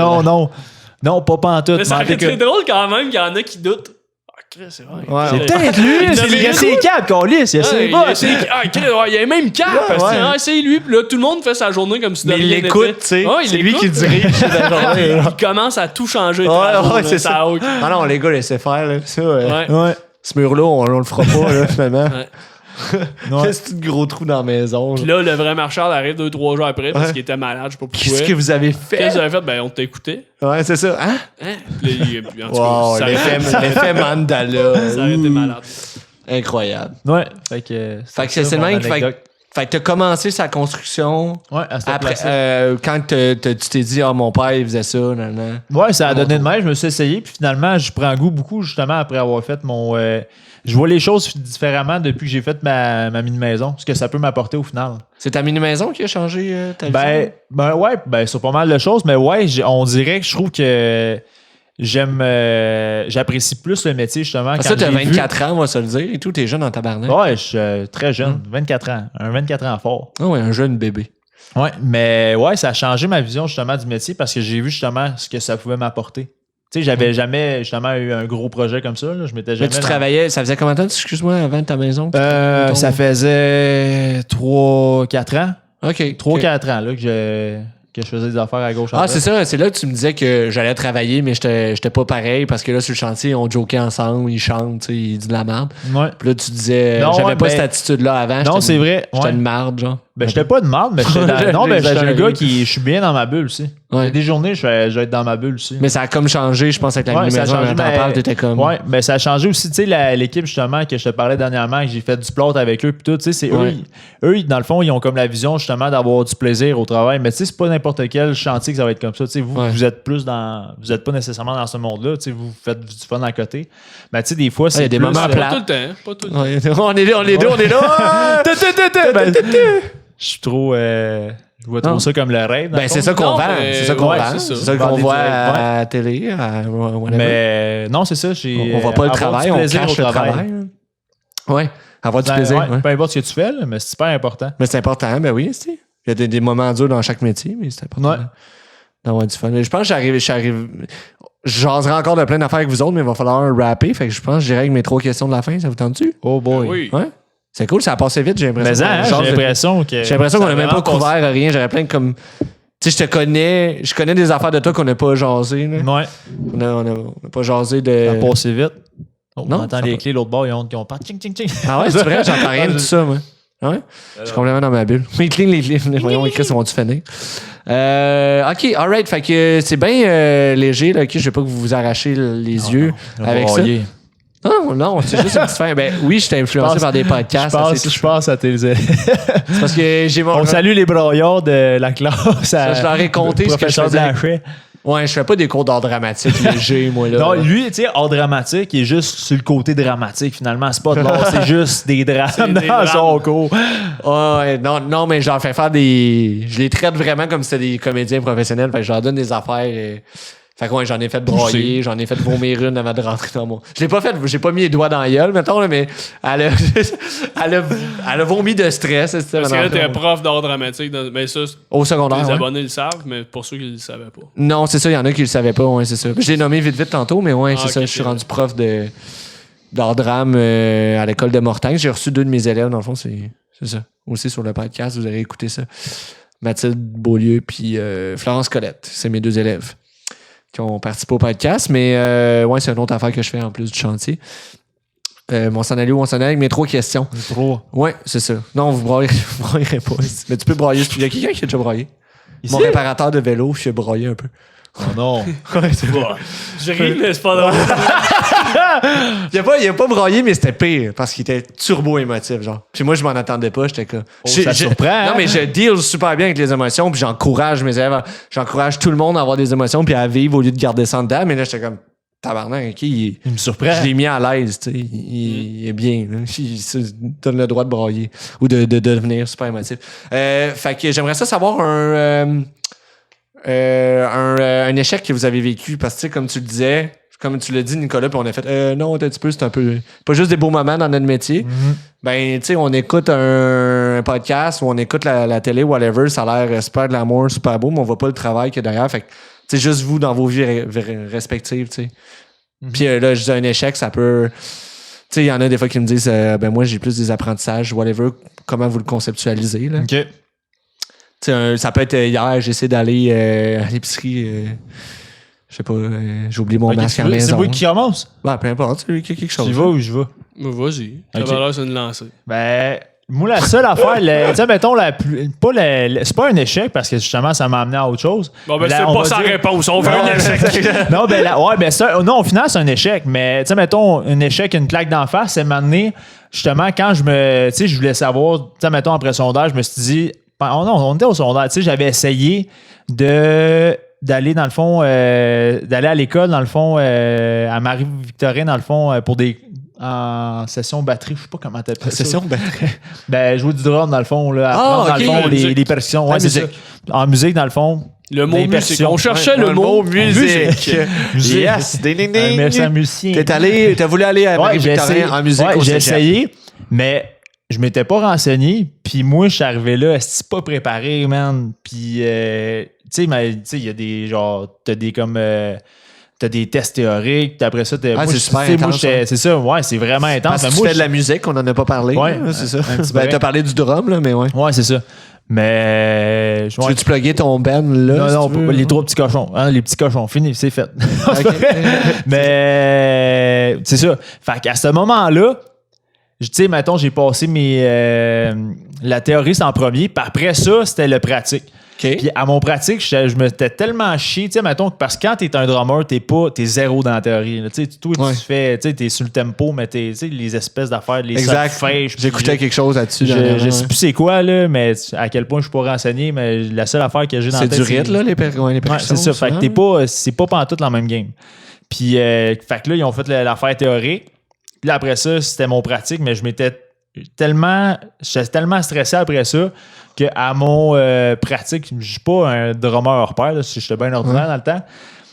E: Non, pas pantoute.
D: Mais ça
E: mais en
D: aurait
E: tout cas,
D: été drôle quand même qu'il y en a qui doutent. Ah, Chris, c'est vrai.
A: Ouais,
E: c'est
A: ouais.
E: peut-être lui.
D: Il
E: Il
D: avait
E: y a ses câbles qu'on lisse. Il y a ses bottes.
D: Il y a même cap.
A: Ouais.
D: C'est lui. Puis là, tout le monde fait sa journée comme si de
A: Mais il
D: rien
A: l'écoute,
D: n'était.
A: tu sais.
D: Ouais, il
A: C'est lui
D: l'écoute.
A: qui dirige la journée. là.
D: Il commence à tout changer.
A: Ouais, c'est ça.
D: Ouais.
A: Ah non, les gars, laissez faire. Là. Ça,
D: Ouais.
E: Ouais.
A: ce mur-là, on le fera pas, là, finalement.
D: Ouais.
E: Ouais.
A: C'est un gros trou dans la maison.
D: Puis là, le vrai Marshall arrive 2-3 jours après parce qu'il était malade, je sais pas pourquoi.
A: Qu'est-ce que vous avez fait?
D: Qu'est-ce que vous avez fait? Ben, on t'a écouté.
A: Ouais, c'est ça. Hein?
D: Hein? Puis là, en tout cas,
A: Wow,
D: ça
A: l'effet Mandala.
D: ça aurait été malade.
A: Incroyable.
E: Ouais. Fait que
A: C'est le même. Fait que t'as commencé sa construction.
E: Ouais, à cette
A: Après,
E: place-là.
A: quand tu t'es dit, mon père, il faisait ça. Nan, nan.
E: Ouais, ça a donné de même. Je me suis essayé. Puis finalement, je prends goût beaucoup, justement, après avoir fait mon. Je vois les choses différemment depuis que j'ai fait ma mini-maison. Ce que ça peut m'apporter au final.
A: C'est ta mini-maison qui a changé ta vie?
E: Ouais, sur pas mal de choses. Mais ouais, on dirait que je trouve que j'apprécie plus le métier, justement.
A: Ça, t'as 24 ans, on va se le dire. Et tout, t'es jeune en tabarnak.
E: Ouais, je suis très jeune. 24 ans. Un 24 ans fort.
A: Ah ouais, un jeune bébé.
E: Ouais, mais ouais, ça a changé ma vision, justement, du métier parce que j'ai vu, justement, ce que ça pouvait m'apporter. Tu sais, j'avais jamais, justement, eu un gros projet comme ça. Là. Je m'étais jamais.
A: Mais tu travaillais, ça faisait combien de temps, excuse-moi, avant de ta maison?
E: Ça faisait 3-4 ans.
A: OK.
E: 3-4 ans là, que je faisais des affaires à gauche.
A: Ah, c'est ça. C'est là que tu me disais que j'allais travailler, mais j'étais pas pareil parce que là, sur le chantier, on jokait ensemble, ils chantent, tu sais, ils disent de la merde.
E: Ouais.
A: Puis là, tu disais,
E: Non,
A: j'avais pas
E: ben,
A: cette attitude-là avant.
E: Non, c'est vrai.
A: J'étais
E: Ouais.
A: une marde, genre.
E: Ben, j'étais pas de marde, mais j'étais un gars qui. Je suis bien dans ma bulle aussi.
A: Ouais.
E: Il y a des journées, je vais être dans ma bulle aussi.
A: Mais ça a comme changé, je pense, avec la
E: Ouais, ça a
A: maison.
E: changé,
A: Quand t'en
E: mais-
A: parles, t'étais comme.
E: Ouais, mais ça a changé aussi, tu sais, l'équipe justement que je te parlais dernièrement, que j'ai fait du plot avec eux, puis tout, tu sais, c'est
A: Ouais.
E: eux, dans le fond, ils ont comme la vision justement d'avoir du plaisir au travail, mais tu sais, c'est pas n'importe quel chantier que ça va être comme ça, tu sais,
A: Ouais.
E: vous êtes plus vous êtes pas nécessairement dans ce monde-là, tu sais, vous faites du fun à côté, mais tu sais, des fois,
A: il y a
E: c'est
A: des
E: plus,
A: moments
D: Pas
A: plats.
D: tout le temps. Pas tout le temps.
A: Ouais, on est là, on est deux, on est là.
E: Ben, je suis trop, je vois trop
A: Non.
E: ça comme le rêve. dans
A: Ben,
E: le
A: c'est
E: fond.
A: ça qu'on
D: Non,
A: vend.
D: mais-
A: C'est ça qu'on
D: ouais,
A: vend.
D: c'est ça.
A: C'est ça
E: Vendre
A: qu'on
E: des
A: voit
E: directs,
A: à la télé, à whatever.
E: Mais non, c'est ça,
A: On voit pas le
E: avoir
A: travail,
E: du
A: on
E: plaisir
A: cache
E: au
A: le travail. Ouais, avoir du
E: Ben,
A: plaisir.
E: ouais,
A: ouais.
E: peu importe ce que tu fais, là, mais c'est super important.
A: Mais c'est important, ben oui, c'est. Il y a des moments durs dans chaque métier, mais c'est important
E: Ouais.
A: d'avoir du fun. Je pense que j'arrive. J'oserais encore de plein d'affaires avec vous autres, mais il va falloir rapper. Fait que je pense que j'irai avec mes 3 questions de la fin. Ça vous tente-tu?
E: Oh boy.
D: Oui.
A: Ouais. C'est cool, ça a passé vite, j'ai
E: Mais
A: l'impression.
E: hein,
A: Genre,
E: j'ai l'impression que.
A: j'ai l'impression qu'on n'a
E: ça
A: même pas
E: vraiment
A: couvert rien. J'aurais plein de comme. Tu sais, je connais des affaires de toi qu'on n'a pas jasé. Là.
E: Ouais,
A: On n'a pas jasé
E: ça
A: de.
E: a passé vite. Oh,
A: Non,
E: on entend
A: ça
E: les
A: va.
E: clés, l'autre bord, ils ont pas tching tching tching.
A: Ah ouais, c'est vrai, j'entends rien de tout ça, moi. Ouais? Je suis complètement dans ma bulle. Les clés. Voyons, les clés, ça vont-tu finir? OK, alright. Fait que c'est bien léger, là. OK, je veux pas que vous vous arrachez les yeux avec ça. Non, c'est juste une petite fin. Ben oui, j'étais influencé par des podcasts.
E: Je pense à tes.
A: C'est parce que j'ai mon.
E: On salue les braillards de la classe.
A: Je leur ai compté ce que je faisais.
E: Blanchet.
A: Ouais, je fais pas des cours d'art dramatique léger, moi, là.
E: Non, lui, tu sais, art dramatique, il est juste sur le côté dramatique, finalement. C'est pas de l'art, c'est juste des drames
D: des
E: dans son cours.
A: Ouais, non, mais je leur fais faire des. Je les traite vraiment comme si c'était des comédiens professionnels. Fait que je leur donne des affaires. Fait que ouais, j'en ai fait broyer, j'en ai fait vomir une avant de rentrer dans mon. Je l'ai pas fait, j'ai pas mis les doigts dans la gueule, mettons, là, mais elle a vomi de stress.
D: Parce que là, t'es un prof d'art dramatique. Mais ça,
A: Au secondaire.
D: les
A: Ouais.
D: abonnés le savent, mais pour ceux qui ne le savaient pas.
A: Non, c'est ça, il y en a qui le savaient pas, ouais, c'est ça. Je l'ai nommé vite tantôt, mais ouais, c'est
D: Ah,
A: ça.
D: ok,
A: Je suis
D: c'est
A: rendu prof d'art drame à l'école de Mortagne. J'ai reçu 2 de mes élèves, dans le fond, c'est ça. Aussi sur le podcast, vous allez écouter ça. Mathilde Beaulieu puis Florence Colette. C'est mes 2 élèves qui ont participé au podcast, mais ouais, c'est une autre affaire que je fais en plus du chantier. On s'en allait où? On s'en allait avec mes 3 questions. Ouais, c'est ça. Non, vous braillerez pas. Mais tu peux brailler. Il y a quelqu'un qui a déjà braillé. Mon réparateur de vélo, je suis braillé un peu.
E: Oh non.
A: Ouais, c'est vrai.
D: Je ris, mais c'est pas drôle.
A: Il a pas braillé, mais c'était pire parce qu'il était turbo émotif, genre. Puis moi, je m'en attendais pas, j'étais comme.
E: ça surprend, hein?
A: Non, mais je deal super bien avec les émotions, puis j'encourage mes élèves, j'encourage tout le monde à avoir des émotions, puis à vivre au lieu de garder ça en dedans. Mais là, j'étais comme, tabarnak, OK,
E: Il me surprend.
A: je l'ai mis à l'aise, tu sais. Il est bien, là. Il se donne le droit de brailler ou de devenir super émotif. Fait que j'aimerais ça savoir un échec que vous avez vécu parce que, tu sais, comme tu le disais, comme tu l'as dit, Nicolas, puis on a fait non, un petit peu, c'est un peu pas juste des beaux moments dans notre métier. Ben, tu sais, on écoute un podcast ou on écoute la télé, whatever, ça a l'air super de l'amour, super beau, mais on voit pas le travail qu'il y a derrière. Fait que, tu sais, juste vous dans vos vies respectives, tu sais. Puis là, je dis un échec, ça peut. Tu sais, il y en a des fois qui me disent ben, moi, j'ai plus des apprentissages, whatever, comment vous le conceptualisez, là.
E: OK.
A: T'sais, ça peut être hier, j'essaie d'aller à l'épicerie. Je sais pas, j'ai oublié mon masque à la
E: C'est
A: maison.
E: vous qui commence.
A: Ouais, peu importe, c'est quelque chose.
E: Tu y vas ou je vais?
D: Vas-y. Ça
E: Ok.
D: va l'air, c'est une lancée.
E: Ben, moi, la seule affaire, tu sais, mettons, c'est pas un échec parce que justement, ça m'a amené à autre chose.
D: Bon, ben,
E: Là,
D: c'est
E: on
D: pas
E: va
D: sa
E: dire-
D: réponse. On veut un échec.
E: Non, ben, non, au final, c'est un échec. Mais, tu sais, mettons, un échec, une claque d'en face, c'est m'amener, justement, quand tu sais, je voulais savoir, tu sais, mettons, après le sondage, je me suis dit, non, on était au sondage, tu sais, j'avais essayé d'aller dans le fond, d'aller à l'école, dans le fond, à Marie-Victorine, dans le fond, pour en session batterie, je sais pas comment t'appelles ça.
A: Session
E: Ben, jouer du drum, dans le fond, là, apprendre, dans
A: ok.
E: le fond,
D: Musique.
E: les percussions. Ouais,
A: La
E: c'est ça.
A: musique.
E: En musique, dans le fond.
D: Le mot
E: Les
D: musique.
E: percussions.
D: On cherchait
A: Ouais,
D: le mot
A: musique.
E: Musique.
A: Yes. Ding, ding, ding.
E: Merci à musicien.
A: T'as voulu aller à
E: Ouais, j'ai essayé.
A: Marie-Victorin en musique
E: Ouais,
A: au
E: j'ai
A: cégep.
E: essayé, mais je m'étais pas renseigné. Puis moi, je suis arrivé là, c'est pas préparé, man. Puis, tu sais, il y a des, genre, t'as des comme... t'as des tests théoriques, puis après ça, moi,
A: c'est super
E: tu sais, moi,
A: intense,
E: j'étais-
A: hein.
E: c'est ça, ouais, c'est vraiment intense.
A: Parce que
E: Mais
A: tu
E: moi,
A: fais de la musique, on en a pas parlé.
E: Ouais,
A: là, c'est ça.
E: un petit
A: Ben,
E: peu.
A: t'as parlé du drum, là, mais ouais.
E: Ouais, c'est ça. Mais...
A: Tu veux-tu plugger ton band, là?
E: Non,
A: si
E: non,
A: tu veux?
E: les 3 petits cochons. Hein, les petits cochons, fini, c'est fait.
A: Ok.
E: Mais c'est ça. Fait qu'à ce moment-là, tu sais, mettons, j'ai passé la théorie, c'est en premier, puis après ça, c'était le pratique.
A: OK.
E: Puis à mon pratique, je m'étais tellement chié, tu sais, mettons, parce que quand t'es un drummer, t'es zéro dans la théorie. là. Tu sais, toi,
A: Ouais.
E: tu fais, tu sais, t'es sur le tempo, mais tu sais, les espèces d'affaires, les
A: Exact.
E: solfèges, puis
A: J'écoutais quelque chose là-dessus.
E: je
A: dernièrement,
E: sais
A: ouais.
E: plus c'est quoi, là, mais à quel point je suis pas renseigné, mais la seule affaire que j'ai dans la
A: C'est
E: tête,
A: du rythme, là, les percussions.
E: Ouais, c'est ça. Fait que c'est pas pantoute la même game. Puis, fait que là, ils ont fait l'affaire théorique. Puis là, après ça, c'était mon pratique, mais j'étais tellement stressé après ça qu'à mon pratique, je suis pas un drummer hors pair, là, j'étais bien ordinaire dans le temps.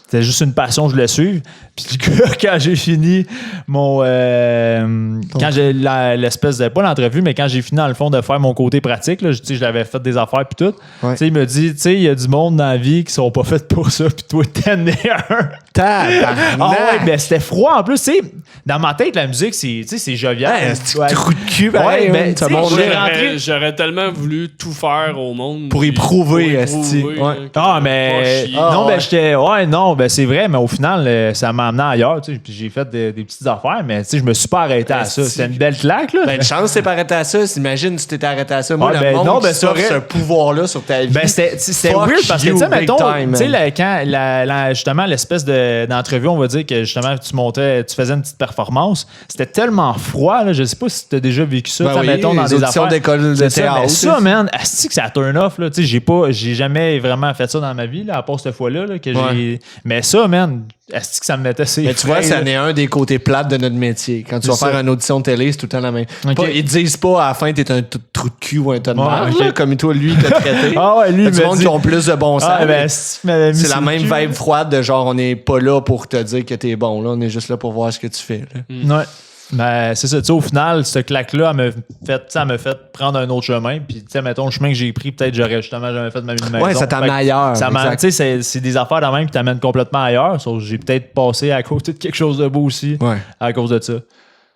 E: C'était juste une passion, je voulais suivre. Puis quand j'ai fini quand j'ai l'espèce de... Pas l'entrevue, mais quand j'ai fini, dans le fond, de faire mon côté pratique, là, je l'avais fait des affaires puis tout.
A: Ouais.
E: Tu sais, il me dit, tu sais, il y a du monde dans la vie qui sont pas faits pour ça, puis toi, t'en es un.
A: Tabarnak!
E: Ah ouais, ben c'était froid en plus, tu sais. Dans ma tête, la musique, c'est jovial.
A: Ouais, c'est
E: Ouais.
A: un trou de cul, pareil,
E: Ouais, ben,
A: hein, ça
E: tu sais,
A: monte
E: j'ai
A: bien.
E: rentré-
D: J'aurais tellement voulu tout faire au monde.
A: Pour y
D: puis-
A: prouver,
D: pour y
A: esti.
D: prouver,
A: Ouais.
D: là, que
E: Ah,
D: pas
E: mais.
D: chier.
A: Ah,
E: non,
A: ouais.
E: ben, j'étais. Ouais, non, ben, c'est vrai, mais au final, ça m'a amené ailleurs, tu sais. Puis j'ai fait des petites affaires, mais, tu sais, je me suis pas arrêté à ça.
A: Esti.
E: C'était une belle claque, là.
A: Ben, une chance, t'es pas arrêté à ça. Imagine si t'étais arrêté à ça. Moi,
E: Ouais,
A: le
E: ben,
A: monde
E: non, ben,
A: qui
E: c'est
A: s'offre
E: vrai.
A: ce pouvoir-là sur ta vie.
E: Ben, c'était
A: Fuck
E: weird parce que, tu sais,
A: you, big
E: mettons,
A: time,
E: tu sais,
A: man.
E: quand justement, l'espèce d'entrevue, on va dire que justement, tu faisais une petite performance, c'était tellement froid, là, je sais pas si tu as déjà vécu ça,
A: Ben
E: tu sais,
A: oui,
E: mettons, dans
A: les
E: des
A: auditions
E: affaires.
A: d'école de
E: C'est ça,
A: théâtre,
E: mais ça,
A: c'est-
E: man, asti que ça turn off, là, tu sais, j'ai jamais vraiment fait ça dans ma vie, là, à part cette fois-là, là, que j'ai... Mais ça, man, asti que ça me mettait ses
A: Mais tu vois,
E: freins,
A: ça
E: là.
A: en est un des côtés plates de notre métier. Quand tu vas
E: C'est
A: faire
E: ça.
A: une audition de télé, c'est tout le temps la même.
E: Ok.
A: Pas- ils te disent pas à la fin, t'es un trou de cul ou un tas de
E: Ouais,
A: merde,
E: ok.
A: là, comme toi, lui, t'a traité.
E: Ah ouais, lui,
A: Il y a
E: il
A: du
E: m'a
A: monde
E: dit-
A: qui ont plus de bon sens.
E: Ah,
A: mais
E: ben, asti, il m'avait mis
A: c'est
E: sur
A: la
E: le
A: même
E: cul.
A: vibe froide de genre, on n'est pas là pour te dire que t'es bon. Là, on est juste là pour voir ce que tu fais. là.
E: Ouais. Ben, c'est ça, tu sais, au final, ce claque-là, elle m'a fait prendre un autre chemin. Puis, tu sais, mettons, le chemin que j'ai pris, peut-être j'aurais justement jamais fait ma vie de maison.
A: Ouais, ça t'amène
E: Fait que
A: ailleurs,
E: Ça
A: exact.
E: tu sais, c'est des affaires de même qui t'amènent complètement ailleurs. Sauf que j'ai peut-être passé à côté de quelque chose de beau aussi
A: Ouais.
E: à cause de ça.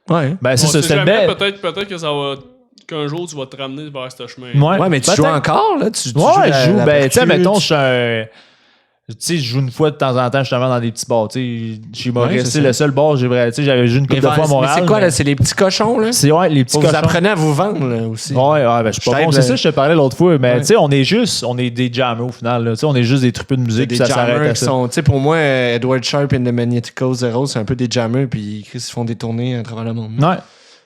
A: Ouais.
E: Ben, c'est
D: On
E: ça,
D: sait
E: c'était
D: jamais,
E: belle.
D: peut-être que ça va. Qu'un jour, tu vas te ramener vers ce chemin.
A: Ouais, mais tu joues
E: peut-être.
A: encore, là? Tu
E: Ouais,
A: la-
E: je joue.
A: la
E: Ben, tu sais,
A: percu,
E: mettons,
A: tu-
E: je suis un. Tu sais, je joue une fois de temps en temps, justement, dans des petits bars. Tu sais, chez Maurice,
A: c'est
E: c'est
A: ça.
E: le seul bar, tu sais, j'avais joué une couple de fois à Montréal.
A: Mais c'est quoi,
E: mais-
A: là? C'est les petits cochons, là?
E: C'est, ouais, les petits
A: Vous
E: cochons.
A: apprenez à vous vendre, là, aussi.
E: Ouais, ben, je suis pas
A: Je
E: bon.
A: t'aide,
E: C'est ça, je te parlais l'autre fois. Mais
A: Ouais.
E: tu sais, on est des jammers au final. là. Tu sais, on est juste des trupes de
A: C'est
E: musique
A: des
E: puis ça s'arrête
A: jammers
E: à
A: qui
E: ça.
A: sont... Tu sais, pour moi, Edward Sharp and the Magneticals Zero, c'est un peu des jammers, puis ils font des tournées à travers le monde.
E: Ouais.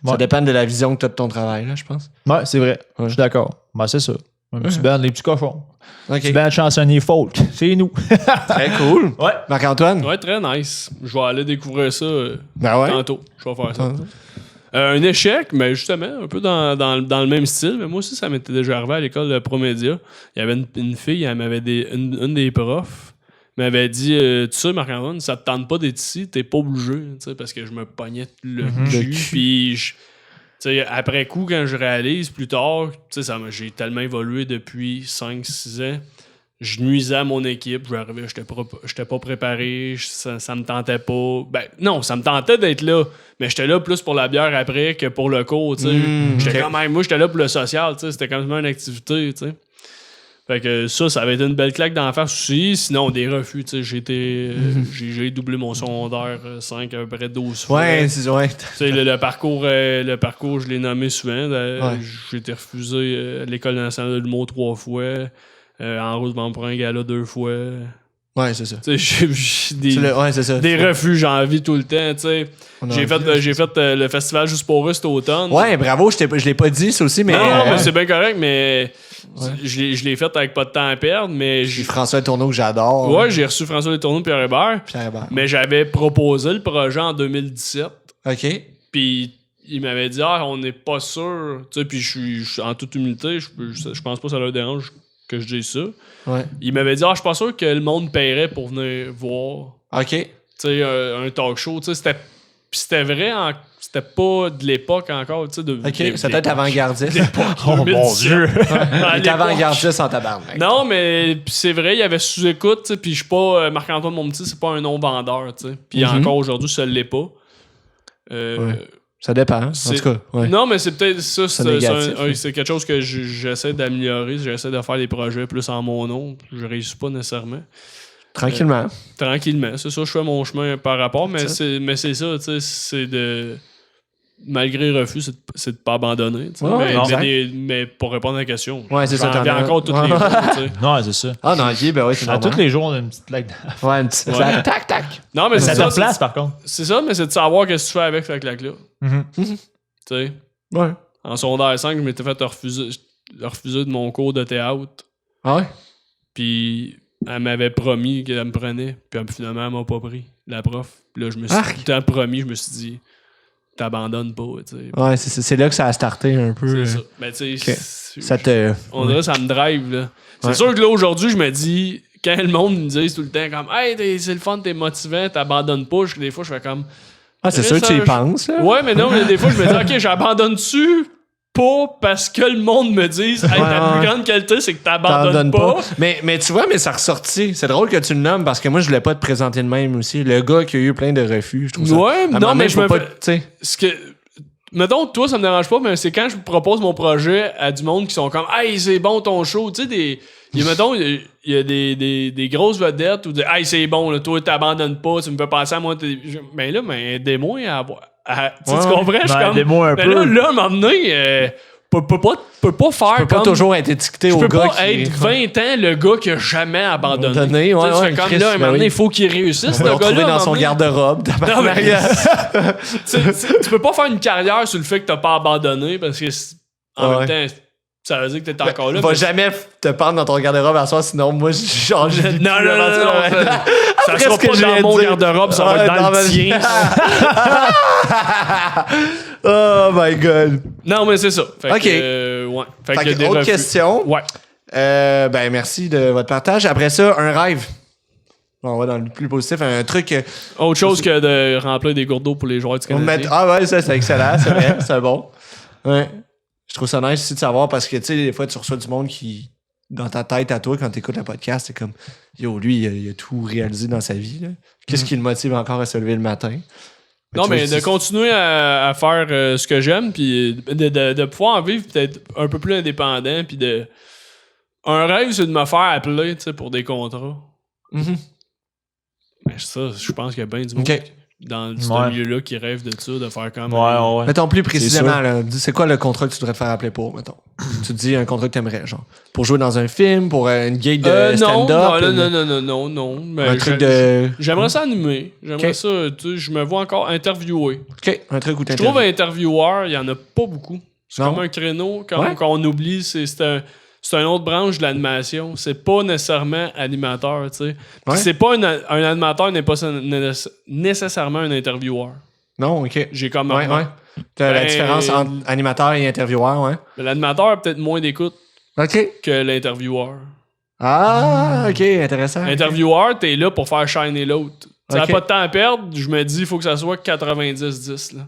A: Ça
E: Ouais.
A: dépend de la vision que tu as de ton travail, là, je pense.
E: Ouais, c'est vrai.
A: Ouais.
E: Je suis d'accord. Ben, c'est ça. Un petit band, les petits cochons.
A: OK.
E: Petit band chansonnier folk. C'est nous.
A: Très cool.
E: Ouais.
A: Marc-Antoine?
D: Ouais, très nice. Je vais aller découvrir ça
A: Ben ouais.
D: tantôt. Je vais faire ça. Un échec, mais justement, un peu dans le même style. Mais moi aussi, ça m'était déjà arrivé à l'école de Promédia. Il y avait une fille, elle m'avait une des profs m'avait dit tu sais, Marc-Antoine, ça te tente pas d'être ici, t'es pas obligé, tu sais, parce que je me pognais le cul. Puis, tu sais, après coup, quand je réalise plus tard, tu sais, j'ai tellement évolué depuis 5-6 ans. Je nuisais à mon équipe, j'arrivais, j'étais pas préparé, ça me tentait pas. Ben, non, ça me tentait d'être là, mais j'étais là plus pour la bière après que pour le cours, tu sais. J'étais
A: ok.
D: quand même, moi, j'étais là pour le social, tu sais, c'était quand même une activité, tu sais. Fait que ça avait été une belle claque d'en face aussi. Sinon, des refus, tu sais, j'ai doublé mon secondaire 5 à peu près 12 fois.
A: Ouais, c'est ouais.
D: Tu sais, le parcours, je l'ai nommé souvent. J'ai été refusé à l'École nationale de l'humour 3 fois. En route pour un gala 2 fois.
A: Ouais, c'est ça.
D: Tu sais,
A: c'est ça.
D: des refus, j'ai envie tout le temps, tu sais. J'ai fait le festival Juste pour eux cet automne.
A: Ouais, bravo, je l'ai pas dit, ça aussi, mais...
D: Non, mais c'est bien correct, mais je l'ai fait avec pas de temps à perdre, mais...
A: François Letourneau, que j'adore.
D: Ouais, j'ai reçu François Letourneau et Pierre Hébert. Mais j'avais proposé le projet en 2017.
A: OK.
D: Puis il m'avait dit, on n'est pas sûr. Tu sais, puis je suis en toute humilité, je pense pas que ça leur dérange que je dise ça.
A: Ouais.
D: Il m'avait dit, je suis pas sûr que le monde paierait pour venir voir.
A: OK.
D: Tu sais, un talk show. Tu sais, c'était vrai, c'était pas de l'époque encore. Tu sais,
A: OK, ça doit être avant-gardiste.
E: Oh mon Dieu!
A: Il est avant-gardiste en tabarnak.
D: Non, mais c'est vrai, il y avait sous-écoute, tu sais, puis je suis pas... Marc-Antoine Monpetit, c'est pas un nom vendeur, tu sais. Puis encore aujourd'hui, ça l'est pas.
A: Ça dépend, en tout cas. Ouais.
D: Non, mais c'est peut-être ça.
A: C'est
D: C'est quelque chose que j'essaie d'améliorer. J'essaie de faire des projets plus en mon nom. Je réussis pas nécessairement.
A: Tranquillement.
D: Tranquillement. C'est ça, je fais mon chemin par rapport, mais c'est ça, tu sais, c'est de... Malgré le refus, c'est de pas abandonner. Mais pour répondre à la question,
A: ouais, c'est ça,
D: j'en viens encore tous les jours.
E: Non, c'est ça.
A: Ah, non, OK, ben oui, c'est normal.
E: Tous les jours, on a une petite claque.
A: Ouais, une petite claque. Tac, tac.
D: Non, mais
E: ça
D: c'est
E: te place, par contre.
D: C'est ça, mais c'est de savoir qu'est-ce que tu fais avec cette claque-là. Tu sais.
A: Ouais.
D: En secondaire 5, je m'étais fait refuser de mon cours de théâtre.
A: Ah ouais?
D: Puis elle m'avait promis qu'elle me prenait. Puis finalement, elle m'a pas pris, la prof. Puis là, je me suis tout promis, je me suis dit, t'abandonnes pas, tu sais.
A: Ouais, c'est là que ça a starté un peu.
D: C'est ça. Mais tu sais,
A: ça te...
D: On dirait que ça me drive, là. C'est sûr que là, aujourd'hui, je me dis, quand le monde me dit tout le temps comme, hey, c'est le fun, t'es motivant, t'abandonnes pas, des fois, je fais comme...
A: Ah, c'est sûr que tu y penses, là.
D: Ouais, mais non, mais des fois, je me dis, OK, j'abandonne-tu pas parce que le monde me dise, hey, ta plus grande qualité, c'est que t'abandonnes pas.
A: Mais tu vois, mais ça a ressorti. C'est drôle que tu le nommes parce que moi, je voulais pas te présenter de même aussi. Le gars qui a eu plein de refus, je trouve ça.
D: Ouais, non, mais je me
A: pas,
D: fais... Mettons, toi, ça me dérange pas, mais c'est quand je propose mon projet à du monde qui sont comme, hey, c'est bon ton show. Tu sais, mettons, il y a des grosses vedettes où hey, c'est bon, là, toi, t'abandonnes pas, tu me fais penser à moi. Mais là, aidez-moi à avoir. Tu comprends? Je suis comme.
E: Aidez-moi un peu.
D: Là, à un moment donné, peut pas faire
A: comme... Peut pas toujours être étiqueté au gars qui...
D: Je peux pas être 20 ans le gars qui a jamais abandonné.
A: Ouais,
D: tu fais comme là, un moment donné, il faut qu'il réussisse, ce gars-là.
A: Retrouver dans son garde-robe.
D: Non, mais... tu peux pas faire une carrière sur le fait que t'as pas abandonné, parce que en même temps, ça veut dire que t'es encore là.
A: Va jamais te prendre dans ton garde-robe à soir, sinon moi, je change de vie.
D: Non. Ça sera pas dans mon garde-robe, ça va être dans le tien.
A: Oh my God.
D: Non, mais c'est ça. Fait
A: OK.
D: Ouais.
A: Fait que autre question.
D: Ouais.
A: Ben, merci de votre partage. Après ça, un rêve. On va dans le plus positif. Un truc...
D: Autre chose que de remplir des gourdes d'eau pour les joueurs du Canadien.
A: Ah ouais, ça, c'est excellent. C'est vrai. C'est bon. Ouais. Je trouve ça nice aussi de savoir parce que, tu sais, des fois, tu reçois du monde qui... Dans ta tête à toi, quand tu écoutes le podcast, c'est comme... Yo, lui, il a tout réalisé dans sa vie. Là. Qu'est-ce qui le motive encore à se lever le matin?
D: Non, mais de continuer à faire ce que j'aime, puis de pouvoir en vivre peut-être un peu plus indépendant, puis de... Un rêve, c'est de me faire appeler, tu sais, pour des contrats. Mais ça, je pense qu'il y a bien du monde dans ce milieu-là qui rêve de ça, de faire comme...
E: Ouais.
A: Mettons plus précisément, là, c'est quoi le contrat que tu devrais te faire appeler pour, mettons? Tu te dis un contrat que t'aimerais, genre. Pour jouer dans un film, pour une gig de stand-up?
D: Non. Mais
A: un truc de...
D: J'aimerais ça animer. J'aimerais ça, tu sais, je me vois encore interviewer.
A: OK, un truc où
D: je trouve un intervieweur, il y en a pas beaucoup. C'est comme un créneau, quand on oublie, c'est une autre branche de l'animation. C'est pas nécessairement animateur, tu sais. C'est pas un animateur n'est pas nécessairement un intervieweur.
A: Non, OK.
D: J'ai comme...
A: T'as la différence entre animateur et intervieweur, ouais.
D: L'animateur a peut-être moins d'écoute que l'intervieweur.
A: Ah, OK, intéressant.
D: L'intervieweur, t'es là pour faire shiner l'autre. Tu n'as pas de temps à perdre, je me dis, il faut que ça soit 90-10, là.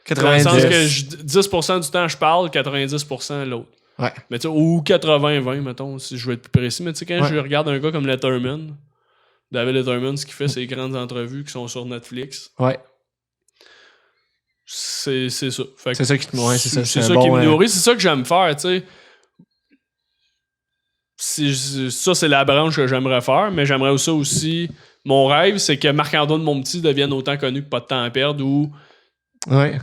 D: 90. Dans le sens que 10% du temps, je parle, 90% l'autre.
A: Ouais.
D: Mais tu sais, ou 80-20, mettons, si je veux être plus précis. Mais tu sais, quand je regarde un gars comme Letterman, David Letterman, ce qui fait ses grandes entrevues qui sont sur Netflix.
A: Ouais.
D: C'est ça.
A: C'est ça qui te c'est ça
D: qui me nourrit, c'est ça que j'aime faire, tu sais. ça, c'est la branche que j'aimerais faire, mais j'aimerais aussi. Mon rêve, c'est que Marc-Antoine Monpetit devienne autant connu que Pas de temps à perdre ou.
A: Ouais.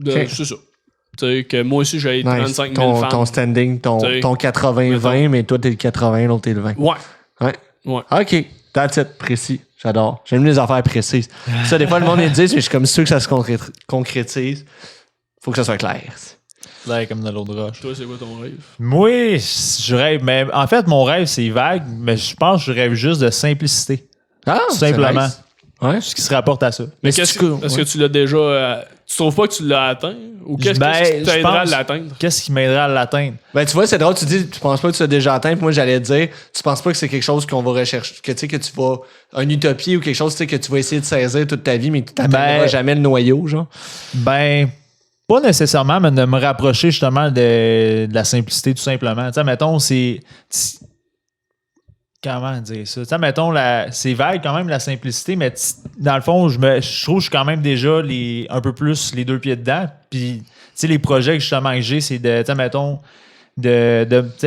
D: C'est ça. Tu sais, que moi aussi, j'ai 35 000 fans.
A: Ton standing, ton 80-20, mais toi, t'es le 80, l'autre, t'es le 20.
D: Ouais.
A: OK. That's it. Précis. J'adore. J'aime les affaires précises. Ça, des fois, le monde, ils disent, mais je suis comme sûr que ça se concrétise. Faut que ça soit clair.
E: Là, comme de l'eau de roche.
D: Toi, c'est quoi ton rêve?
E: Moi, je rêve. Mais en fait, mon rêve, c'est vague, mais je pense que je rêve juste de simplicité.
A: Ah,
E: Tout simplement.
A: Nice. Ouais.
E: Ce qui se rapporte à ça.
D: Mais est-ce que tu l'as déjà. Tu trouves pas que tu l'as atteint? Ou qu'est-ce qui t'aidera à l'atteindre?
E: Qu'est-ce qui m'aidera à l'atteindre?
A: Ben, tu vois, c'est drôle, tu dis, tu penses pas que tu l'as déjà atteint, puis moi, j'allais te dire, tu penses pas que c'est quelque chose qu'on va rechercher, que tu sais, que tu vas. Une utopie ou quelque chose, tu sais, que tu vas essayer de saisir toute ta vie, mais que tu n'atteindras jamais le noyau, genre?
E: Ben. Pas nécessairement, mais de me rapprocher justement de la simplicité, tout simplement. Tu sais, mettons, c'est. Comment dire ça? Tu sais, mettons, c'est vague quand même la simplicité, mais dans le fond, je trouve que je suis quand même déjà un peu plus les deux pieds dedans. Puis, tu sais, les projets que justement que j'ai, c'est de, tu sais,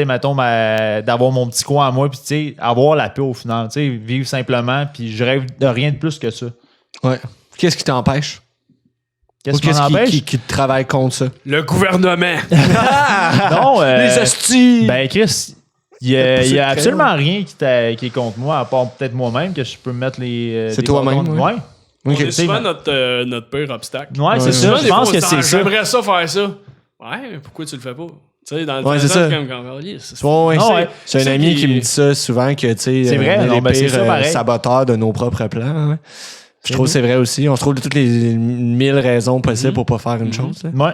E: mettons, d'avoir mon petit coin à moi, puis, tu sais, avoir la paix au final. Tu sais, vivre simplement, puis je rêve de rien de plus que ça.
A: Ouais. Qu'est-ce qui t'empêche?
E: Qu'est-ce
A: qui te travaille contre ça?
D: Le gouvernement!
E: Non,
A: les hosties!
E: Ben, Chris, il y a absolument rien qui est contre moi, à part peut-être moi-même, que je peux me mettre les.
A: C'est toi-même,
E: ouais.
D: On est souvent notre pire obstacle.
E: Ouais, c'est ça. Je pense que c'est ça.
D: J'aimerais ça faire ça. Ouais, pourquoi tu le fais pas? Tu sais, dans le
A: c'est ça. C'est un ami qui me dit ça souvent, que tu sais,
E: c'est vrai,
A: on est les pires
E: saboteurs
A: de nos propres plans. Hein. Je trouve que c'est vrai aussi. On se trouve toutes les 1000 raisons possibles pour pas faire une chose. Là.
E: Ouais.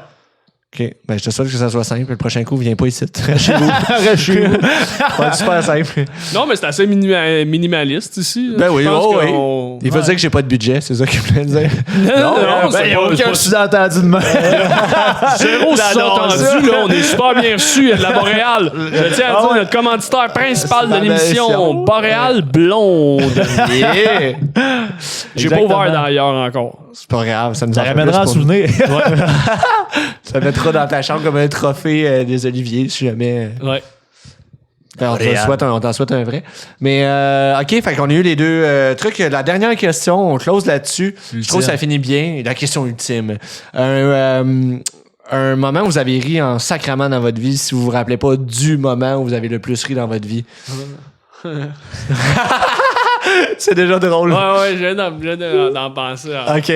A: OK. Ben, je te souhaite que ça soit simple. Le prochain coup, viens pas ici. Reste chez vous. Reste chez vous. Ouais, super simple.
D: Non, mais c'est assez minimaliste ici.
A: Ben oui, oui. Il faut dire que j'ai pas de budget, c'est ça qu'il voulait dire.
D: Non,
E: il n'y a aucun sous-entendu de moi.
D: Zéro sous-entendu, là. On est super bien reçus de la Boréal. Je tiens à dire notre commanditaire principal de l'émission, Boréal Blonde. J'ai pas ouvert d'ailleurs encore.
A: C'est pas grave, ça nous
E: ramènera un souvenir.
A: Ça mettra dans ta chambre comme un trophée des Oliviers, si jamais.
D: Ouais.
A: Ben, on t'en souhaite un vrai. Mais, OK, fait qu'on a eu les deux trucs. La dernière question, on close là-dessus. Ultime. Je trouve que ça finit bien. La question ultime. Un moment où vous avez ri en sacrament dans votre vie, si vous vous rappelez pas du moment où vous avez le plus ri dans votre vie. C'est déjà drôle.
D: Ouais, je viens d'en penser.
A: OK.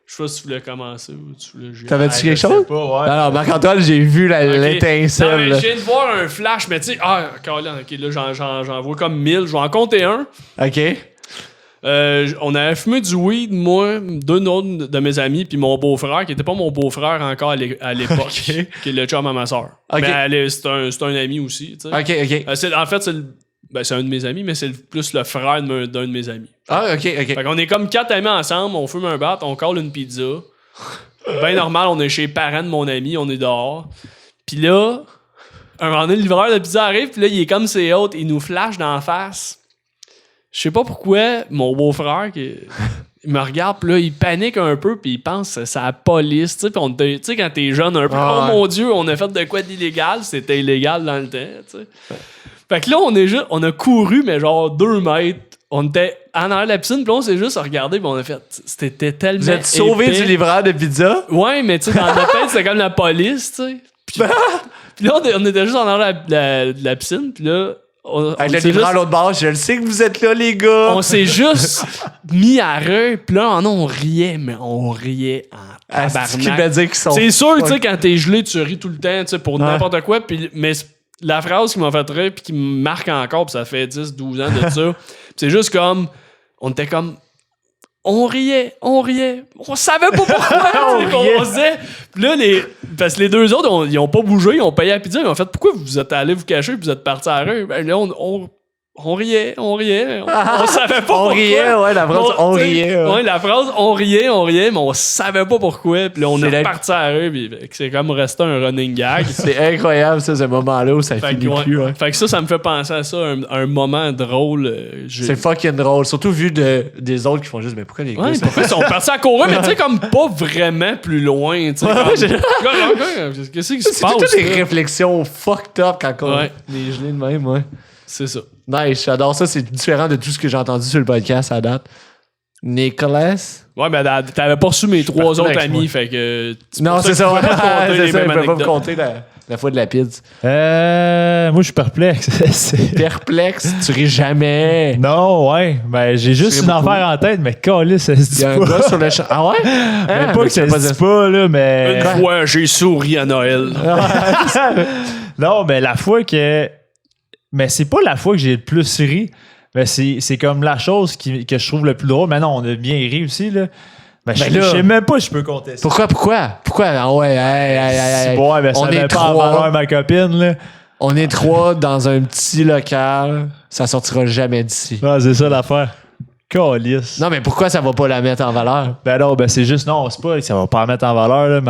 D: Je sais pas si tu voulais commencer ou tu voulais...
A: T'avais-tu quelque chose?
E: Pas, ouais.
A: Alors, Marc-Antoine, j'ai vu l'étincelle.
D: Non, mais je viens de voir un flash, mais tu sais... Ah, OK, là, j'en vois comme 1000. Je vais en compter un.
A: OK.
D: On avait fumé du weed, moi, deux autres de mes amis, puis mon beau-frère, qui était pas mon beau-frère encore à l'époque, qui est le chum à ma soeur.
A: Okay.
D: Mais c'est un ami aussi, tu sais.
A: OK.
D: En fait, c'est un de mes amis, mais c'est plus le frère d'un de mes amis.
A: Ah, OK.
D: Fait qu'on est comme 4 amis ensemble, on fume un bat, on colle une pizza. Ben normal, on est chez les parents de mon ami, on est dehors. Puis là, un moment donné, le livreur de pizza arrive, puis là, il est comme ses hôtes, il nous flash d'en face. Je sais pas pourquoi, mon beau-frère, il me regarde, puis là, il panique un peu, puis il pense que c'est la police, tu sais. Puis tu sais, quand t'es jeune un peu, oh mon Dieu, on a fait de quoi d'illégal, c'était illégal dans le temps, tu sais. Fait que là, on a couru, mais genre 2 mètres. On était en arrière de la piscine, puis on s'est juste regardé, puis on a fait. C'était tellement.
A: Vous êtes sauvé du livreur de pizza?
D: Ouais, mais tu sais, dans notre tête, c'était comme la police, tu sais. Puis là, on était juste en arrière de la piscine, puis là.
A: Avec le livreur à l'autre bord, je le sais que vous êtes là, les gars.
D: On s'est juste mis à rire, puis là, on riait, mais on riait en tabarnak. C'est sûr, tu sais, quand t'es gelé, tu ris tout le temps, tu sais, pour n'importe quoi, puis mais la phrase qui m'a fait rire puis qui me marque encore, puis ça fait 10-12 ans de ça, c'est juste comme, on était comme, on riait, on savait pas pourquoi on faisait. Puis là, parce que les deux autres, ils ont pas bougé, ils ont payé la pizza, ils ont fait, pourquoi vous êtes allés vous cacher puis vous êtes partis à la rue? Ben là, on riait. On savait pas pourquoi.
A: On riait, ouais, la phrase on riait.
D: Ouais, la phrase on riait, mais on savait pas pourquoi. Puis là, on est reparti à la rue, puis c'est comme resté un running gag.
A: C'est incroyable, ça, ce moment-là où ça finit plus. Ouais.
D: Fait que ça me fait penser à ça, un moment drôle.
A: C'est fucking drôle, surtout vu des autres qui font juste, mais pourquoi les gars...
D: Pourquoi ils sont partis à courir, mais tu sais, comme pas vraiment plus loin, tu sais. Qu'est-ce qui se passe?
A: C'est toutes des réflexions fucked up quand on est gelé de même, ouais.
D: C'est ça.
A: Nice, j'adore ça. C'est différent de tout ce que j'ai entendu sur le podcast à date. Nicolas?
D: Ouais, mais t'avais pas reçu mes 3 autres amis, fait que...
A: Non, c'est ça.
D: C'est ça,
A: je peux pas me compter la fois de la pizza.
E: Moi, je suis perplexe.
A: Perplexe, tu ris jamais.
E: Non, ouais. Ben, j'ai juste une affaire en tête, mais calisse, ça se dit
A: Il y a un
E: pas.
A: gars sur le champ. Ah ouais?
E: Mais pas que ça se dit pas, là, mais...
D: Une fois, j'ai souri à Noël.
E: Non, mais la fois que... Mais c'est pas la fois que j'ai le plus ri. Mais c'est comme la chose que je trouve le plus drôle. Mais non, on a bien ri aussi, là. Ben, je sais même pas si je peux compter ça.
A: Pourquoi? Ah ouais,
E: Ouais, ben, ça
A: on est
E: met pas en valeur ma copine, là.
A: On est 3 dans un petit local. Ça sortira jamais d'ici.
E: Ah, c'est ça l'affaire. Calisse.
A: Non, mais pourquoi ça va pas la mettre en valeur?
E: Ben non, ben c'est juste, non, c'est pas, ça va pas la mettre en valeur, là,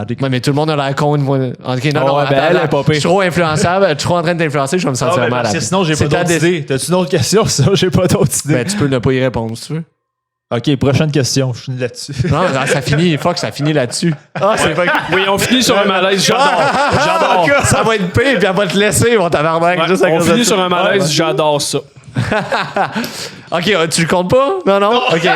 E: mais...
A: Ouais, mais tout le monde a l'air con une fois. Ok, non,
E: Oh,
A: non,
E: ben elle est pas pire.
A: je suis trop influençable, je suis trop en train d'influencer, je vais me sentir mal.
E: Parce que sinon, j'ai pas
A: C'est ta
E: d'autres idées. T'as-tu une autre question? Sinon, j'ai pas d'autres idées.
A: Ben, tu peux ne pas y répondre, si tu veux.
E: Ok, prochaine question. Je finis là-dessus.
A: Non, ça finit. Fuck, ça finit là-dessus. Ah, c'est pas...
D: Oui, on finit sur un malaise. J'adore.
A: Ça va être pire, puis elle va te laisser, mon tabarnak.
D: Ouais,
A: juste à
D: on
A: cause de
D: finit
A: ça.
D: sur un malaise. J'adore ça.
A: Ok, tu le comptes pas? Non? Ok,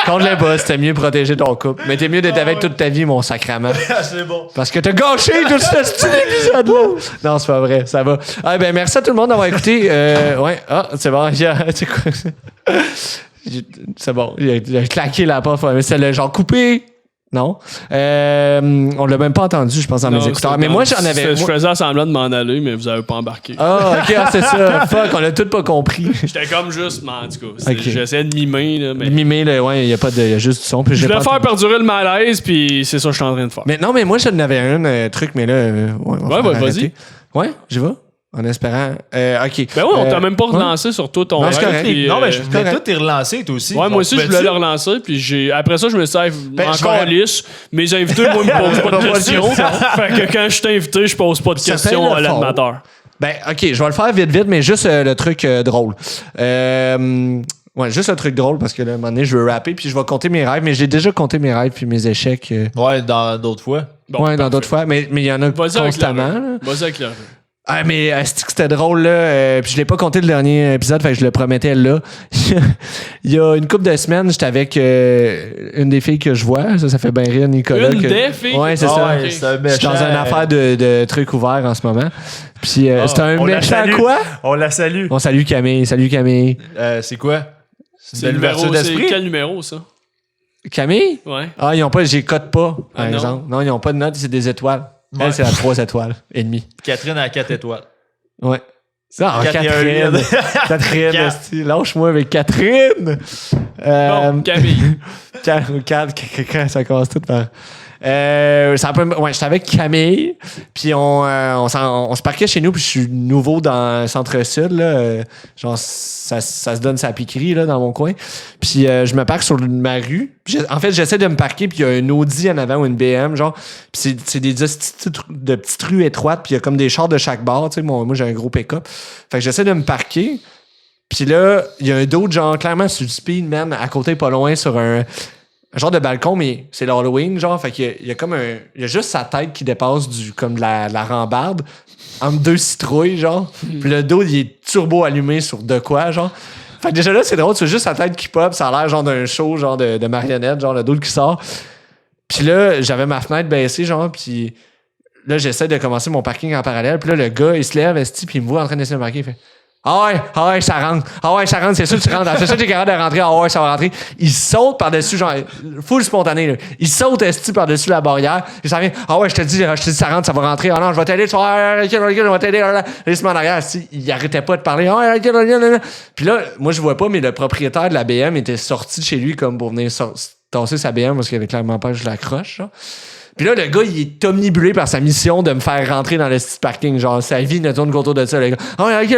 A: compte-le pas, c'était mieux protéger ton couple. Mais t'es mieux d'être avec toute ta vie, mon sacrament.
E: C'est bon.
A: Parce que t'as gâché tout ce petit épisode-là. Non, c'est pas vrai, ça va. Ah, ben, merci à tout le monde d'avoir écouté. Ouais, c'est bon. C'est quoi? C'est bon, il a claqué la porte. Mais c'est le genre coupé. Non. On l'a même pas entendu, je pense, dans mes écouteurs. Mais moi, j'en avais.
D: Je faisais semblant de m'en aller, mais vous avez pas embarqué.
A: Ah, ok, c'est ça. Fuck, on l'a tout pas compris.
D: J'étais comme juste, mais en tout cas,
A: Okay.
D: j'essayais de mimer. Là, mais...
A: Mimer, là, ouais, il y a juste du son. Puis
D: je voulais
A: pas
D: faire perdurer le malaise, puis c'est ça que je suis en train de faire.
A: Mais non, mais moi, j'en avais un truc, mais là.
D: Vas-y.
A: Ouais, j'y vais. En espérant. Ok.
D: Ben ouais, on t'a même pas relancé sur toi ton
A: Non, c'est
D: rêve,
A: correct.
D: puis,
E: Non, mais
A: correct.
E: toi, t'es relancé, toi aussi.
D: Ouais, moi aussi, je voulais le relancer, puis après ça, je me suis dit, encore lisse. Mes invités, moi, ils me posent pas de questions. Fait que quand je suis invité, je pose pas de questions à l'animateur.
A: Ben, ok, je vais le faire vite, mais juste le truc drôle. Ouais, juste le truc drôle, parce que là, à un moment donné, je veux rapper, puis je vais compter mes rêves, mais j'ai déjà compté mes rêves puis mes échecs.
E: Ouais, dans d'autres fois.
D: Bon,
A: ouais, dans d'autres fois, mais il y en a constamment. Là.
D: Vas-y avec le rêve.
A: Ah, mais c'était drôle, là. Puis je l'ai pas compté le dernier épisode, fait que je le promettais là. Il y a une couple de semaines, j'étais avec une des filles que je vois. Ça fait bien rire, Nicolas.
D: Des filles?
A: Ouais, c'est ça.
E: Ouais,
A: Je suis dans une affaire de trucs ouverts en ce moment. Puis c'était un méchant quoi?
E: On la salue.
A: On salue Camille. Salut Camille.
E: C'est quoi?
D: C'est quel numéro, ça?
A: Camille?
D: Ouais.
A: Ah, ils ont pas, j'écoute pas, par
D: non.
A: exemple. Non, ils ont pas de notes, c'est des étoiles.
E: Ouais.
A: Elle, c'est à 3 étoiles et demie.
E: Catherine à 4 étoiles.
A: Ouais. Ah,
E: 4 et un
A: Catherine.
E: lead.
A: Catherine,
E: Quatre.
A: esti, lâche-moi avec Catherine.
D: Bon, Camille.
A: 4, ça commence tout par. J'étais avec Camille, puis on se parquait chez nous, puis je suis nouveau dans le centre-sud, là, genre ça se donne sa piquerie là, dans mon coin. Puis je me parque sur ma rue. En fait, j'essaie de me parquer, puis il y a un Audi en avant ou une BM, genre. Puis c'est des de petites rues étroites, puis il y a comme des chars de chaque bord, tu sais. Moi, j'ai un gros pick-up. Fait que j'essaie de me parquer. Puis là, il y a un d'autre, genre, clairement sur le speed, man, à côté, pas loin, sur un genre de balcon, mais c'est l'Halloween, genre. Fait qu'il y a comme il y a juste sa tête qui dépasse comme de la rambarde entre deux citrouilles, genre. Puis le dos, il est turbo allumé sur de quoi, genre. Fait que déjà là, c'est drôle, c'est juste sa tête qui pop, ça a l'air genre d'un show, genre de marionnette, genre le dos qui sort. Puis là, j'avais ma fenêtre baissée, genre, puis là, j'essaie de commencer mon parking en parallèle. Puis là, le gars, il se lève, esti, puis il me voit en train d'essayer de marquer, il fait Ah ouais, ça rentre. Ah ouais, ça rentre, c'est sûr que tu rentres. C'est sûr que t'es capable de rentrer. Ah ouais, ça va rentrer. Il saute par-dessus, genre, full spontané, là. Il saute, esti, par-dessus la barrière. Et ça vient, ah ouais, je te dis, ça rentre, ça va rentrer. Ah non, je vais t'aider. Tu vas, je vais t'aider. Laisse-moi en arrière, esti. Il arrêtait pas de parler. Ah, puis là, moi, je vois pas, mais le propriétaire de la BM était sorti de chez lui, comme pour venir tasser sa BM, parce qu'il avait clairement peur que je l'accroche, genre. Puis là, le gars, il est omnibulé par sa mission de me faire rentrer dans le petit parking. Genre, sa vie ne tourne qu'autour de ça. Le gars, ah ouais, ok.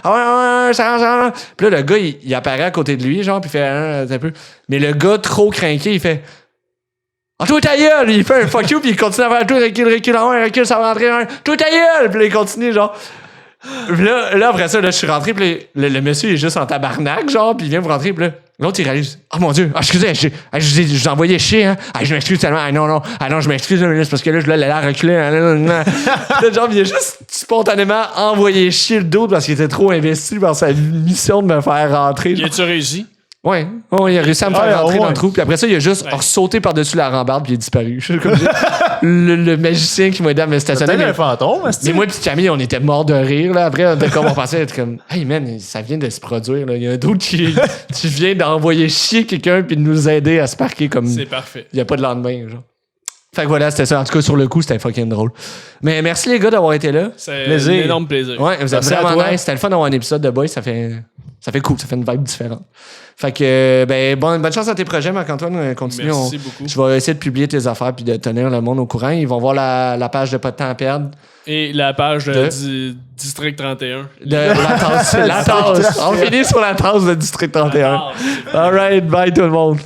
A: Ah ouais, ça va. Puis là, le gars, il apparaît à côté de lui, genre, puis il fait un peu. Mais le gars, trop craqué, il fait. Ah, toi ta gueule! Il fait un fuck you, puis il continue à faire tout, recule, ça va rentrer. Toi ta gueule! Puis là, il continue, genre. Puis là, après ça, là, je suis rentré, puis le monsieur est juste en tabarnak, genre, puis il vient me rentrer, puis là, l'autre, il réalise, oh mon Dieu, excusez, je vous envoyais chier, hein. Je m'excuse tellement, non, je m'excuse, c'est parce que là, je l'ai l'air reculé, Là, genre, il a juste spontanément envoyé chier le dos parce qu'il était trop investi par sa mission de me faire rentrer.
D: Y a-tu réussi?
A: Ouais, il a réussi à me faire rentrer dans le trou. Puis après ça, il a juste sauté par-dessus la rambarde puis il a disparu. Comme le magicien qui m'a aidé à me stationner.
E: C'était un fantôme,
A: mais moi et Camille, on était morts de rire. Là. Après, on pensait être comme, hey man, ça vient de se produire. Là. Il y a un d'autre qui vient d'envoyer chier quelqu'un puis de nous aider à se parquer comme.
D: C'est parfait.
A: Il n'y a pas de lendemain, genre. Fait que voilà, c'était ça. En tout cas, sur le coup, c'était fucking drôle. Mais merci les gars d'avoir été là.
D: C'est un énorme plaisir.
A: Ouais, vous êtes vraiment nice. C'était le fun d'avoir un épisode de Boys. Ça fait cool. Ça fait une vibe différente. Fait que, bonne chance à tes projets, Marc-Antoine. Continue.
D: Merci beaucoup.
A: Je vais essayer de publier tes affaires puis de tenir le monde au courant. Ils vont voir la page de Pas de temps à perdre.
D: Et la page du District 31.
A: La tasse. On finit sur la tasse de District 31. All right, bye tout le monde.